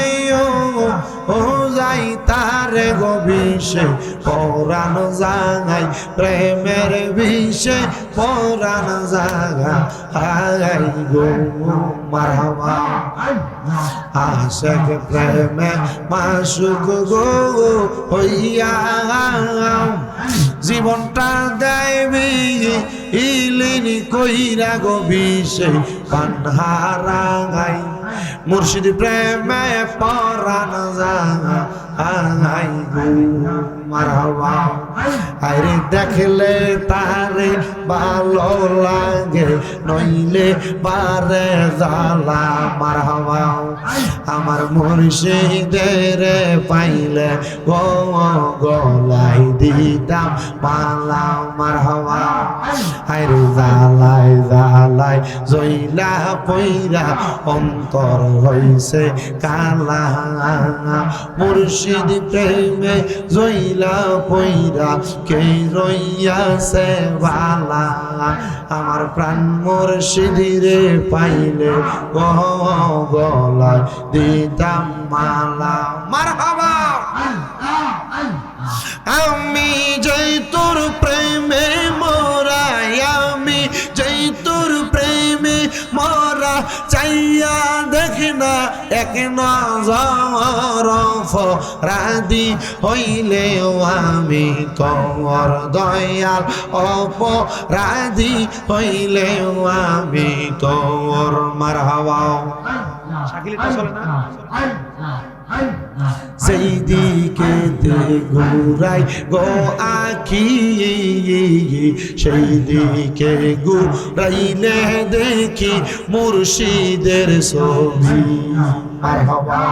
ও যাই তারে গো বিষে পরাণ জাগাই প্রেমের বিষে পরাণ জাগাই গো মারহাবা আশেক প্রেমে মাসুক গো হইয়া জীবনটা দেবী ইলিনি কইরা গো বিষে পানহারাই মুর্শিদ প্রেমে পরাণ জাগাই গো মারহাবা আরে দেখলে তারে ভালো লাগে নইলে বারে জালা মারহাবা আমার মুর্শিদের পাইলে গো গলাই দিতাম মালা মারহাবা আরে জালাই জালাই জইলা পইরা অন্তর হইছে কালা মুর্শিদ প্রেমে জইলা পইরা কে রইয়াছে বালা আমার প্রাণ মুর্শিদিরে পাইলে গলায় দিতাম মালা মারহাবা আমি যাই তোর প্রেমে মরা আমি যাই তোর প্রেমে মরা চাইয়া দেখ না এক নজর ফরাদি হইলেও আমি তোর দয়াল অপরাধী হইলেও আমি তোর মারহাবা শাকিলিটা চলে না সেই দিকে ঘুরাই গো আখি সেই দিকে ঘুরাইলে দেখি মুর্শিদের ছবি মারহাবা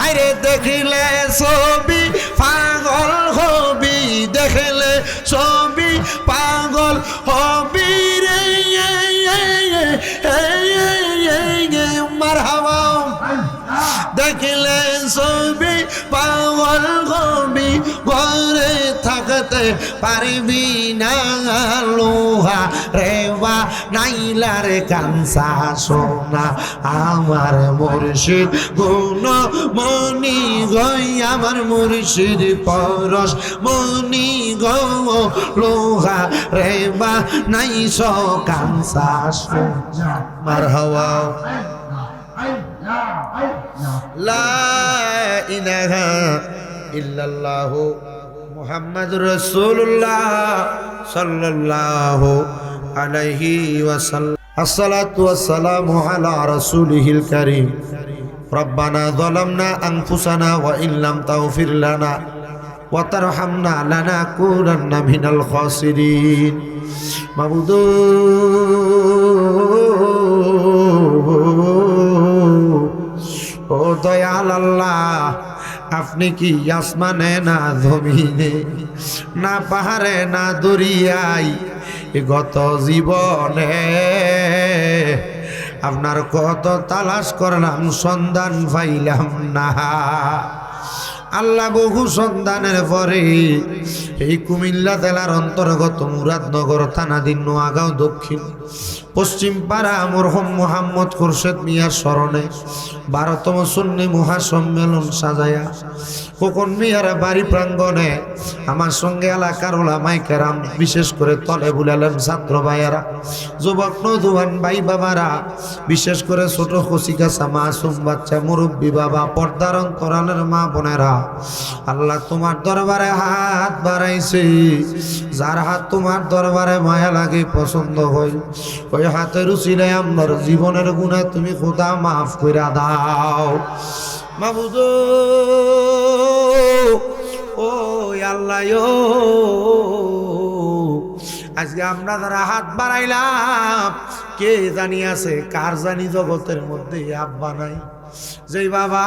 আরে দেখিলে ছবি পাগল হবি দেখলে ছবি পাগল হবি রে মারহাবা দেখলে ছবি পাগল হবি ঘরে থাকতে পারবি না লোহা রেবা নাইলার কাঞ্চা সোনা আমার মুর্শিদ গুণ মনি গই আমার মুর্শিদ পরশ মনি গো লোহা রেবা নাইস কাঞ্চা সোনা মারহাবা লা ইলাহা ইল্লাল্লাহু মুহাম্মাদুর রাসূলুল্লাহ সাল্লাল্লাহু আলাইহি ওয়াসাল্লাম আসসালাতু ওয়াসসালামু আলা রাসূলিহিল কারীম রব্বানা যালামনা আনফুসানা ওয়া ইল্লাম তাগফির লানা ওয়া তারহামনা লানাকুনান্না মিনাল খাসিরিন। মাবুদ ও দয়াল আল্লাহ, আপনি কি আসমানে না জমিনে না পাহাড়ে না দরিয়ায় গত জীবনে আপনার কত তালাশ করলাম সন্ধান পাইলাম না। আল্লাহ বহু সন্ধানের পরে এই কুমিল্লা জেলার অন্তর্গত মুরাদনগর থানাধীন নোয়াগাঁও দক্ষিণ পশ্চিম পাড়া মরহুম মোহাম্মদ খুরশেদ মিয়ার স্মরণে 12তম সুন্নি মহাসম্মেলন সাজায়া খোকন মিয়ার বাড়ি প্রাঙ্গণে আমার সঙ্গে এলাকার ওলামায়ে কেরাম, বিশেষ করে তলেবুল আলেম ছাত্র ভাইয়ারা, যুবক নৌজওয়ান ভাই বাবারা, বিশেষ করে ছোট কচিকাচা মাসুম বাচ্চা, মুরব্বী বাবা, পর্দার অন্তরালের মা বোনেরা, আল্লাহ তোমার দরবারে হাত বাড়াইছে। যার হাত তোমার দরবারে মায়া লাগে, পছন্দ হয়, ওই হাতের উসিলায় আমার জীবনের গুনাহ তুমি খোদা মাফ কইরা দাও। মাবুদ ও আল্লাহ, আজকে আমরা যারা হাত বাড়াইলাম, কে জানি আছে, কার জানি জগতের মধ্যে আব্বা নাই, যেই বাবা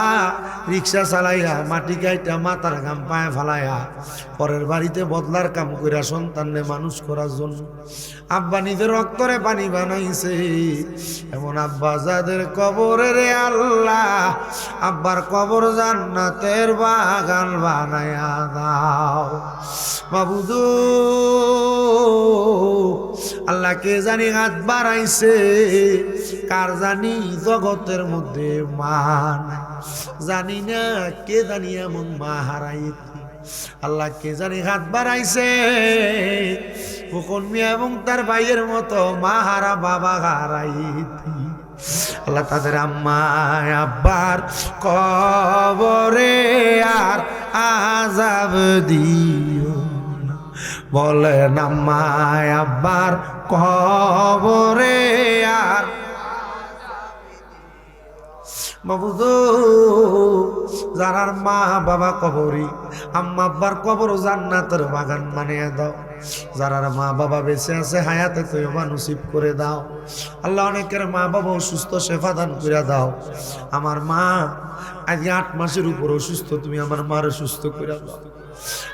রিক্সা চালাইয়া মাটি কাইটা মাথার ঘাম পায়ে ফালাইয়া পরের বাড়িতে বদলার কাম কইরা সন্তানরে মানুষ করার জন্য আব্বা নিজের রক্তরে পানি বানাইছে, এমন আব্বা যাদের কবরে রে আল্লাহ, আব্বার কবর জান্নাতের বাগান বানায়া দাও। মাবুদ আল্লাহ, কে জানি হাত বাড়াইছে, কার জানি জগতের মধ্যে মান জানি না, কে জানি এমন মা হারাইছি। আল্লাহ, কে জানি হাত বাড়াইছে, খোকন মিয়া এবং তার ভাইয়ের মতো মা হারা বাবা হারাইছি। আল্লাহ, তাদের আম্মা আব্বার কবরে আর আযাব দিও না, বলেন আম্মা আব্বার কবরে আর মাবুদ, যারার মা বাবা কবরি, আম্মা আব্বার কবর জান্নাতের বাগান বানিয়ে দাও। যারার মা বাবা বেঁচে আছে, হায়াতে তৈবা নসিব করে দাও। আল্লাহ, অনেকের মা বাবা অসুস্থ, শেফা দান করে দাও। আমার মা আজকে 8 মাসের উপর অসুস্থ, তুমি আমার মারে সুস্থ করে দাও।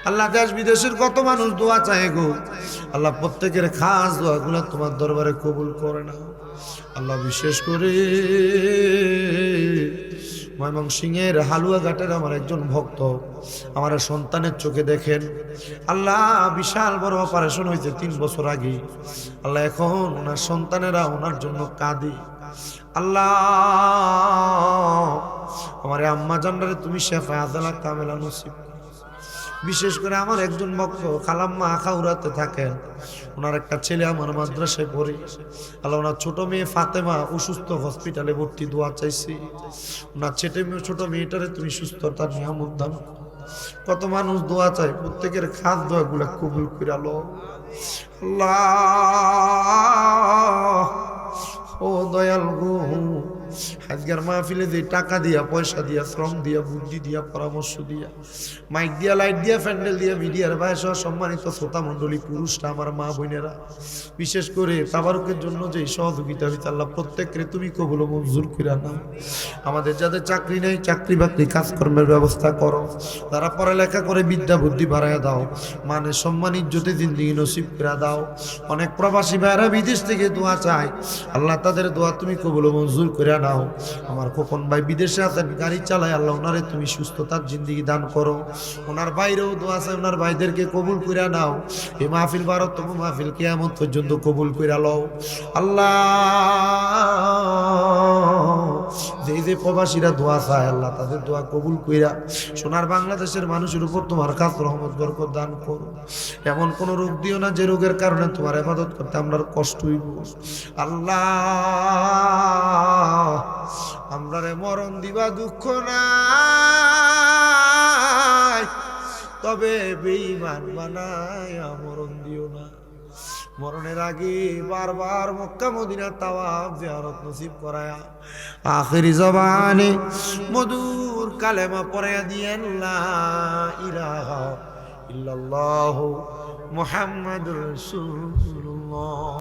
আল্লাহ, দেশ বিদেশের কত মানুষ দোয়া চায় গো, আল্লাহ প্রত্যেকের খাস দোয়াগুলো তোমার দরবারে কবুল করে নাও। আল্লাহ, বিশেষ করে ময়মনসিংহের হালুয়াঘাটের আমার একজন ভক্ত, আমার সন্তানের চোখে দেখেন আল্লাহ, বিশাল বড় অপারেশন হয়েছে 3 বছর আগে। আল্লাহ, এখন ওনার সন্তানেরা ওনার জন্য কাঁদে। আল্লাহ, আমার আম্মা জানরে তুমি শেফা আদালা কামেলা নসিব। বিশেষ করে আমার একজন ভক্ত খালাম্মা আখাউড়াতে থাকেন, ওনার একটা ছেলে আমার মাদ্রাসায় পড়ে। আল্লাহ, ওনার ছোট মেয়ে ফাতেমা অসুস্থ, হসপিটালে ভর্তি, দোয়া চাইছি। ওনার ছোট মেয়েটারে তুমি সুস্থতার নিয়ামত দান। কত মানুষ দোয়া চায়, প্রত্যেকের খাস দোয়াগুলা কবুল করে লো আল্লাহ। ও দয়াল গো, আজকের মাহফিলে যে টাকা দিয়া, পয়সা দিয়া, শ্রম দিয়া, বুদ্ধি দিয়া, পরামর্শ দিয়া, মাইক দিয়া, লাইট দিয়া, প্যান্ডেল দিয়া, মিডিয়ার ভাই সহ সম্মানিত শ্রোতা মণ্ডলী, পুরুষরা, আমার মা বোনেরা, বিশেষ করে তাবারুকের জন্য যে সহযোগিতা হইতে আল্লাহ প্রত্যেককে তুমি কবুল মঞ্জুর করে নাও। আমাদের যাদের চাকরি নেই, চাকরি বাকরি কাজকর্মের ব্যবস্থা করো। তারা পড়ালেখা করে বিদ্যা বুদ্ধি বাড়াইয়া দাও, মানে সম্মান ইজ্জতে জিন্দেগি নসিব করে দাও। অনেক প্রবাসী ভাইরা বিদেশ থেকে দোয়া চায়, আল্লাহ তাদের দোয়া তুমি কবুল মঞ্জুর করে নাও। আমার খোকন ভাই বিদেশে আছেন, গাড়ি চালায়, আল্লাহ ওনারে তুমি সুস্থতার জিন্দেগি দান করো। ওনার বাইরেও দোয়া আছে, ওনার ভাইদেরকে কবুল করে নাও। এই মাহফিল 12তম মাহফিল কিয়ামত পর্যন্ত কবুল করে লও আল্লাহ। যে প্রবাসীরা দোয়া চায়, আল্লাহ তাদের দোয়া কবুল কইরা সোনার বাংলাদেশের মানুষের উপর তোমার খাস রহমত বরকত দান করো। এমন কোন রোগ দিও না যে রোগের কারণে তোমার ইবাদত করতে আমরা কষ্ট হইব আল্লাহ। আমরারে মরণ দিবা দুঃখ নাই, তবে বেঈমান বানায়া মরণ দিও না। মরণের আগে বারবার মক্কা মদিনা তাওয়াফ জিয়ারত নসিব করায়া আখিরি জবানে মধুর কালেমা পড়ায়া দিয়েন লা ইলাহা ইল্লাল্লাহু মুহাম্মাদুর রাসূলুল্লাহ।